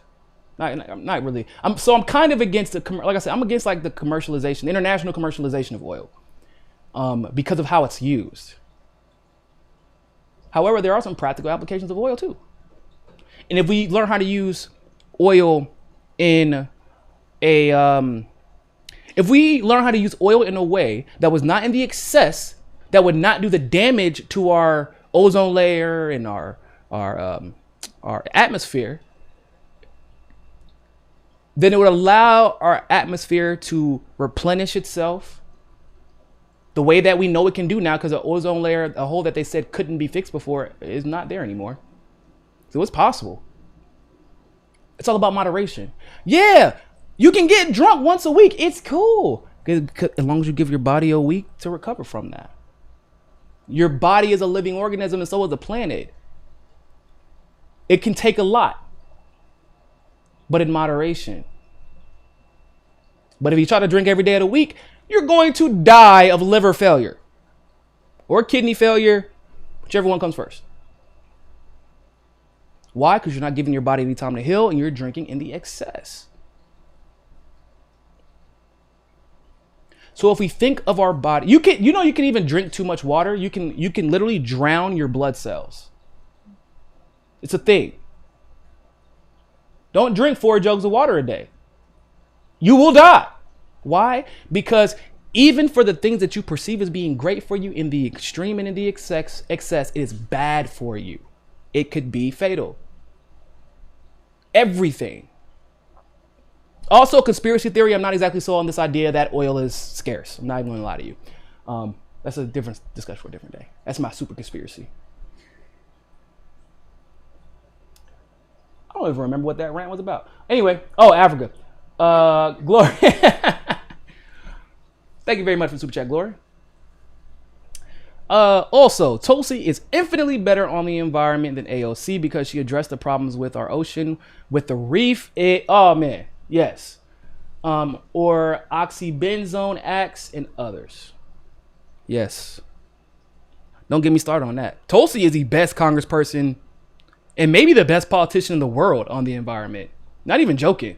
Not really. I'm kind of against like I said, I'm against like the commercialization, international commercialization of oil, because of how it's used. However, there are some practical applications of oil too. And if we learn how to use oil in if we learn how to use oil in a way that was not in the excess, that would not do the damage to our ozone layer and our atmosphere, then it would allow our atmosphere to replenish itself the way that we know it can do now, because the ozone layer, a hole that they said couldn't be fixed before, is not there anymore. So it's possible. It's all about moderation. Yeah, you can get drunk once a week. It's cool. As long as you give your body a week to recover from that. Your body is a living organism, and so is the planet. It can take a lot, but in moderation. But if you try to drink every day of the week, you're going to die of liver failure or kidney failure, whichever one comes first. Why? Because you're not giving your body any time to heal, and you're drinking in the excess. So if we think of our body, you can even drink too much water. You can literally drown your blood cells. It's a thing. Don't drink 4 jugs of water a day. You will die. Why? Because even for the things that you perceive as being great for you, in the extreme and in the excess, it is bad for you. It could be fatal. Everything. Also, conspiracy theory, I'm not exactly sold on this idea that oil is scarce. I'm not even going to lie to you. That's a different discussion for a different day. That's my super conspiracy. I don't even remember what that rant was about. Anyway, Africa. Glory. Thank you very much for super chat, Glory. Also, Tulsi is infinitely better on the environment than AOC because she addressed the problems with our ocean, with the reef. Yes. Or oxybenzone acts and others. Yes. Don't get me started on that. Tulsi is the best congressperson and maybe the best politician in the world on the environment. Not even joking.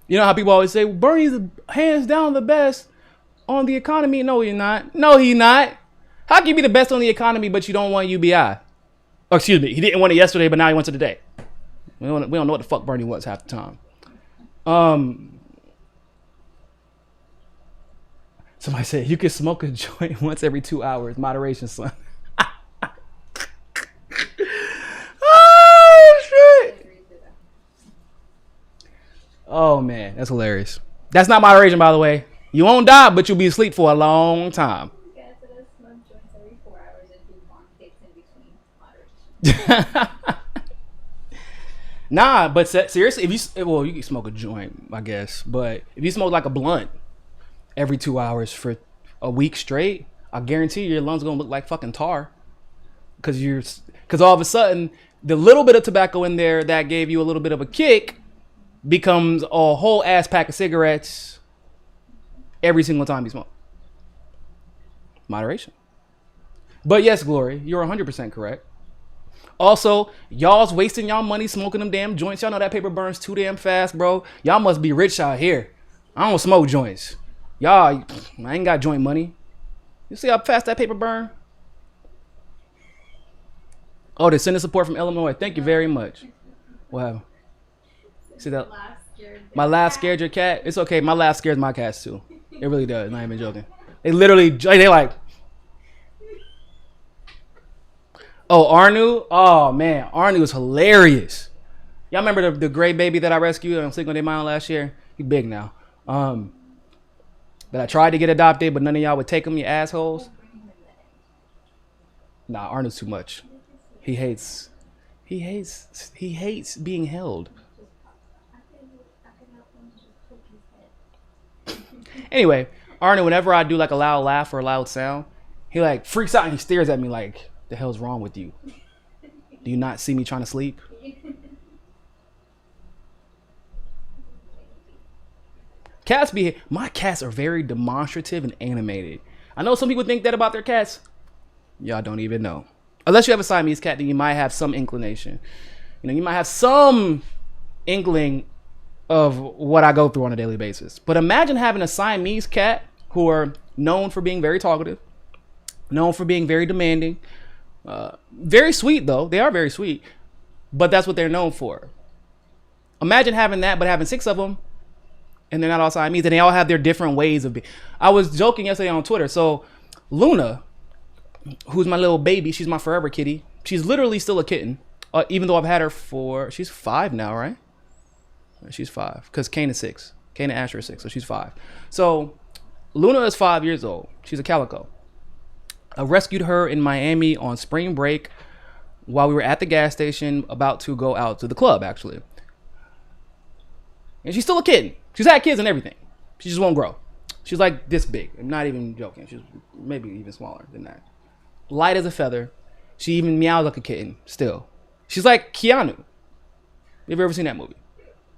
You know how people always say, well, Bernie's hands down the best on the economy. No, you're not. No, he's not. How can you be the best on the economy, but you don't want UBI? Oh, excuse me. He didn't want it yesterday, but now he wants it today. We don't know what the fuck Bernie wants half the time. Somebody said, you can smoke a joint once every 2 hours. Moderation, son. Oh, shit. Oh, man. That's hilarious. That's not moderation, by the way. You won't die, but you'll be asleep for a long time. Nah, but seriously, if you can smoke a joint, I guess, but if you smoke like a blunt every 2 hours for a week straight, I guarantee your lungs are gonna look like fucking tar, because all of a sudden the little bit of tobacco in there that gave you a little bit of a kick becomes a whole ass pack of cigarettes every single time you smoke. Moderation. But yes, Glory, you're 100% correct. Also, y'all's wasting y'all money smoking them damn joints. Y'all know that paper burns too damn fast, bro. Y'all must be rich out here. I don't smoke joints. Y'all, I ain't got joint money. You see how fast that paper burn? Oh, they sending support from Illinois. Thank you very much. Wow. See that? My laugh scared your cat? It's okay. My laugh scares my cats too. It really does. Not even joking. They literally, they like... Oh, Arnu? Oh, man. Arnu is hilarious. Y'all remember the gray baby that I rescued on Cinco de Mayo last year? He's big now. That I tried to get adopted, but none of y'all would take him, you assholes. Nah, Arnu's too much. He hates being held. Anyway, Arnu, whenever I do like a loud laugh or a loud sound, he like freaks out and he stares at me like, the hell's wrong with you? Do you not see me trying to sleep? My cats are very demonstrative and animated. I know some people think that about their cats. Y'all don't even know. Unless you have a Siamese cat, then you might have some inclination. You know, you might have some inkling of what I go through on a daily basis. But imagine having a Siamese cat who are known for being very talkative, known for being very demanding, very sweet though. They are very sweet, but that's what they're known for. Imagine having that, but having 6 of them and they're not all Siamese, and they all have their different ways of being. I was joking yesterday on Twitter. So Luna, who's my little baby, she's my forever kitty. She's literally still a kitten, even though I've had her she's 5 now, right? She's 5 because Kane is 6. Kane and Asher is 6, so she's 5. So Luna is 5 years old. She's a calico. I rescued her in Miami on spring break while we were at the gas station about to go out to the club, actually. And she's still a kitten. She's had kids and everything. She just won't grow. She's like this big. I'm not even joking. She's maybe even smaller than that. Light as a feather. She even meows like a kitten still. She's like Keanu. Have you ever seen that movie?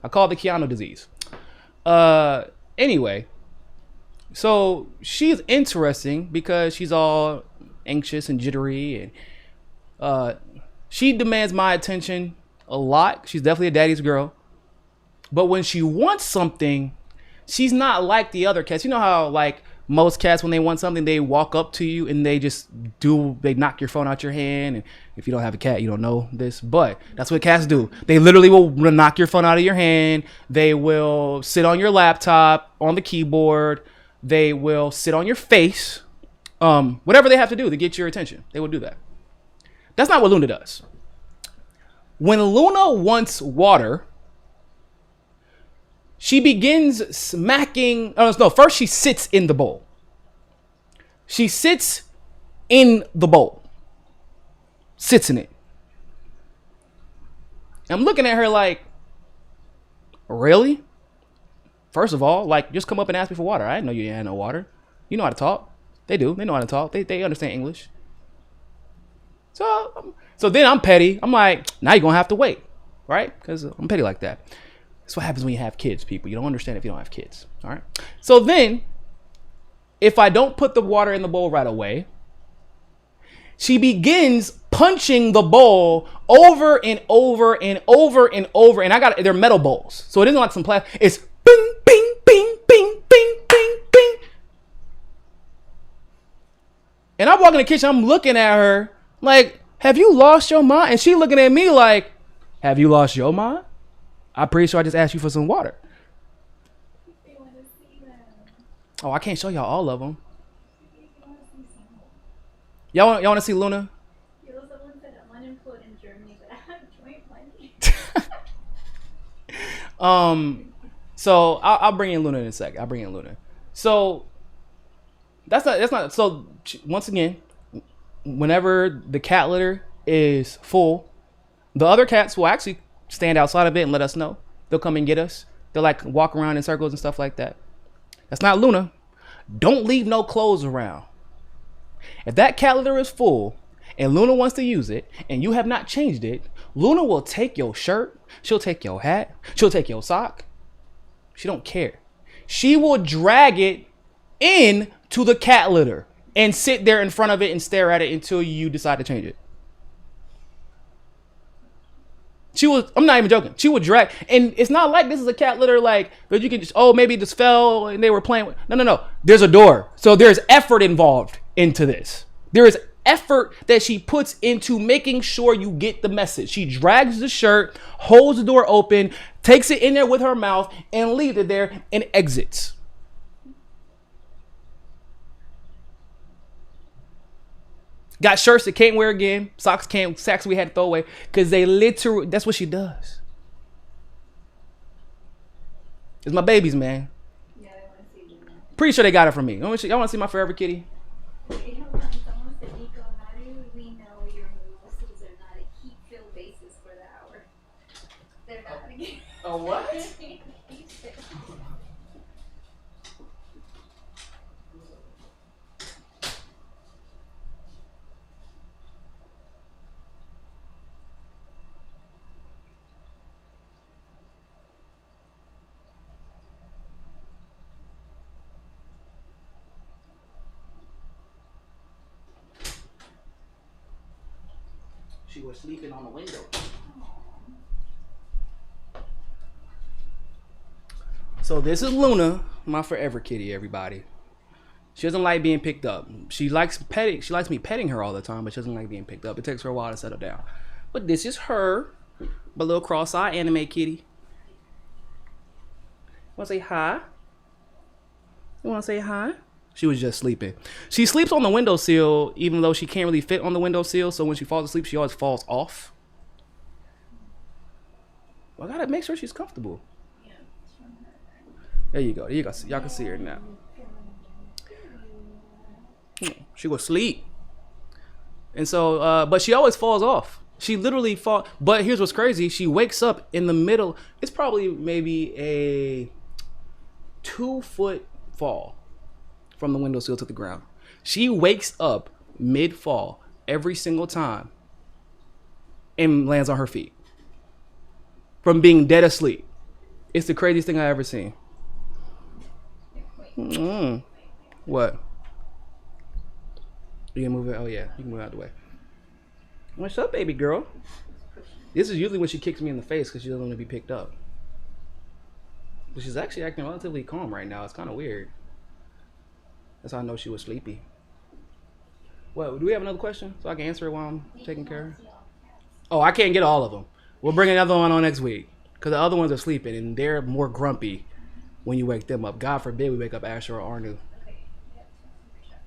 I call it the Keanu disease. Anyway, so she's interesting because she's all anxious and jittery, and she demands my attention a lot. She's definitely a daddy's girl. But when she wants something, she's not like the other cats. You know how like most cats, when they want something, they walk up to you and they knock your phone out your hand. And if you don't have a cat, you don't know this, but that's what cats do. They literally will knock your phone out of your hand. They will sit on your laptop, on the keyboard. They will sit on your face. Whatever they have to do to get your attention, they will do that. That's not what Luna does. When Luna wants water, she begins smacking. First she sits in the bowl. She sits in the bowl. Sits in it. I'm looking at her like, really? First of all, like, just come up and ask me for water. I didn't know you had no water. You know how to talk. They do. They know how to talk. They understand English. So then I'm petty. I'm like, now you're going to have to wait. Right? Because I'm petty like that. That's what happens when you have kids, people. You don't understand if you don't have kids. All right. So then, if I don't put the water in the bowl right away, she begins punching the bowl over and over and over and over. And they're metal bowls. So it isn't like some plastic. It's bing, bing, bing, bing, bing, bing, bing. And I walk in the kitchen. I'm looking at her like, have you lost your mind? And she looking at me like, have you lost your mind? I'm pretty sure I just asked you for some water. They want to see them. Oh, I can't show y'all all of them. Y'all want to see Luna? You're the ones that I'm unemployed in Germany, but I have joint money. So I'll bring in Luna in a sec. So that's not. So once again, whenever the cat litter is full, the other cats will actually stand outside of it and let us know. They'll come and get us. They'll like walk around in circles and stuff like that. That's not Luna. Don't leave no clothes around. If that cat litter is full and Luna wants to use it and you have not changed it, Luna will take your shirt. She'll take your hat. She'll take your sock. She don't care. She will drag it in to the cat litter and sit there in front of it and stare at it until you decide to change it. I'm not even joking. She would drag, and it's not like this is a cat litter like that you can just, maybe it just fell and they were playing with. No. There's a door. So there's effort involved into this. There is effort that she puts into making sure you get the message. She drags the shirt, holds the door open, takes it in there with her mouth, and leaves it there and exits. Got shirts that can't wear again. Socks we had to throw away. Because that's what she does. It's my babies, man. Yeah, I want to see them. Pretty sure they got it from me. Y'all want to see my forever kitty? Wait, hold on. Someone said, Niko, how do we know your Mimosas are not a heat fill basis for the hour? They're not again. A what? She was sleeping on the window. So this is Luna, my forever kitty, everybody. She doesn't like being picked up. She likes me petting her all the time, but she doesn't like being picked up. It takes her a while to settle down. But this is her, my little cross-eyed anime kitty. Want to say hi? You want to say hi? She was just sleeping. She sleeps on the windowsill, even though she can't really fit on the windowsill. So when she falls asleep, she always falls off. Well, I gotta make sure she's comfortable. There you go. There you go. Y'all can see her now. She was asleep. And so, but she always falls off. She literally fall. But here's what's crazy. She wakes up in the middle. It's probably maybe a 2-foot fall from the windowsill to the ground. She wakes up mid-fall every single time and lands on her feet from being dead asleep. It's the craziest thing I ever seen. What? You can move it? Oh yeah, you can move it out of the way. What's up, baby girl? This is usually when she kicks me in the face because she doesn't want to be picked up. But she's actually acting relatively calm right now. It's kind of weird. That's how I know she was sleepy. What, do we have another question so I can answer it while I'm taking care of her? Oh, I can't get all of them. We'll bring another one on next week because the other ones are sleeping and they're more grumpy when you wake them up. God forbid we wake up Asher or Arnu.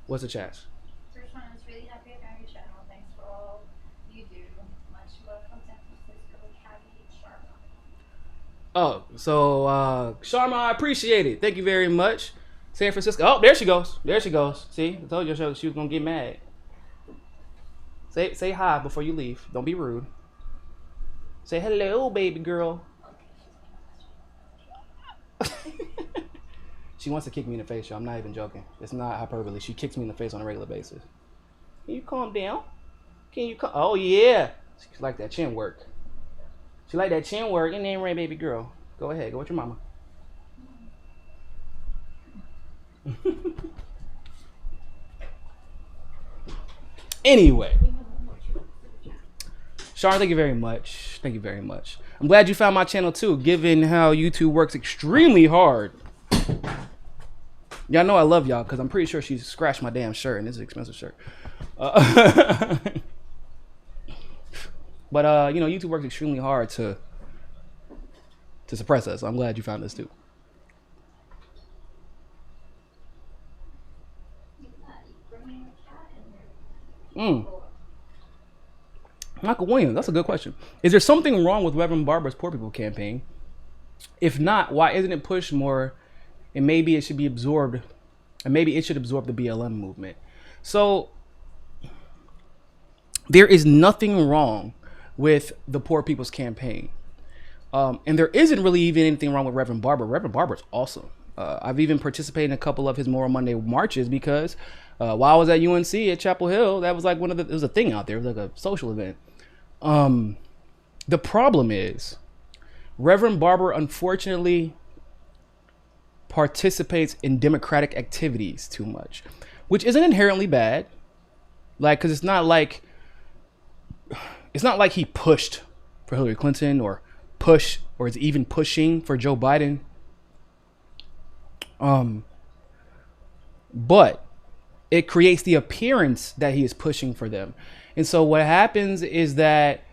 What's the chat? First one is really happy about your channel. Thanks for all you do. Much love from San Francisco. Happy Sharma. Oh, so Sharma, I appreciate it. Thank you very much. San Francisco. Oh, there she goes. There she goes. See, I told you she was gonna get mad. Say hi before you leave. Don't be rude. Say hello, baby girl. She wants to kick me in the face, y'all. I'm not even joking. It's not hyperbole. She kicks me in the face on a regular basis. Can you calm down? Can you calm? Oh yeah. She like that chin work. She like that chin work. And then right, baby girl. Go ahead. Go with your mama. Anyway, Sean, thank you very much. Thank you very much. I'm glad you found my channel too, given how YouTube works extremely hard. Y'all know I love y'all because I'm pretty sure she scratched my damn shirt, and this is an expensive shirt. But you know, YouTube works extremely hard to suppress us. So I'm glad you found this too. Michael Williams, that's a good question. Is there something wrong with Reverend Barber's Poor People campaign? If not, why isn't it pushed more? And maybe it should be absorbed, and maybe it should absorb the BLM movement. So there is nothing wrong with the Poor People's campaign. And there isn't really even anything wrong with Reverend Barber. Reverend Barber is awesome. I've even participated in a couple of his Moral Monday marches because while I was at UNC at Chapel Hill, that was like it was a thing out there. It was like a social event. The problem is Reverend Barber, unfortunately, participates in democratic activities too much, which isn't inherently bad. Like, cause it's not like he pushed for Hillary Clinton or is even pushing for Joe Biden. But it creates the appearance that he is pushing for them. And so what happens is that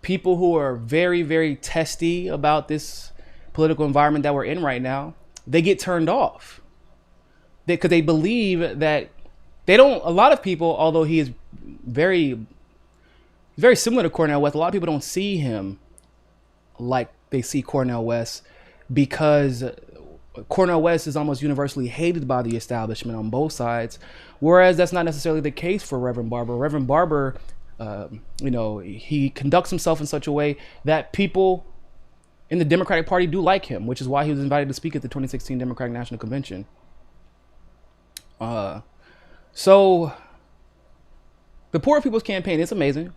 people who are very, very testy about this political environment that we're in right now, they get turned off because they believe that they don't. A lot of people, although he is very similar to Cornel West, a lot of people don't see him like they see Cornel West because Cornel West is almost universally hated by the establishment on both sides, whereas that's not necessarily the case for Reverend Barber. Reverend Barber, he conducts himself in such a way that people in the Democratic Party do like him, which is why he was invited to speak at the 2016 Democratic National Convention. So the Poor People's Campaign, it's amazing.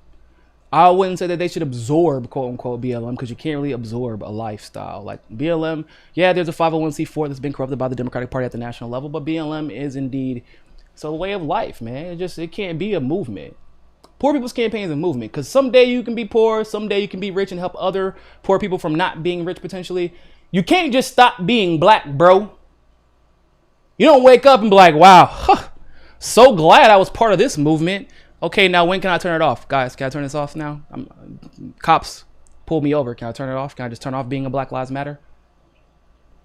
I wouldn't say that they should absorb, quote unquote, BLM, because you can't really absorb a lifestyle. Like BLM, yeah, there's a 501c4 that's been corrupted by the Democratic Party at the national level, but BLM is indeed, it's a way of life, man. It can't be a movement. Poor People's Campaign is a movement because someday you can be poor, someday you can be rich and help other poor people from not being rich potentially. You can't just stop being black, bro. You don't wake up and be like, wow, so glad I was part of this movement. Okay, now when can I turn it off? Guys, can I turn this off now? Cops pulled me over. Can I turn it off? Can I just turn off being a Black Lives Matter?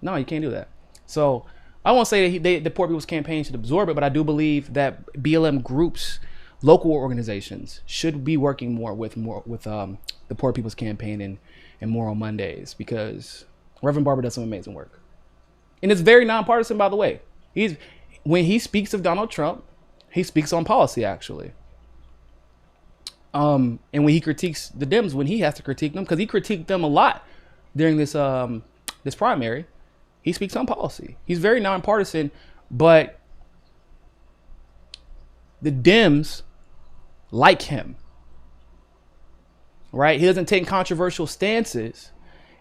No, you can't do that. So I won't say that the Poor People's Campaign should absorb it, but I do believe that BLM groups, local organizations, should be working more with the Poor People's Campaign and Moral Mondays, because Reverend Barber does some amazing work, and it's very nonpartisan. By the way, when he speaks of Donald Trump, he speaks on policy actually. And when he critiques the Dems, when he has to critique them, because he critiqued them a lot during this primary, he speaks on policy. He's very nonpartisan, but the Dems like him, right? He doesn't take controversial stances,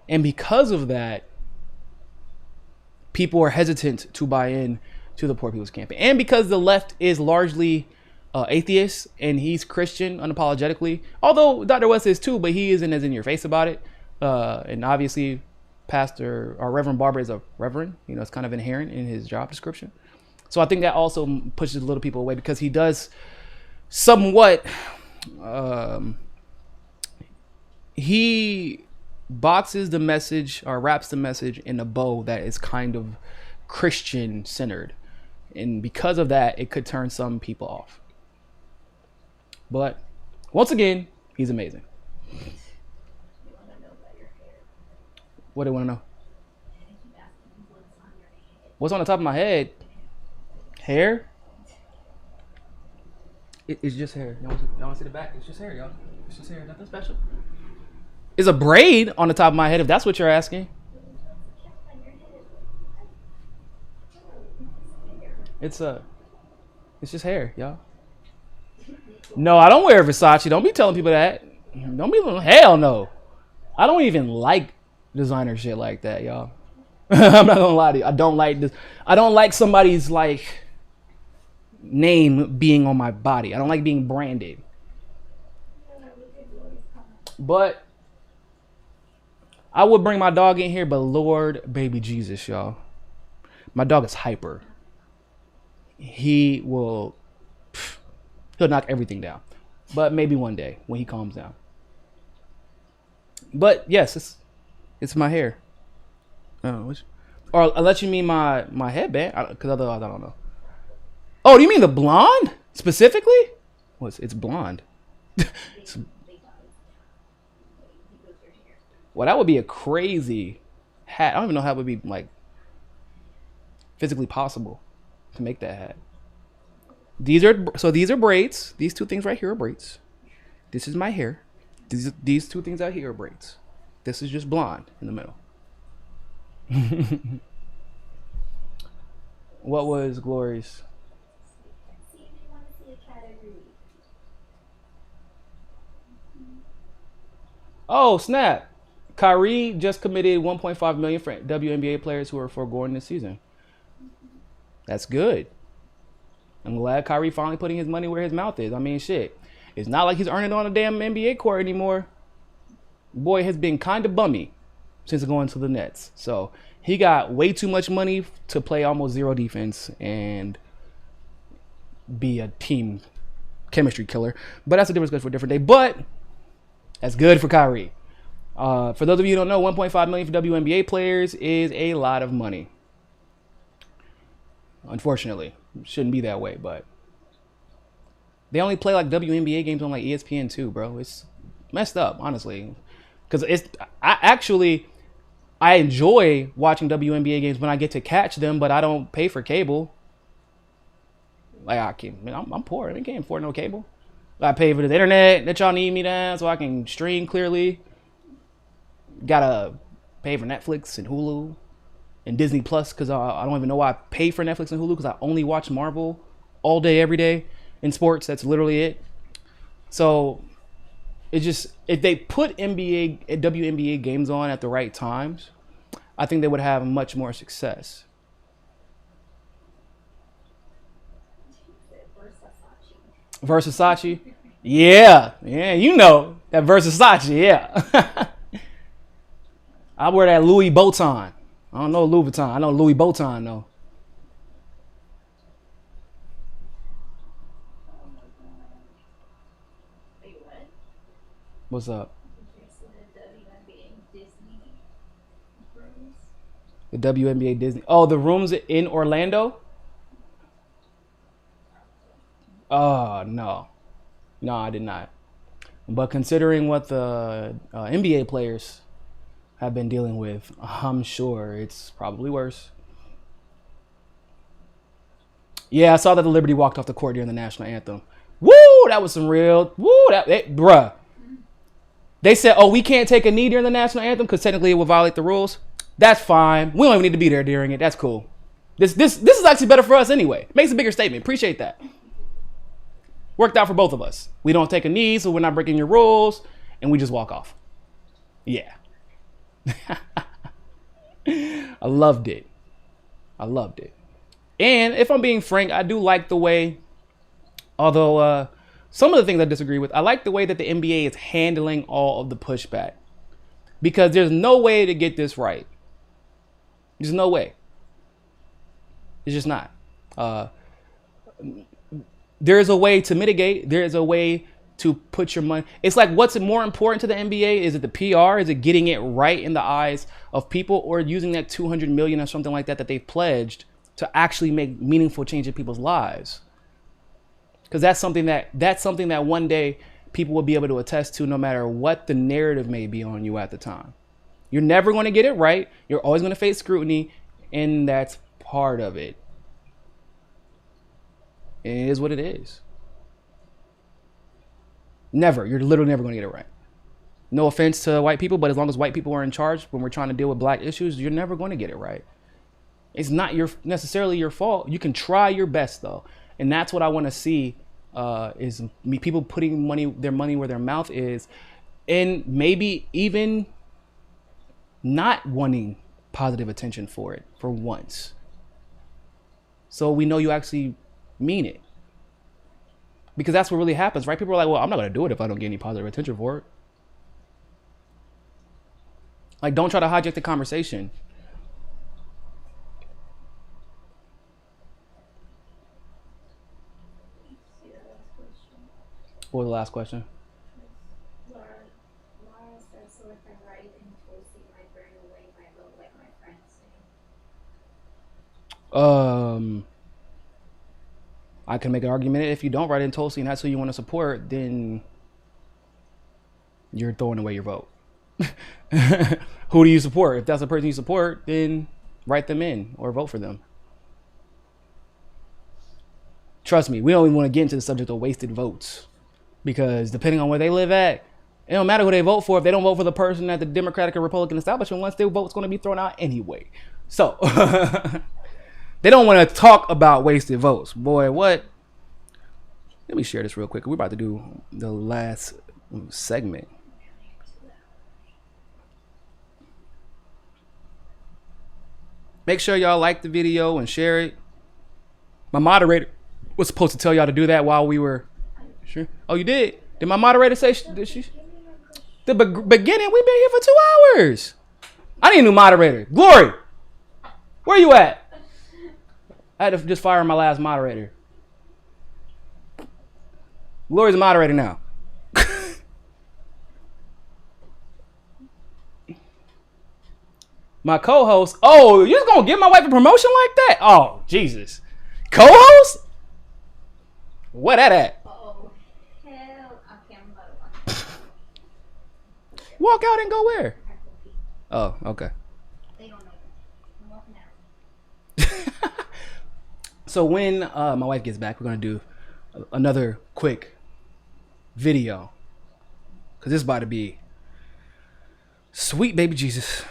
and because of that, people are hesitant to buy in to the Poor People's Campaign. And because the left is largely atheist and he's Christian unapologetically, although Dr. West is too, but he isn't as in your face about it. And obviously, Pastor or Reverend Barber is a reverend. You know, it's kind of inherent in his job description. So I think that also pushes little people away, because he does somewhat. He boxes the message or wraps the message in a bow that is kind of Christian centered, and because of that, it could turn some people off. But once again, he's amazing. What do you want to know? What's on the top of my head? Hair? It's just hair. Y'all want to see the back? It's just hair, y'all. It's just hair. Nothing special. It's a braid on the top of my head, if that's what you're asking. It's just hair, y'all. No, I don't wear Versace. Don't be telling people that. Don't be, hell no. I don't even like designer shit like that, y'all. I'm not gonna lie to you. I don't like this. I don't like somebody's like name being on my body. I don't like being branded. But I would bring my dog in here, but Lord, baby Jesus, y'all. My dog is hyper. He'll knock everything down. But maybe one day when he calms down. But yes, it's my hair. Or unless you mean my headband, because otherwise I don't know. Oh, do you mean the blonde specifically? Well, it's blonde. Well, that would be a crazy hat. I don't even know how it would be like physically possible to make that hat. These are braids. These two things right here are braids. This is my hair. These two things out here are braids. This is just blonde in the middle. What was Glory's? Oh, snap. Kyrie just committed $1.5 million for WNBA players who are foregoing this season. That's good. I'm glad Kyrie finally putting his money where his mouth is. I mean, shit. It's not like he's earning on a damn NBA court anymore. Boy has been kind of bummy since going to the Nets. So he got way too much money to play almost zero defense and be a team chemistry killer. But that's a different discussion for a different day. But that's good for Kyrie. For those of you who don't know, $1.5 million for WNBA players is a lot of money. Unfortunately, it shouldn't be that way, but they only play like WNBA games on like ESPN too, bro. It's messed up, honestly. Because I enjoy watching WNBA games when I get to catch them, but I don't pay for cable. Like I'm poor. I can't afford no cable. I pay for the internet that y'all need me to so I can stream clearly. Gotta pay for Netflix and Hulu and Disney Plus, because I don't even know why I pay for Netflix and Hulu, because I only watch Marvel all day, every day in sports. That's literally it. So it's just, if they put WNBA games on at the right times, I think they would have much more success. Versace? Yeah, you know that Versace, yeah. I wear that Louis Vuitton. I don't know Louis Vuitton. I know Louis Vuitton though. What's up? The WNBA Disney. Oh, the rooms in Orlando? Oh, no. No, I did not. But considering what the NBA players have been dealing with, I'm sure it's probably worse. Yeah, I saw that the Liberty walked off the court during the national anthem. Woo, that was some real. Woo, bruh. They said, oh, we can't take a knee during the national anthem because technically it will violate the rules. That's fine. We don't even need to be there during it. That's cool. This is actually better for us anyway. Makes a bigger statement. Appreciate that. Worked out for both of us. We don't take a knee, so we're not breaking your rules, and we just walk off. Yeah. I loved it. And if I'm being frank, I do like the way, although some of the things I disagree with, I like the way that the NBA is handling all of the pushback. Because there's no way to get this right. There's no way. It's just not. There's a way to mitigate. There's a way to put your money. It's like, what's more important to the NBA? Is it the PR? Is it getting it right in the eyes of people, or using that $200 million or something like that they've pledged to actually make meaningful change in people's lives? Because that's something that one day people will be able to attest to, no matter what the narrative may be on you at the time. You're never going to get it right. You're always going to face scrutiny, and that's part of it. It is what it is. Never. You're literally never going to get it right. No offense to white people, but as long as white people are in charge when we're trying to deal with black issues, you're never going to get it right. It's not necessarily your fault. You can try your best, though. And that's what I want to see, is people putting their money where their mouth is, and maybe even not wanting positive attention for it for once. So we know you actually mean it. Because that's what really happens, right? People are like, well, I'm not going to do it if I don't get any positive attention for it. Like, don't try to hijack the conversation. What was the last question? Laura says, so if I write in Tulsi, I burn away my vote like my friends say. I can make an argument. If you don't write in Tulsi and that's who you want to support, then you're throwing away your vote. Who do you support? If that's the person you support, then write them in or vote for them. Trust me, we don't even want to get into the subject of wasted votes, because depending on where they live at, it don't matter who they vote for. If they don't vote for the person at the Democratic or Republican establishment wants, their vote's going to be thrown out anyway. So they don't want to talk about wasted votes. Boy, what? Let me share this real quick. We're about to do the last segment. Make sure y'all like the video and share it. My moderator was supposed to tell y'all to do that while we were... Sure. Oh, you did? Did my moderator say... Did she? The beginning, we've been here for 2 hours. I need a new moderator. Glory, where you at? I had to just fire my last moderator. Glory's a moderator now. My co-host. Oh, you're just gonna give my wife a promotion like that? Oh, Jesus. Co-host? What at? Oh, hell. Okay, I'm about to Walk out and go where? Oh, okay. They don't know. I'm walking out. So when my wife gets back, we're gonna do another quick video, because this is about to be sweet baby Jesus.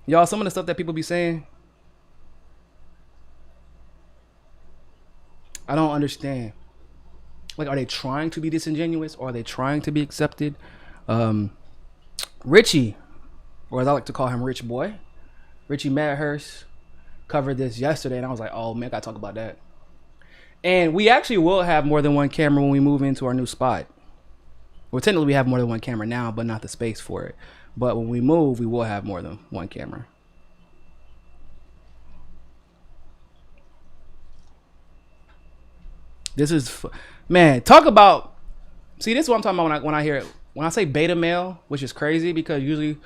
Y'all, some of the stuff that people be saying, I don't understand. Like, are they trying to be disingenuous, or are they trying to be accepted? Richie, or as I like to call him, Rich Boy, Richie Madhurst, covered this yesterday, and I was like, oh man, I gotta talk about that. And we actually will have more than one camera when we move into our new spot. Well, technically we have more than one camera now, but not the space for it. But when we move, we will have more than one camera. This is, man, talk about, see, this is what I'm talking about when I hear it. When I say beta male, which is crazy, because usually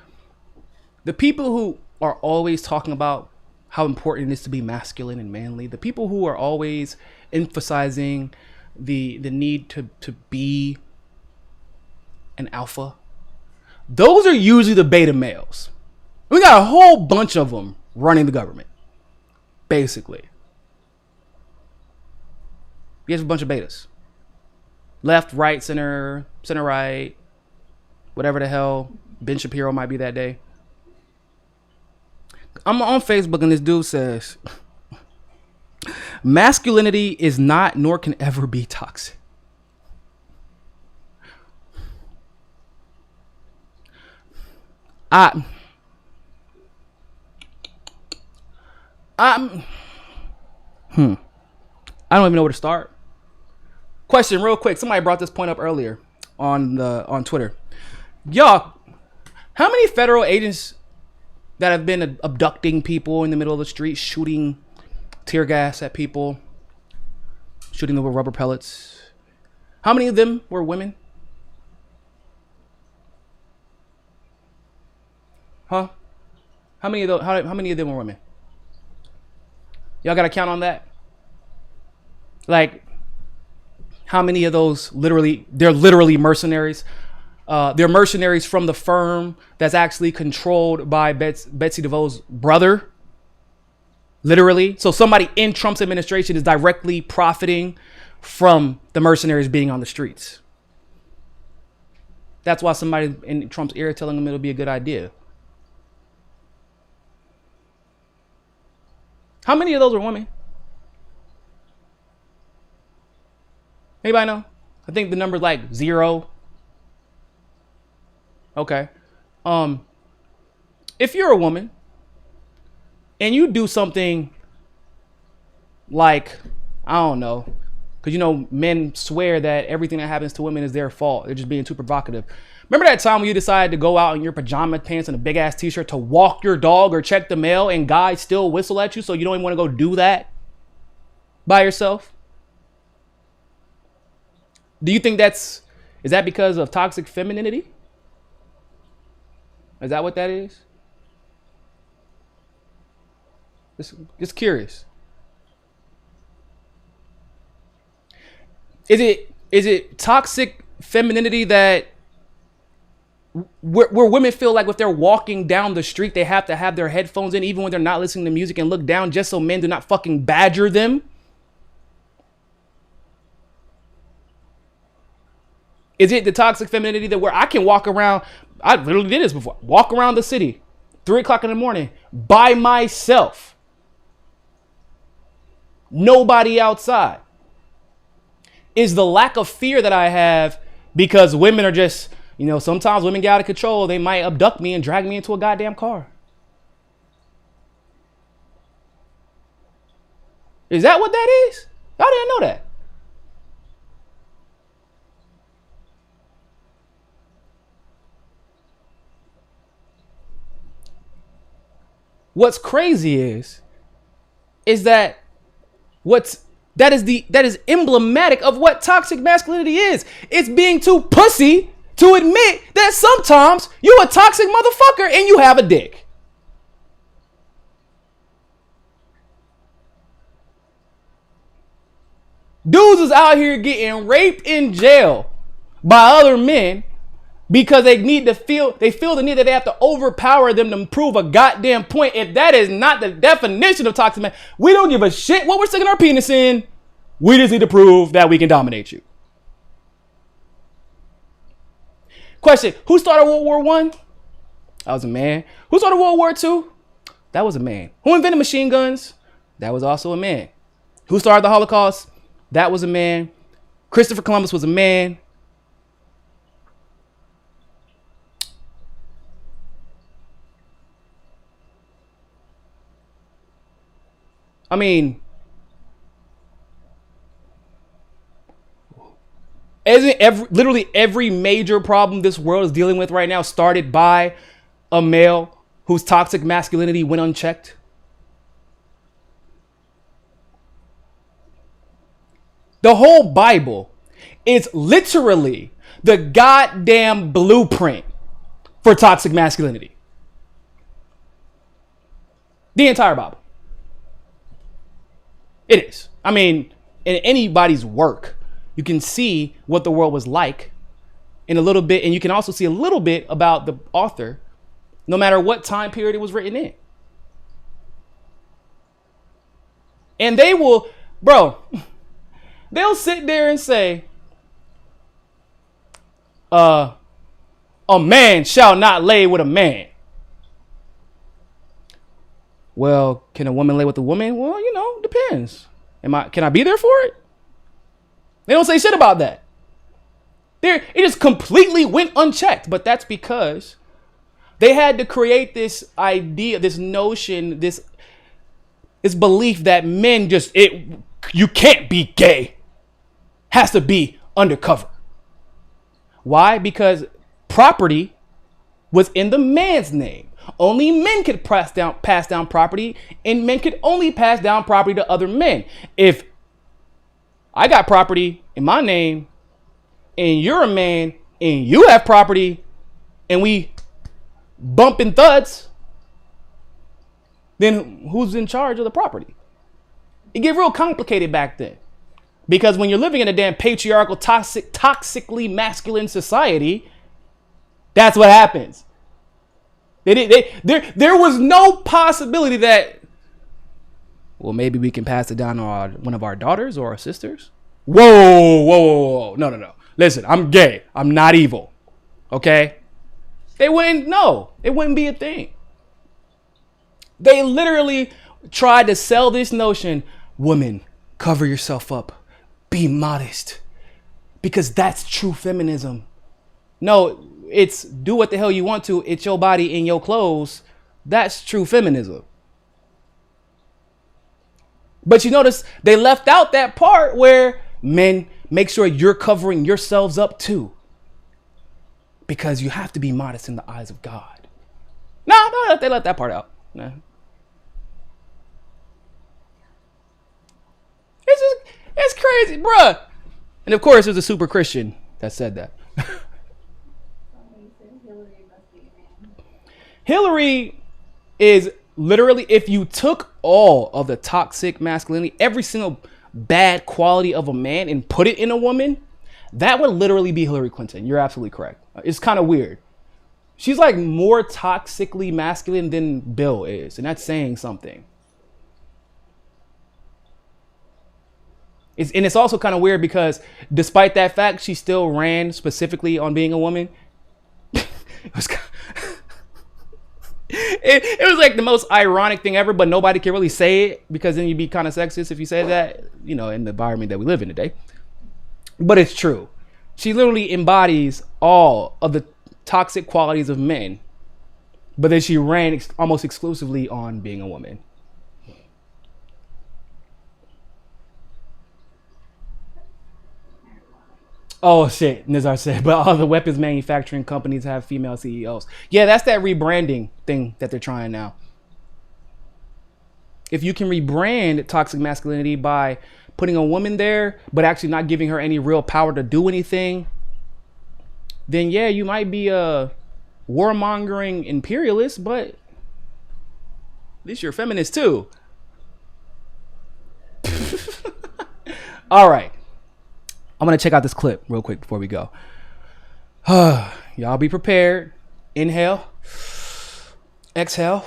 the people who, are always talking about how important it is to be masculine and manly, the people who are always emphasizing the need to be an alpha, those are usually the beta males. We got a whole bunch of them running the government, basically. You have a bunch of betas. Left, right, center right, whatever the hell Ben Shapiro might be that day. I'm on Facebook and this dude says, masculinity is not nor can ever be toxic. I don't even know where to start. Question real quick. Somebody brought this point up earlier on Twitter. Y'all, how many federal agents that have been abducting people in the middle of the street, shooting tear gas at people, shooting them with rubber pellets, how many of them were women? Huh? How many of those? How many of them were women? Y'all got to count on that. Like, how many of those they're literally mercenaries? They're mercenaries from the firm that's actually controlled by Betsy DeVos's brother. Literally. So somebody in Trump's administration is directly profiting from the mercenaries being on the streets. That's why somebody in Trump's ear telling him it'll be a good idea. How many of those are women? Anybody know? I think the number's like 0. Okay. If you're a woman and you do something like, I don't know, because men swear that everything that happens to women is their fault. They're just being too provocative. Remember that time when you decided to go out in your pajama pants and a big ass t-shirt to walk your dog or check the mail and guys still whistle at you so you don't even want to go do that by yourself? Do you think is that because of toxic femininity? Is that what that is? Just curious. Is it toxic femininity that where women feel like if they're walking down the street, they have to have their headphones in even when they're not listening to music and look down just so men do not fucking badger them? Is it the toxic femininity that where I can walk around, I literally did this before, walk around the city, 3 o'clock in the morning, by myself. Nobody outside. Is the lack of fear that I have because women are just, sometimes women get out of control. They might abduct me and drag me into a goddamn car. Is that what that is? I didn't know that. What's crazy is that that is emblematic of what toxic masculinity is. It's being too pussy to admit that sometimes you a toxic motherfucker and you have a dick. Dudes is out here getting raped in jail by other men because they feel the need that they have to overpower them to prove a goddamn point. If that is not the definition of toxic man, we don't give a shit what we're sticking our penis in. We just need to prove that we can dominate you. Question, who started World War I? That was a man. Who started World War II? That was a man. Who invented machine guns? That was also a man. Who started the Holocaust? That was a man. Christopher Columbus was a man. I mean, literally every major problem this world is dealing with right now started by a male whose toxic masculinity went unchecked? The whole Bible is literally the goddamn blueprint for toxic masculinity. The entire Bible. It is. I mean, in anybody's work, you can see what the world was like in a little bit, and you can also see a little bit about the author, no matter what time period it was written in. And they will, bro, they'll sit there and say, a man shall not lay with a man. Well, can a woman lay with a woman? Well, depends. Can I be there for it? They don't say shit about that. It just completely went unchecked. But that's because they had to create this idea, this notion, this belief that men you can't be gay. Has to be undercover. Why? Because property was in the man's name. Only men could pass down property, and men could only pass down property to other men. If I got property in my name, and you're a man, and you have property, and we bumping thuds, then who's in charge of the property? It get real complicated back then. Because when you're living in a damn patriarchal, toxically masculine society, that's what happens. There was no possibility that, well, maybe we can pass it down to one of our daughters or our sisters. Whoa. No. Listen, I'm gay. I'm not evil. Okay? It wouldn't be a thing. They literally tried to sell this notion, woman, cover yourself up. Be modest. Because that's true feminism. No, it's do what the hell you want to. It's your body in your clothes. That's true feminism. But you notice they left out that part where men, make sure you're covering yourselves up too. Because you have to be modest in the eyes of God. No, they left that part out. Nah. It's crazy, bruh. And of course, there's a super Christian that said that. Hillary is literally, if you took all of the toxic masculinity, every single bad quality of a man and put it in a woman, that would literally be Hillary Clinton. You're absolutely correct. It's kind of weird. She's like more toxically masculine than Bill is, and that's saying something. It's also kind of weird because despite that fact, she still ran specifically on being a woman. It was like the most ironic thing ever, but nobody can really say it because then you'd be kind of sexist if you say that, in the environment that we live in today. But it's true. She literally embodies all of the toxic qualities of men, but then she ran almost exclusively on being a woman. Oh shit, Nizar said, but all the weapons manufacturing companies have female CEOs. Yeah, that's that rebranding thing that they're trying now. If you can rebrand toxic masculinity by putting a woman there, but actually not giving her any real power to do anything, then yeah, you might be a warmongering imperialist, but at least you're a feminist too. All right. I'm going to check out this clip real quick before we go. Y'all be prepared. Inhale. Exhale.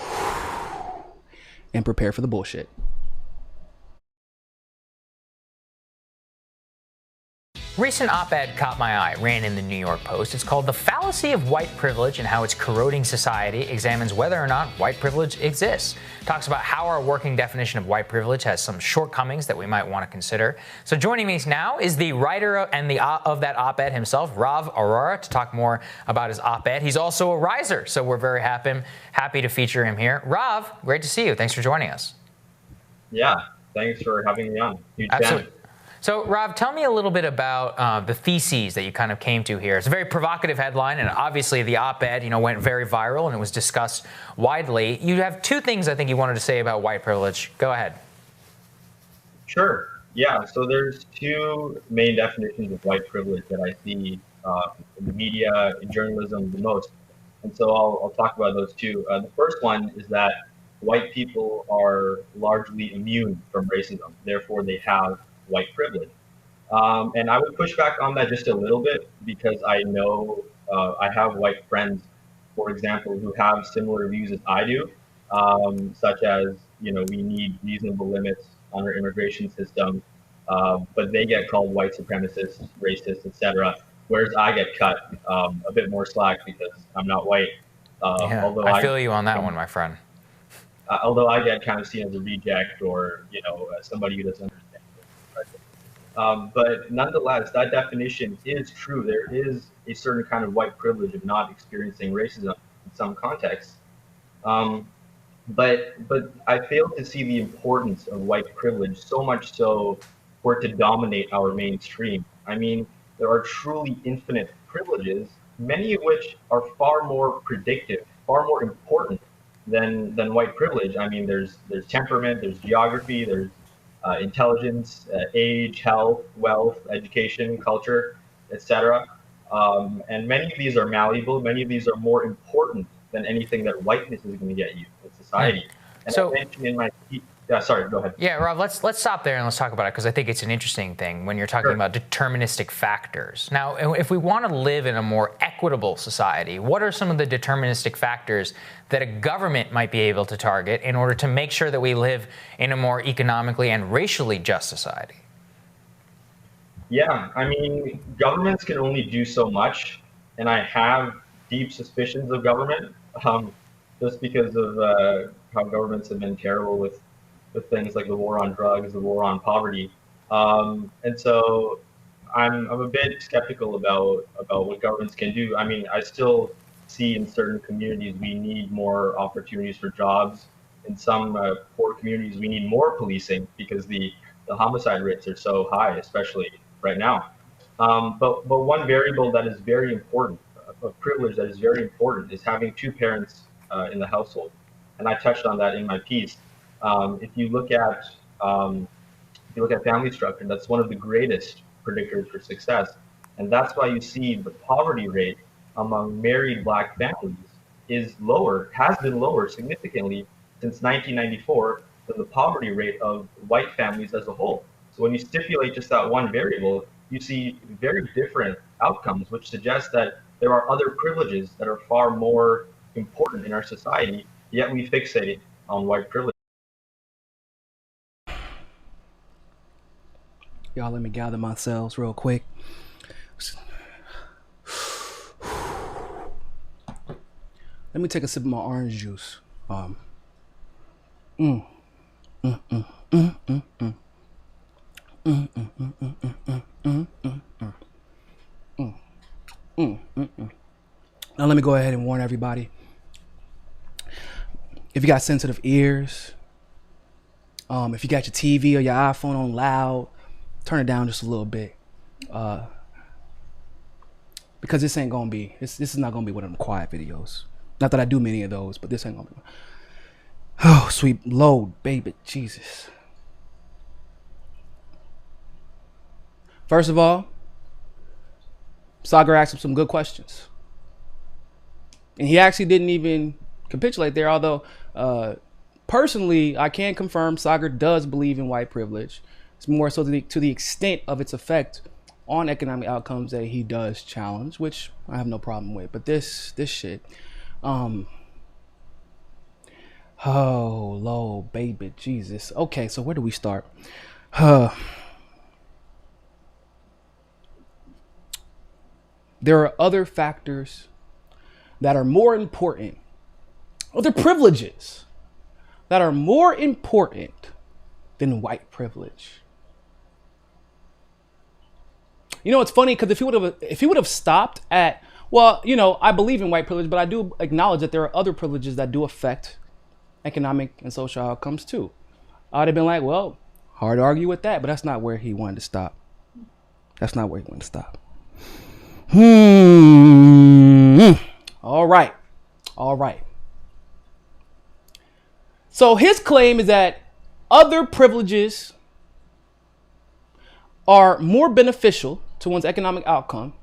And prepare for the bullshit. Recent op-ed caught my eye, ran in the New York Post. It's called The Fallacy of White Privilege and How It's Corroding Society, examines whether or not white privilege exists. Talks about how our working definition of white privilege has some shortcomings that we might want to consider. So joining me now is the writer of that op-ed himself, Rav Arora, to talk more about his op-ed. He's also a riser, so we're very happy to feature him here. Rav, great to see you. Thanks for joining us. Yeah, thanks for having me on. Huge Absolutely. fan. So, Rob, tell me a little bit about the theses that you kind of came to here. It's a very provocative headline, and obviously the op-ed, went very viral and it was discussed widely. You have two things I think you wanted to say about white privilege. Go ahead. Sure. Yeah. So there's two main definitions of white privilege that I see in the media, in journalism, the most. And so I'll talk about those two. The first one is that white people are largely immune from racism. Therefore, they have white privilege. And I would push back on that just a little bit because I know I have white friends, for example, who have similar views as I do, such as, we need reasonable limits on our immigration system, but they get called white supremacists, racists, etc. Whereas I get cut a bit more slack because I'm not white. Yeah, Although I feel you on that one, my friend. Although I get kind of seen as a reject or somebody who doesn't understand. But nonetheless, that definition is true. There is a certain kind of white privilege of not experiencing racism in some contexts. Um, but I fail to see the importance of white privilege so much so for it to dominate our mainstream. I mean, there are truly infinite privileges, many of which are far more predictive, far more important than white privilege. I mean, there's temperament, there's geography, there's intelligence, age, health, wealth, education, culture, etc. And many of these are malleable. Many of these are more important than anything that whiteness is going to get you in society. And So- I mentioned in my sorry, go ahead. Yeah, Rob, let's stop there and let's talk about it because I think it's an interesting thing when you're talking Sure. about deterministic factors. Now, if we want to live in a more equitable society, what are some of the deterministic factors that a government might be able to target in order to make sure that we live in a more economically and racially just society? Yeah, I mean, governments can only do so much, and I have deep suspicions of government, just because of how governments have been terrible with things like the war on drugs, the war on poverty, and so I'm a bit skeptical about what governments can do. I mean, I still see in certain communities we need more opportunities for jobs. In some poor communities, we need more policing because the homicide rates are so high, especially right now. But one variable that is very important, a privilege that is very important, is having two parents in the household, and I touched on that in my piece. If you look at family structure, that's one of the greatest predictors for success, and that's why you see the poverty rate among married Black families is lower, has been lower significantly since 1994 than the poverty rate of white families as a whole. So when you stipulate just that one variable, you see very different outcomes, which suggests that there are other privileges that are far more important in our society, yet we fixate on white privilege. Y'all, let me gather myself real quick. Let me take a sip of my orange juice. Now let me go ahead and warn everybody. If you got sensitive ears, if you got your TV or your iPhone on loud, turn it down just a little bit. Because this ain't gonna be, this is not gonna be one of them quiet videos. Not that I do many of those, but this ain't gonna be. Oh, sweet Lord, baby, Jesus. First of all, Sagar asked him some good questions. And he actually didn't even capitulate there, although personally, I can confirm Sagar does believe in white privilege. It's more so to the extent of its effect on economic outcomes that he does challenge, which I have no problem with. But this shit, oh, Lord, baby, Jesus. Okay, so where do we start? There are other factors that are more important, other privileges that are more important than white privilege. You know, it's funny because if he would have stopped at, well, you know, I believe in white privilege, but I do acknowledge that there are other privileges that do affect economic and social outcomes too. I'd have been like, well, hard to argue with that, but that's not where he wanted to stop. That's not where he wanted to stop. All right. So his claim is that other privileges are more beneficial to one's economic outcome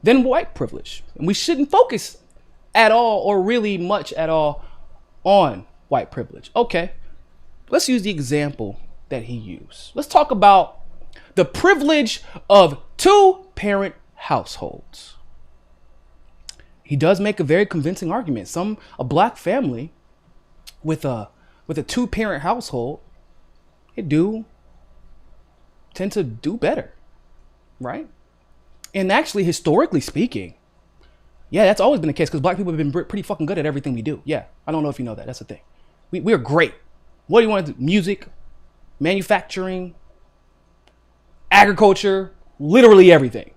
than white privilege. And we shouldn't focus at all, or really much at all, on white privilege. Okay, let's use the example that he used. Let's talk about the privilege of two-parent households. He does make a very convincing argument. A black family with a two-parent household, they do tend to do better, right? And actually, historically speaking, yeah, that's always been the case because black people have been pretty fucking good at everything we do. Yeah, I don't know if you know that. That's the thing. We are great. What do you want to do? Music, manufacturing, agriculture, literally everything.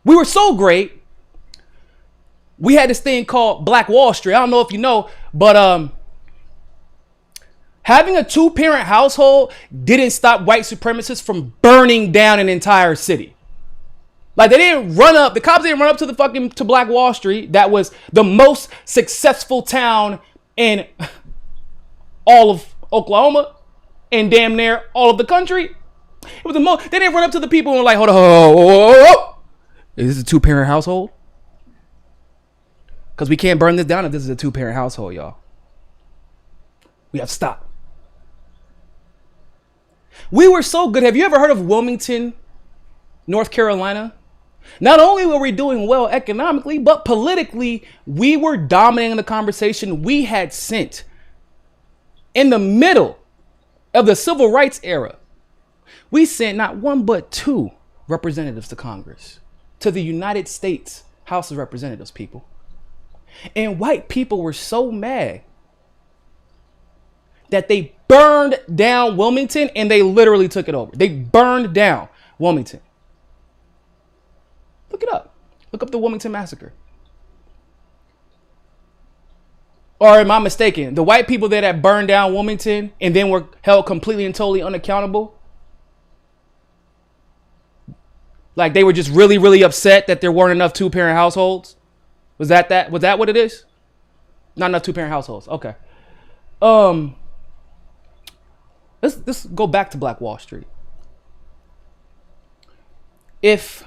We were so great. We had this thing called Black Wall Street. I don't know if you know, but having a two-parent household didn't stop white supremacists from burning down an entire city. Like the cops didn't run up to to Black Wall Street. That was the most successful town in all of Oklahoma and damn near all of the country. It was the most. They didn't run up to the people and were like, hold on. Is this a two-parent household? Because we can't burn this down if this is a two-parent household, y'all. We have to stop. We were so good. Have you ever heard of Wilmington, North Carolina? Not only were we doing well economically, but politically, we were dominating the conversation. We had sent, in the middle of the civil rights era, we sent not one but two representatives to Congress, to the United States House of Representatives, people. And white people were so mad that they burned down Wilmington and they literally took it over. They burned down Wilmington. Look it up. Look up the Wilmington Massacre. Or am I mistaken? The white people that burned down Wilmington and then were held completely and totally unaccountable? Like they were just really, really upset that there weren't enough two-parent households? Was that what it is? Not enough two-parent households. Okay. Let's go back to Black Wall Street. If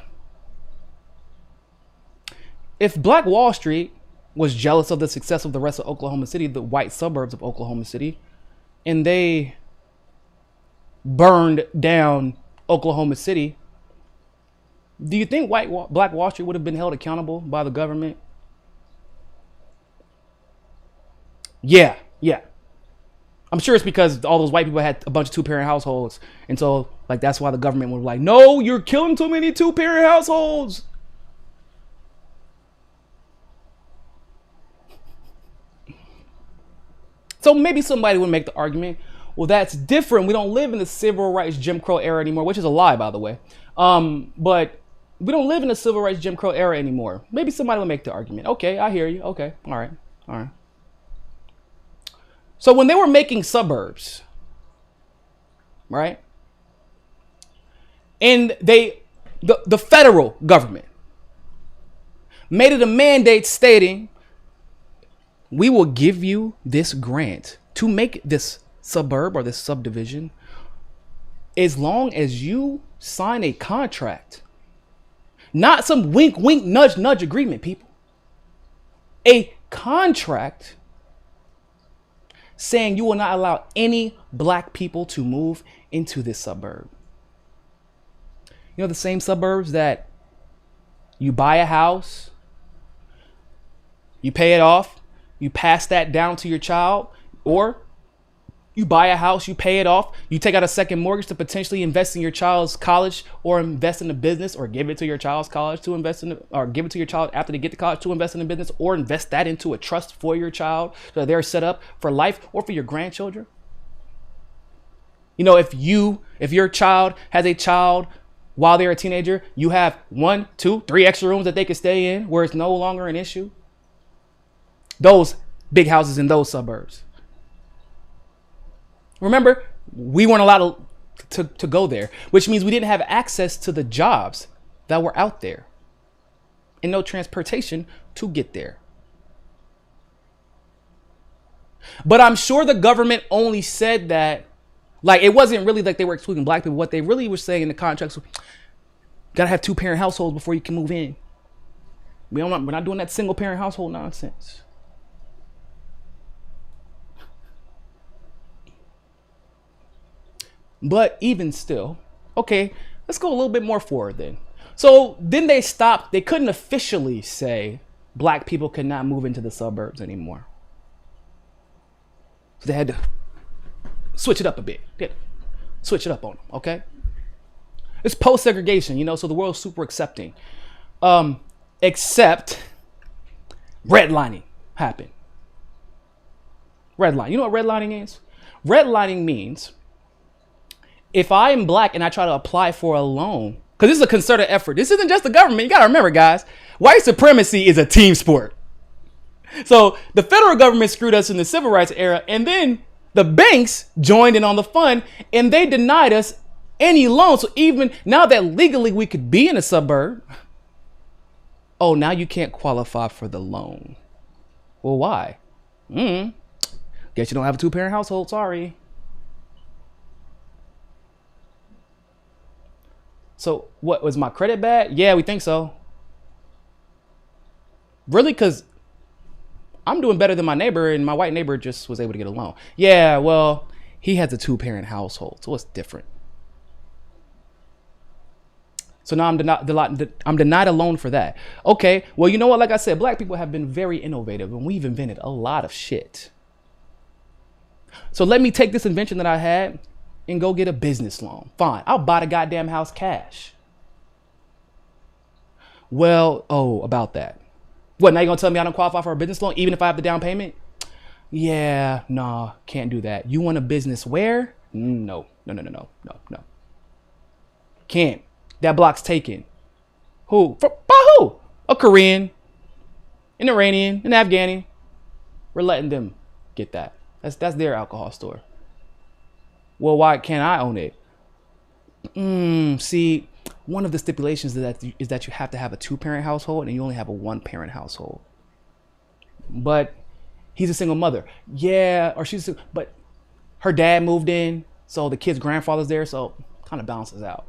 Black Wall Street was jealous of the success of the rest of Oklahoma City, the white suburbs of Oklahoma City, and they burned down Oklahoma City, do you think Black Wall Street would have been held accountable by the government? Yeah. I'm sure it's because all those white people had a bunch of two-parent households. And so, like, that's why the government was like, no, you're killing too many two-parent households. So maybe somebody would make the argument, well, that's different. We don't live in the civil rights Jim Crow era anymore, which is a lie, by the way. But we don't live in the civil rights Jim Crow era anymore. Maybe somebody will make the argument. Okay, I hear you. Okay, all right. So when they were making suburbs, right? And the federal government made it a mandate stating, we will give you this grant to make this suburb or this subdivision as long as you sign a contract. Not some wink, wink, nudge, nudge agreement, people. A contract saying you will not allow any black people to move into this suburb. You know, the same suburbs that you buy a house, you pay it off, you pass that down to your child, or you buy a house, you pay it off, you take out a second mortgage to potentially invest in your child's college or invest in a business, or give it to your child's college to invest in, or give it to your child after they get to college to invest in a business, or invest that into a trust for your child so that they're set up for life or for your grandchildren. You know, if your child has a child while they're a teenager, you have 1, 2, 3 extra rooms that they can stay in where it's no longer an issue. Those big houses in those suburbs. Remember, we weren't allowed to go there, which means we didn't have access to the jobs that were out there and no transportation to get there. But I'm sure the government only said that, like, it wasn't really like they were excluding black people. What they really were saying in the contracts was, gotta have 2-parent households before you can move in. We're not doing that single parent household nonsense. But even still, okay, let's go a little bit more forward then. So then they stopped. They couldn't officially say black people could not move into the suburbs anymore. So they had to switch it up a bit. They had to switch it up on them, okay? It's post-segregation, you know, so the world's super accepting. Except redlining happened. Redlining. You know what redlining is? Redlining means if I am black and I try to apply for a loan, because this is a concerted effort. This isn't just the government. You got to remember, guys, white supremacy is a team sport. So the federal government screwed us in the civil rights era, and then the banks joined in on the fun, and they denied us any loan. So even now that legally we could be in a suburb, oh, now you can't qualify for the loan. Well, why? Guess you don't have a 2-parent household. Sorry. So what, was my credit bad? Yeah, we think so. Really? Because I'm doing better than my neighbor, and my white neighbor just was able to get a loan. Yeah, well, he has a 2-parent household, so it's different. So now I'm denied a loan for that. Okay, well, you know what? Like I said, black people have been very innovative, and we've invented a lot of shit. So let me take this invention that I had and go get a business loan. Fine, I'll buy the goddamn house cash. Well, oh, about that. What, now you're gonna tell me I don't qualify for a business loan even if I have the down payment? Yeah, nah, can't do that. You want a business where? No. Can't. That block's taken. Who? By who? A Korean, an Iranian, an Afghani. We're letting them get that. That's their alcohol store. Well, why can't I own it? See, one of the stipulations is that you have to have a 2-parent household and you only have a 1-parent household. But he's a single mother. Yeah, or but her dad moved in, so the kid's grandfather's there, so kind of balances out.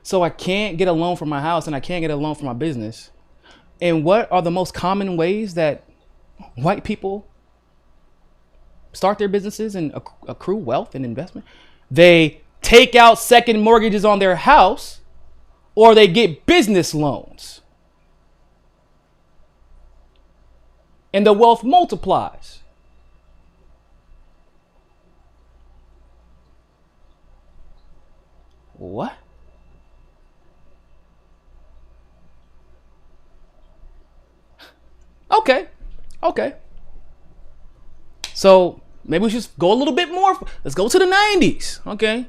So I can't get a loan for my house and I can't get a loan for my business. And what are the most common ways that white people start their businesses and accrue wealth and investment? They take out second mortgages on their house, or they get business loans. And the wealth multiplies. What? Okay. So maybe we should go a little bit more. Let's go to the 90s. Okay.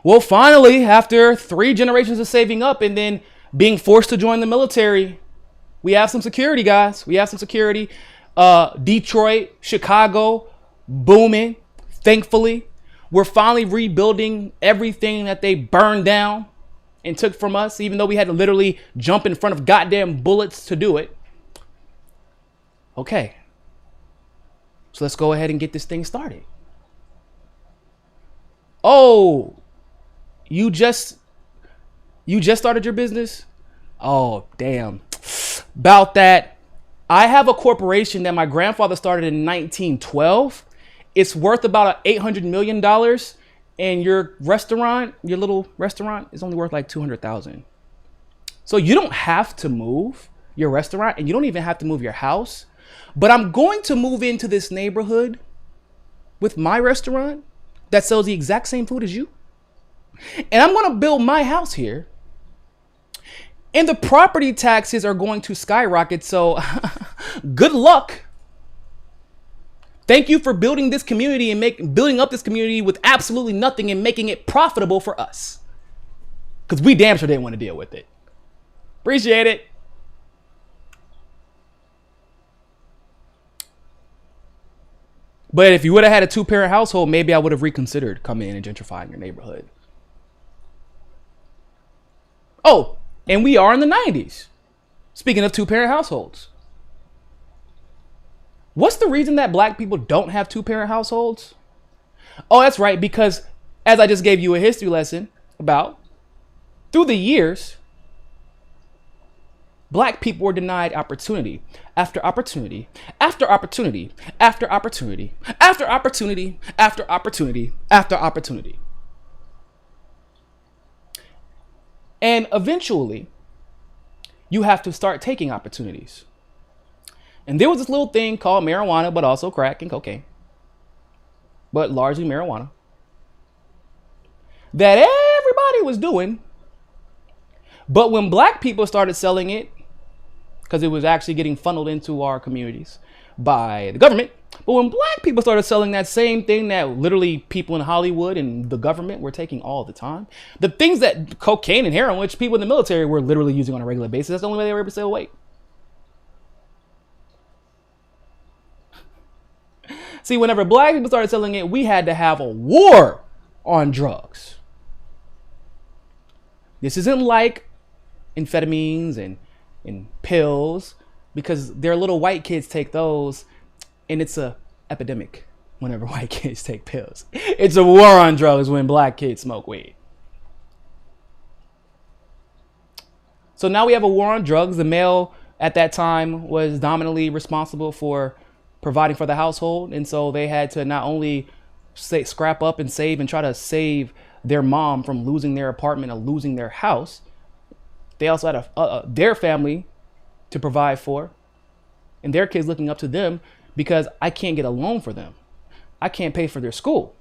Well, finally, after 3 generations of saving up and then being forced to join the military, we have some security, guys. We have some security. Detroit, Chicago, booming. Thankfully, we're finally rebuilding everything that they burned down and took from us, even though we had to literally jump in front of goddamn bullets to do it. Okay. So let's go ahead and get this thing started. Oh, you just started your business? Oh, damn. About that, I have a corporation that my grandfather started in 1912. It's worth about $800 million. And your restaurant, your little restaurant, is only worth like $200,000. So you don't have to move your restaurant, and you don't even have to move your house. But I'm going to move into this neighborhood with my restaurant that sells the exact same food as you. And I'm going to build my house here. And the property taxes are going to skyrocket. So good luck. Thank you for building this community and building up this community with absolutely nothing and making it profitable for us. Because we damn sure didn't want to deal with it. Appreciate it. But if you would have had a 2-parent household, maybe I would have reconsidered coming in and gentrifying your neighborhood. Oh, and we are in the 90s. Speaking of 2-parent households. What's the reason that black people don't have 2-parent households? Oh, that's right. Because as I just gave you a history lesson about, through the years, Black people were denied opportunity after opportunity after opportunity after opportunity after opportunity after opportunity after opportunity. And eventually, you have to start taking opportunities. And there was this little thing called marijuana, but also crack and cocaine, but largely marijuana, that everybody was doing. But when black people started selling it, because it was actually getting funneled into our communities by the government, but when black people started selling that same thing that literally people in Hollywood and the government were taking all the time, the things that cocaine and heroin, which people in the military were literally using on a regular basis, that's the only way they were able to stay awake. See, whenever black people started selling it, we had to have a war on drugs. This isn't like amphetamines and pills, because their little white kids take those, and it's a epidemic whenever white kids take pills. It's a war on drugs when black kids smoke weed. So now we have a war on drugs. The male at that time was dominantly responsible for providing for the household, and so they had to not only scrap up and save and try to save their mom from losing their apartment or losing their house. They also had their family to provide for, and their kids looking up to them, because I can't get a loan for them. I can't pay for their school.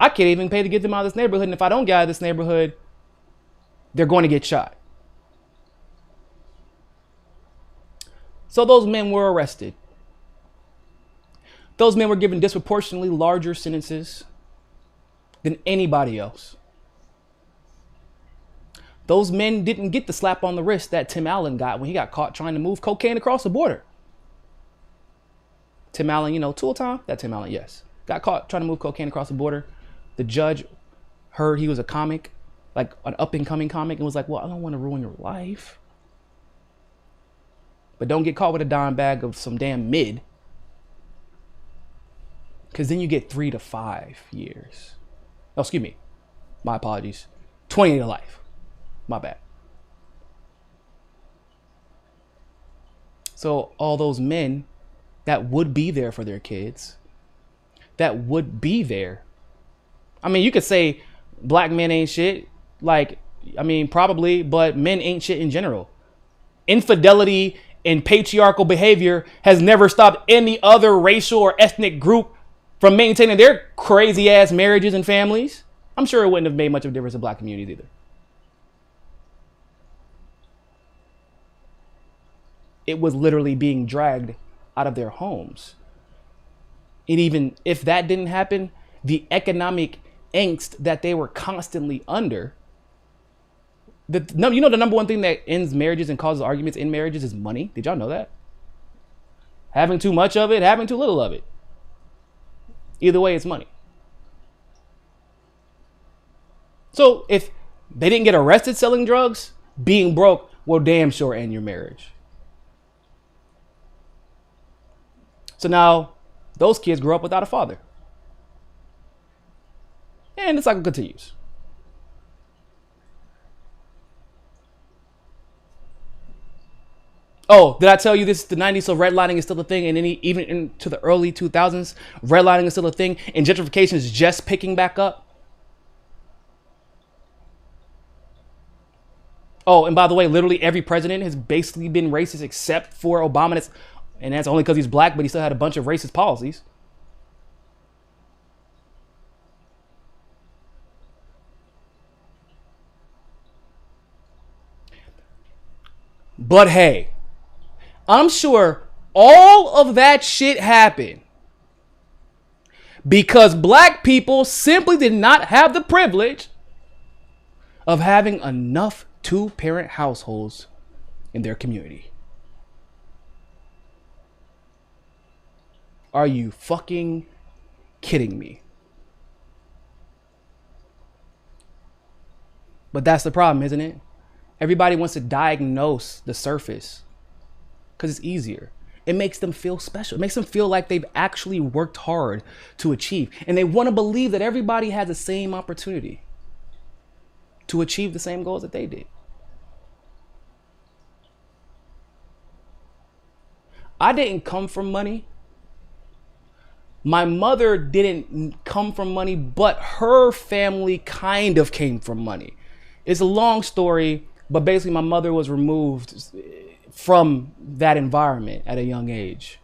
I can't even pay to get them out of this neighborhood. And if I don't get out of this neighborhood, they're going to get shot. So those men were arrested. Those men were given disproportionately larger sentences than anybody else. Those men didn't get the slap on the wrist that Tim Allen got when he got caught trying to move cocaine across the border. Tim Allen, you know, Tool Time? That Tim Allen, yes. Got caught trying to move cocaine across the border. The judge heard he was a comic, like an up-and-coming comic, and was like, well, I don't want to ruin your life, but don't get caught with a dime bag of some damn mid, because then you get 3 to 5 years. Oh, excuse me. My apologies. 20 to life. My bad. So all those men that would be there for their kids, that would be there. I mean, you could say black men ain't shit. Like, I mean, probably, but men ain't shit in general. Infidelity and patriarchal behavior has never stopped any other racial or ethnic group from maintaining their crazy ass marriages and families. I'm sure it wouldn't have made much of a difference in black communities either. It was literally being dragged out of their homes. And even if that didn't happen, the economic angst that they were constantly under, the number one thing that ends marriages and causes arguments in marriages is money. Did y'all know that? Having too much of it, having too little of it. Either way, it's money. So if they didn't get arrested selling drugs, being broke will damn sure end your marriage. So now those kids grew up without a father. And the cycle continues. Oh, did I tell you this is the 90s, so redlining is still a thing, and then even into the early 2000s, redlining is still a thing, and gentrification is just picking back up? Oh, and by the way, literally every president has basically been racist except for Obama, and that's only because he's black, but he still had a bunch of racist policies. But hey, I'm sure all of that shit happened because black people simply did not have the privilege of having enough two-parent households in their community. Are you fucking kidding me? But that's the problem, isn't it? Everybody wants to diagnose the surface because it's easier. It makes them feel special. It makes them feel like they've actually worked hard to achieve. And they want to believe that everybody has the same opportunity to achieve the same goals that they did. I didn't come from money. My mother didn't come from money, but her family kind of came from money. It's a long story, but basically my mother was removed from that environment at a young age.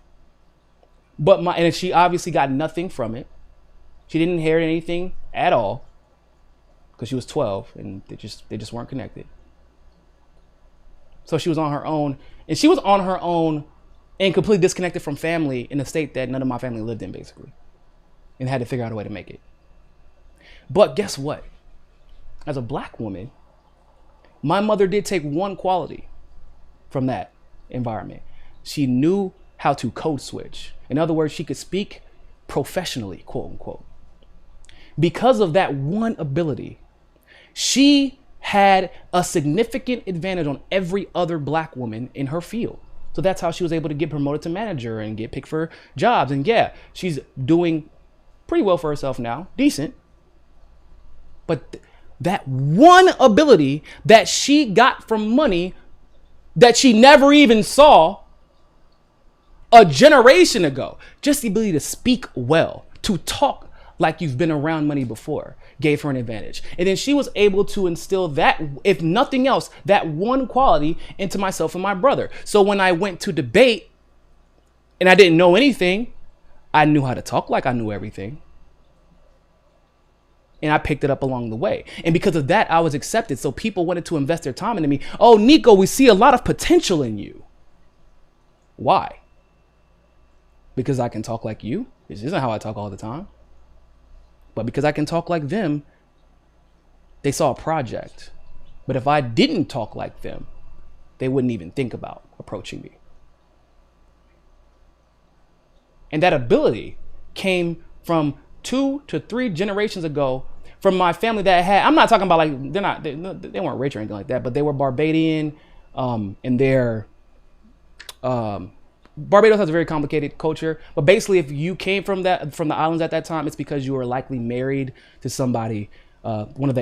And she obviously got nothing from it. She didn't inherit anything at all because she was 12 and they just weren't connected. So she was on her own, and she was on her own and completely disconnected from family in a state that none of my family lived in, basically, and had to figure out a way to make it. But guess what? As a black woman, my mother did take one quality from that environment. She knew how to code switch. In other words, she could speak professionally, quote unquote. Because of that one ability, she had a significant advantage on every other black woman in her field. So that's how she was able to get promoted to manager and get picked for jobs. And yeah, she's doing pretty well for herself now, decent. But that one ability that she got from money that she never even saw a generation ago, just the ability to speak well, to talk like you've been around money before, gave her an advantage. And then she was able to instill that, if nothing else, that one quality into myself and my brother. So when I went to debate and I didn't know anything, I knew how to talk like I knew everything. And I picked it up along the way. And because of that, I was accepted. So people wanted to invest their time into me. Oh, Niko, we see a lot of potential in you. Why? Because I can talk like you? This isn't how I talk all the time. But because I can talk like them, they saw a project. But if I didn't talk like them, they wouldn't even think about approaching me. And that ability came from 2 to 3 generations ago from my family that had, I'm not talking about like, they weren't rich or anything like that, but they were Barbadian, and they're, Barbados has a very complicated culture, but basically if you came from the islands at that time, it's because you were likely married to somebody, one of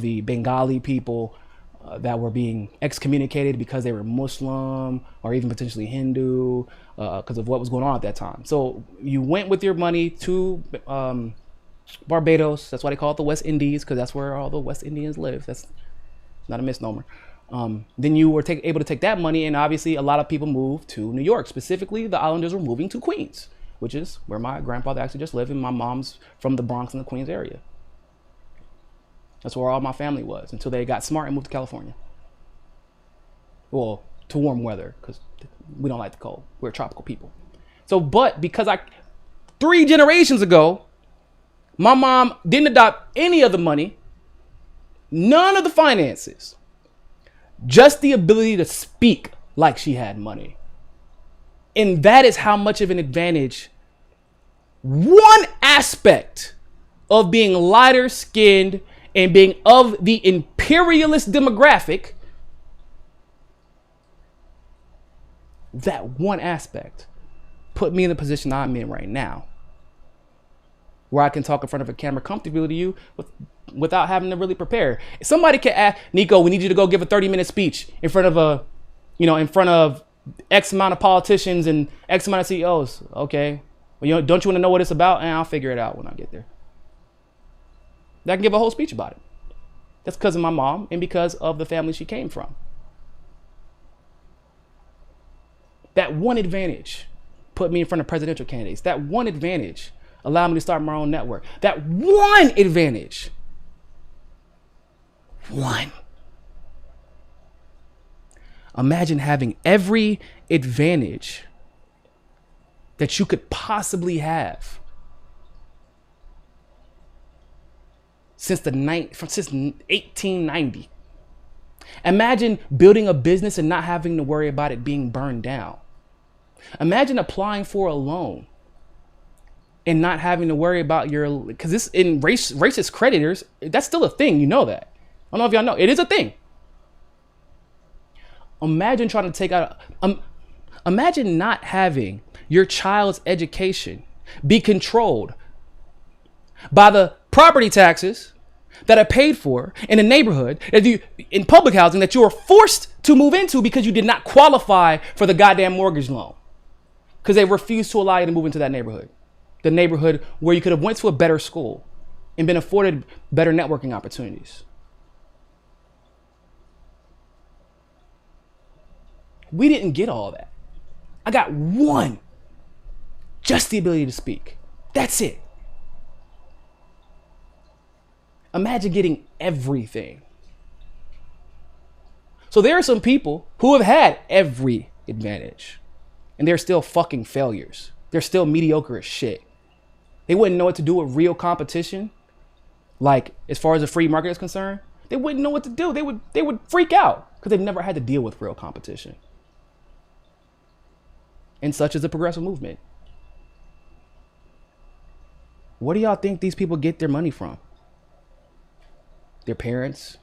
the Bengali people that were being excommunicated because they were Muslim or even potentially Hindu because of what was going on at that time. So you went with your money to Barbados. That's why they call it the West Indies, because that's where all the West Indians live. That's not a misnomer. Then you were able to take that money, and obviously a lot of people moved to New York. Specifically, the Islanders were moving to Queens, which is where my grandfather actually just lived, and my mom's from the Bronx and the Queens area. That's where all my family was until they got smart and moved to California. Well, to warm weather, because we don't like the cold. We're tropical people. So, but because 3 generations ago, my mom didn't adopt any of the money, none of the finances, just the ability to speak like she had money. And that is how much of an advantage one aspect of being lighter skinned and being of the imperialist demographic, that one aspect put me in the position I'm in right now, where I can talk in front of a camera comfortably to you without having to really prepare. If somebody can ask, Niko, we need you to go give a 30-minute speech in front of X amount of politicians and X amount of CEOs. Okay, well, don't you want to know what it's about? And I'll figure it out when I get there. I can give a whole speech about it. That's because of my mom and because of the family she came from. That one advantage put me in front of presidential candidates. That one advantage allowed me to start my own network. That one advantage. One. Imagine having every advantage that you could possibly have since 1890. Imagine building a business and not having to worry about it being burned down. Imagine applying for a loan and not having to worry about because this in racist creditors, that's still a thing. You know that. I don't know if y'all know. It is a thing. Imagine trying to take out, imagine not having your child's education be controlled by the property taxes that are paid for in a neighborhood, in public housing that you are forced to move into because you did not qualify for the goddamn mortgage loan. Because they refused to allow you to move into that neighborhood. The neighborhood where you could have went to a better school and been afforded better networking opportunities. We didn't get all that. I got one. Just the ability to speak. That's it. Imagine getting everything. So there are some people who have had every advantage, and they're still fucking failures. They're still mediocre as shit. They wouldn't know what to do with real competition. Like, as far as the free market is concerned, they wouldn't know what to do. They would freak out because they've never had to deal with real competition. And such is the progressive movement. What do y'all think these people get their money from? Their parents?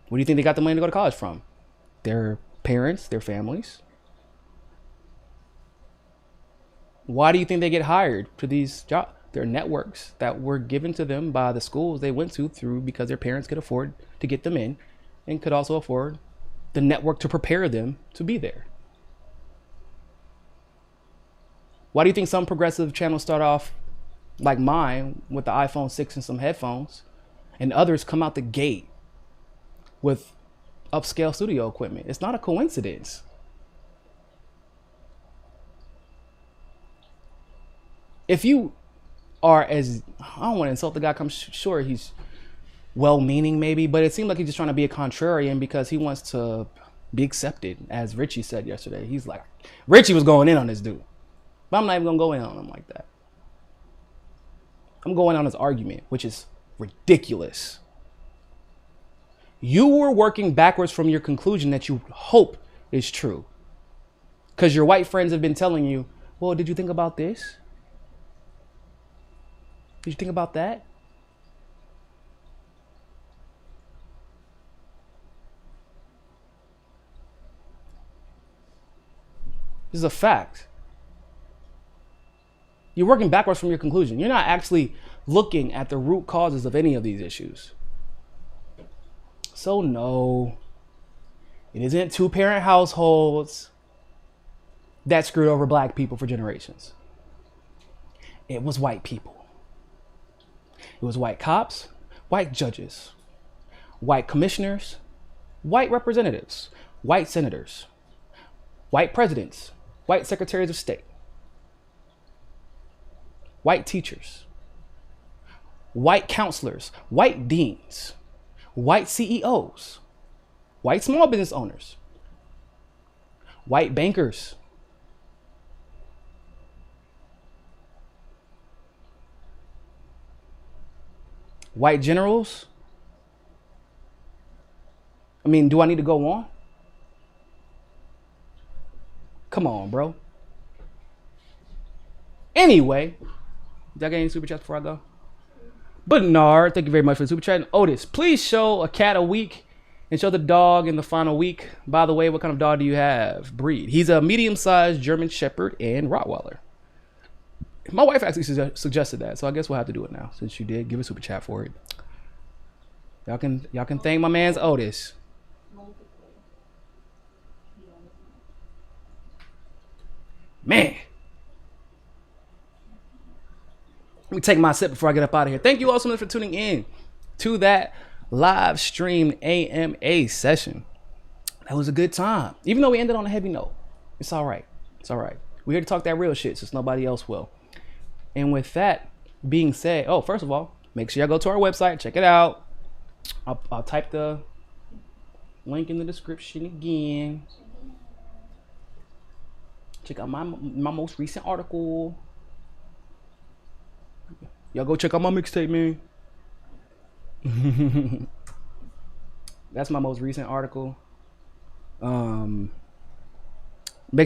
What do you think they got the money to go to college from? Their parents, their families? Why do you think they get hired to these jobs? Their networks that were given to them by the schools they went to through because their parents could afford to get them in and could also afford the network to prepare them to be there. Why do you think some progressive channels start off like mine with the iPhone 6 and some headphones, and others come out the gate with upscale studio equipment? It's not a coincidence. If you are as, I don't want to insult the guy, I'm sure he's well-meaning maybe, but it seemed like he's just trying to be a contrarian because he wants to be accepted, as Richie said yesterday. He's like, Richie was going in on this dude, but I'm not even gonna go in on him like that. I'm going on his argument, which is ridiculous. You were working backwards from your conclusion that you hope is true, because your white friends have been telling you, well, did you think about this? Did you think about that? This is a fact. You're working backwards from your conclusion. You're not actually looking at the root causes of any of these issues. So no, it isn't two-parent households that screwed over black people for generations. It was white people. It was white cops, white judges, white commissioners, white representatives, white senators, white presidents, white secretaries of state, white teachers, white counselors, white deans, white CEOs, white small business owners, white bankers, white generals. I mean, do I need to go on? Come on, bro. Anyway, did I get any super chats before I go? Bernard, thank you very much for the super chat. And Otis, please show a cat a week and show the dog in the final week. By the way, what kind of dog do you have? Breed. He's a medium-sized German Shepherd and Rottweiler. My wife actually suggested that, so I guess we'll have to do it now since you did. Give a super chat for it. Y'all can thank my man's Otis. Man. Let me take my sip before I get up out of here. Thank you all so much for tuning in to that live stream AMA session. That was a good time. Even though we ended on a heavy note. It's all right. It's all right. We're here to talk that real shit since nobody else will. And with that being said, oh, first of all, make sure y'all go to our website. Check it out. I'll type the link in the description again. Check out my most recent article. Y'all go check out my mixtape, man. That's my most recent article. Make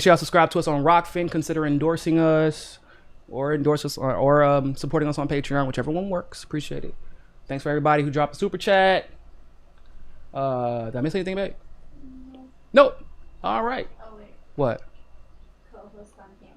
sure y'all subscribe to us on Rockfin. Consider endorsing us or supporting us on Patreon, whichever one works. Appreciate it. Thanks for everybody who dropped a super chat. Did I miss anything, babe? Nope. All right. Oh, wait. What? Co-host on camera.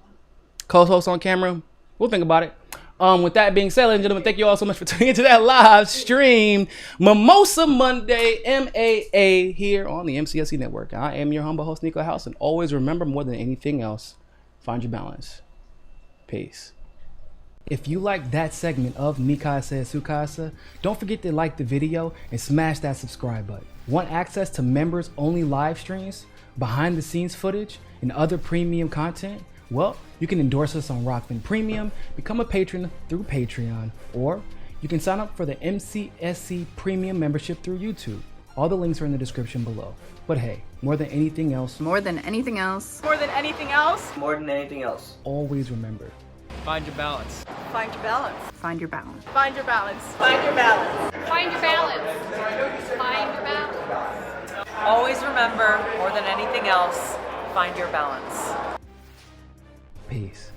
Co-host on camera. We'll think about it. With that being said, ladies and gentlemen, thank you all so much for tuning into that live stream. Mimosa Monday, MAA, here on the MCSC Network. I am your humble host, Niko House, and always remember, more than anything else, find your balance. Peace. If you like that segment of Mikasa Sukasa, don't forget to like the video and smash that subscribe button. Want access to members only live streams, behind the scenes footage, and other premium content? Well, you can endorse us on Rockfin Premium, become a patron through Patreon, or you can sign up for the MCSC Premium membership through YouTube. All the links are in the description below. But hey, more than anything else, More than anything else, More than anything else, More than anything else. always remember, Find your balance. find your balance. find your balance. Find your balance. Find your balance. Find your balance. Find your balance. Always remember, more than anything else, find your balance. peace.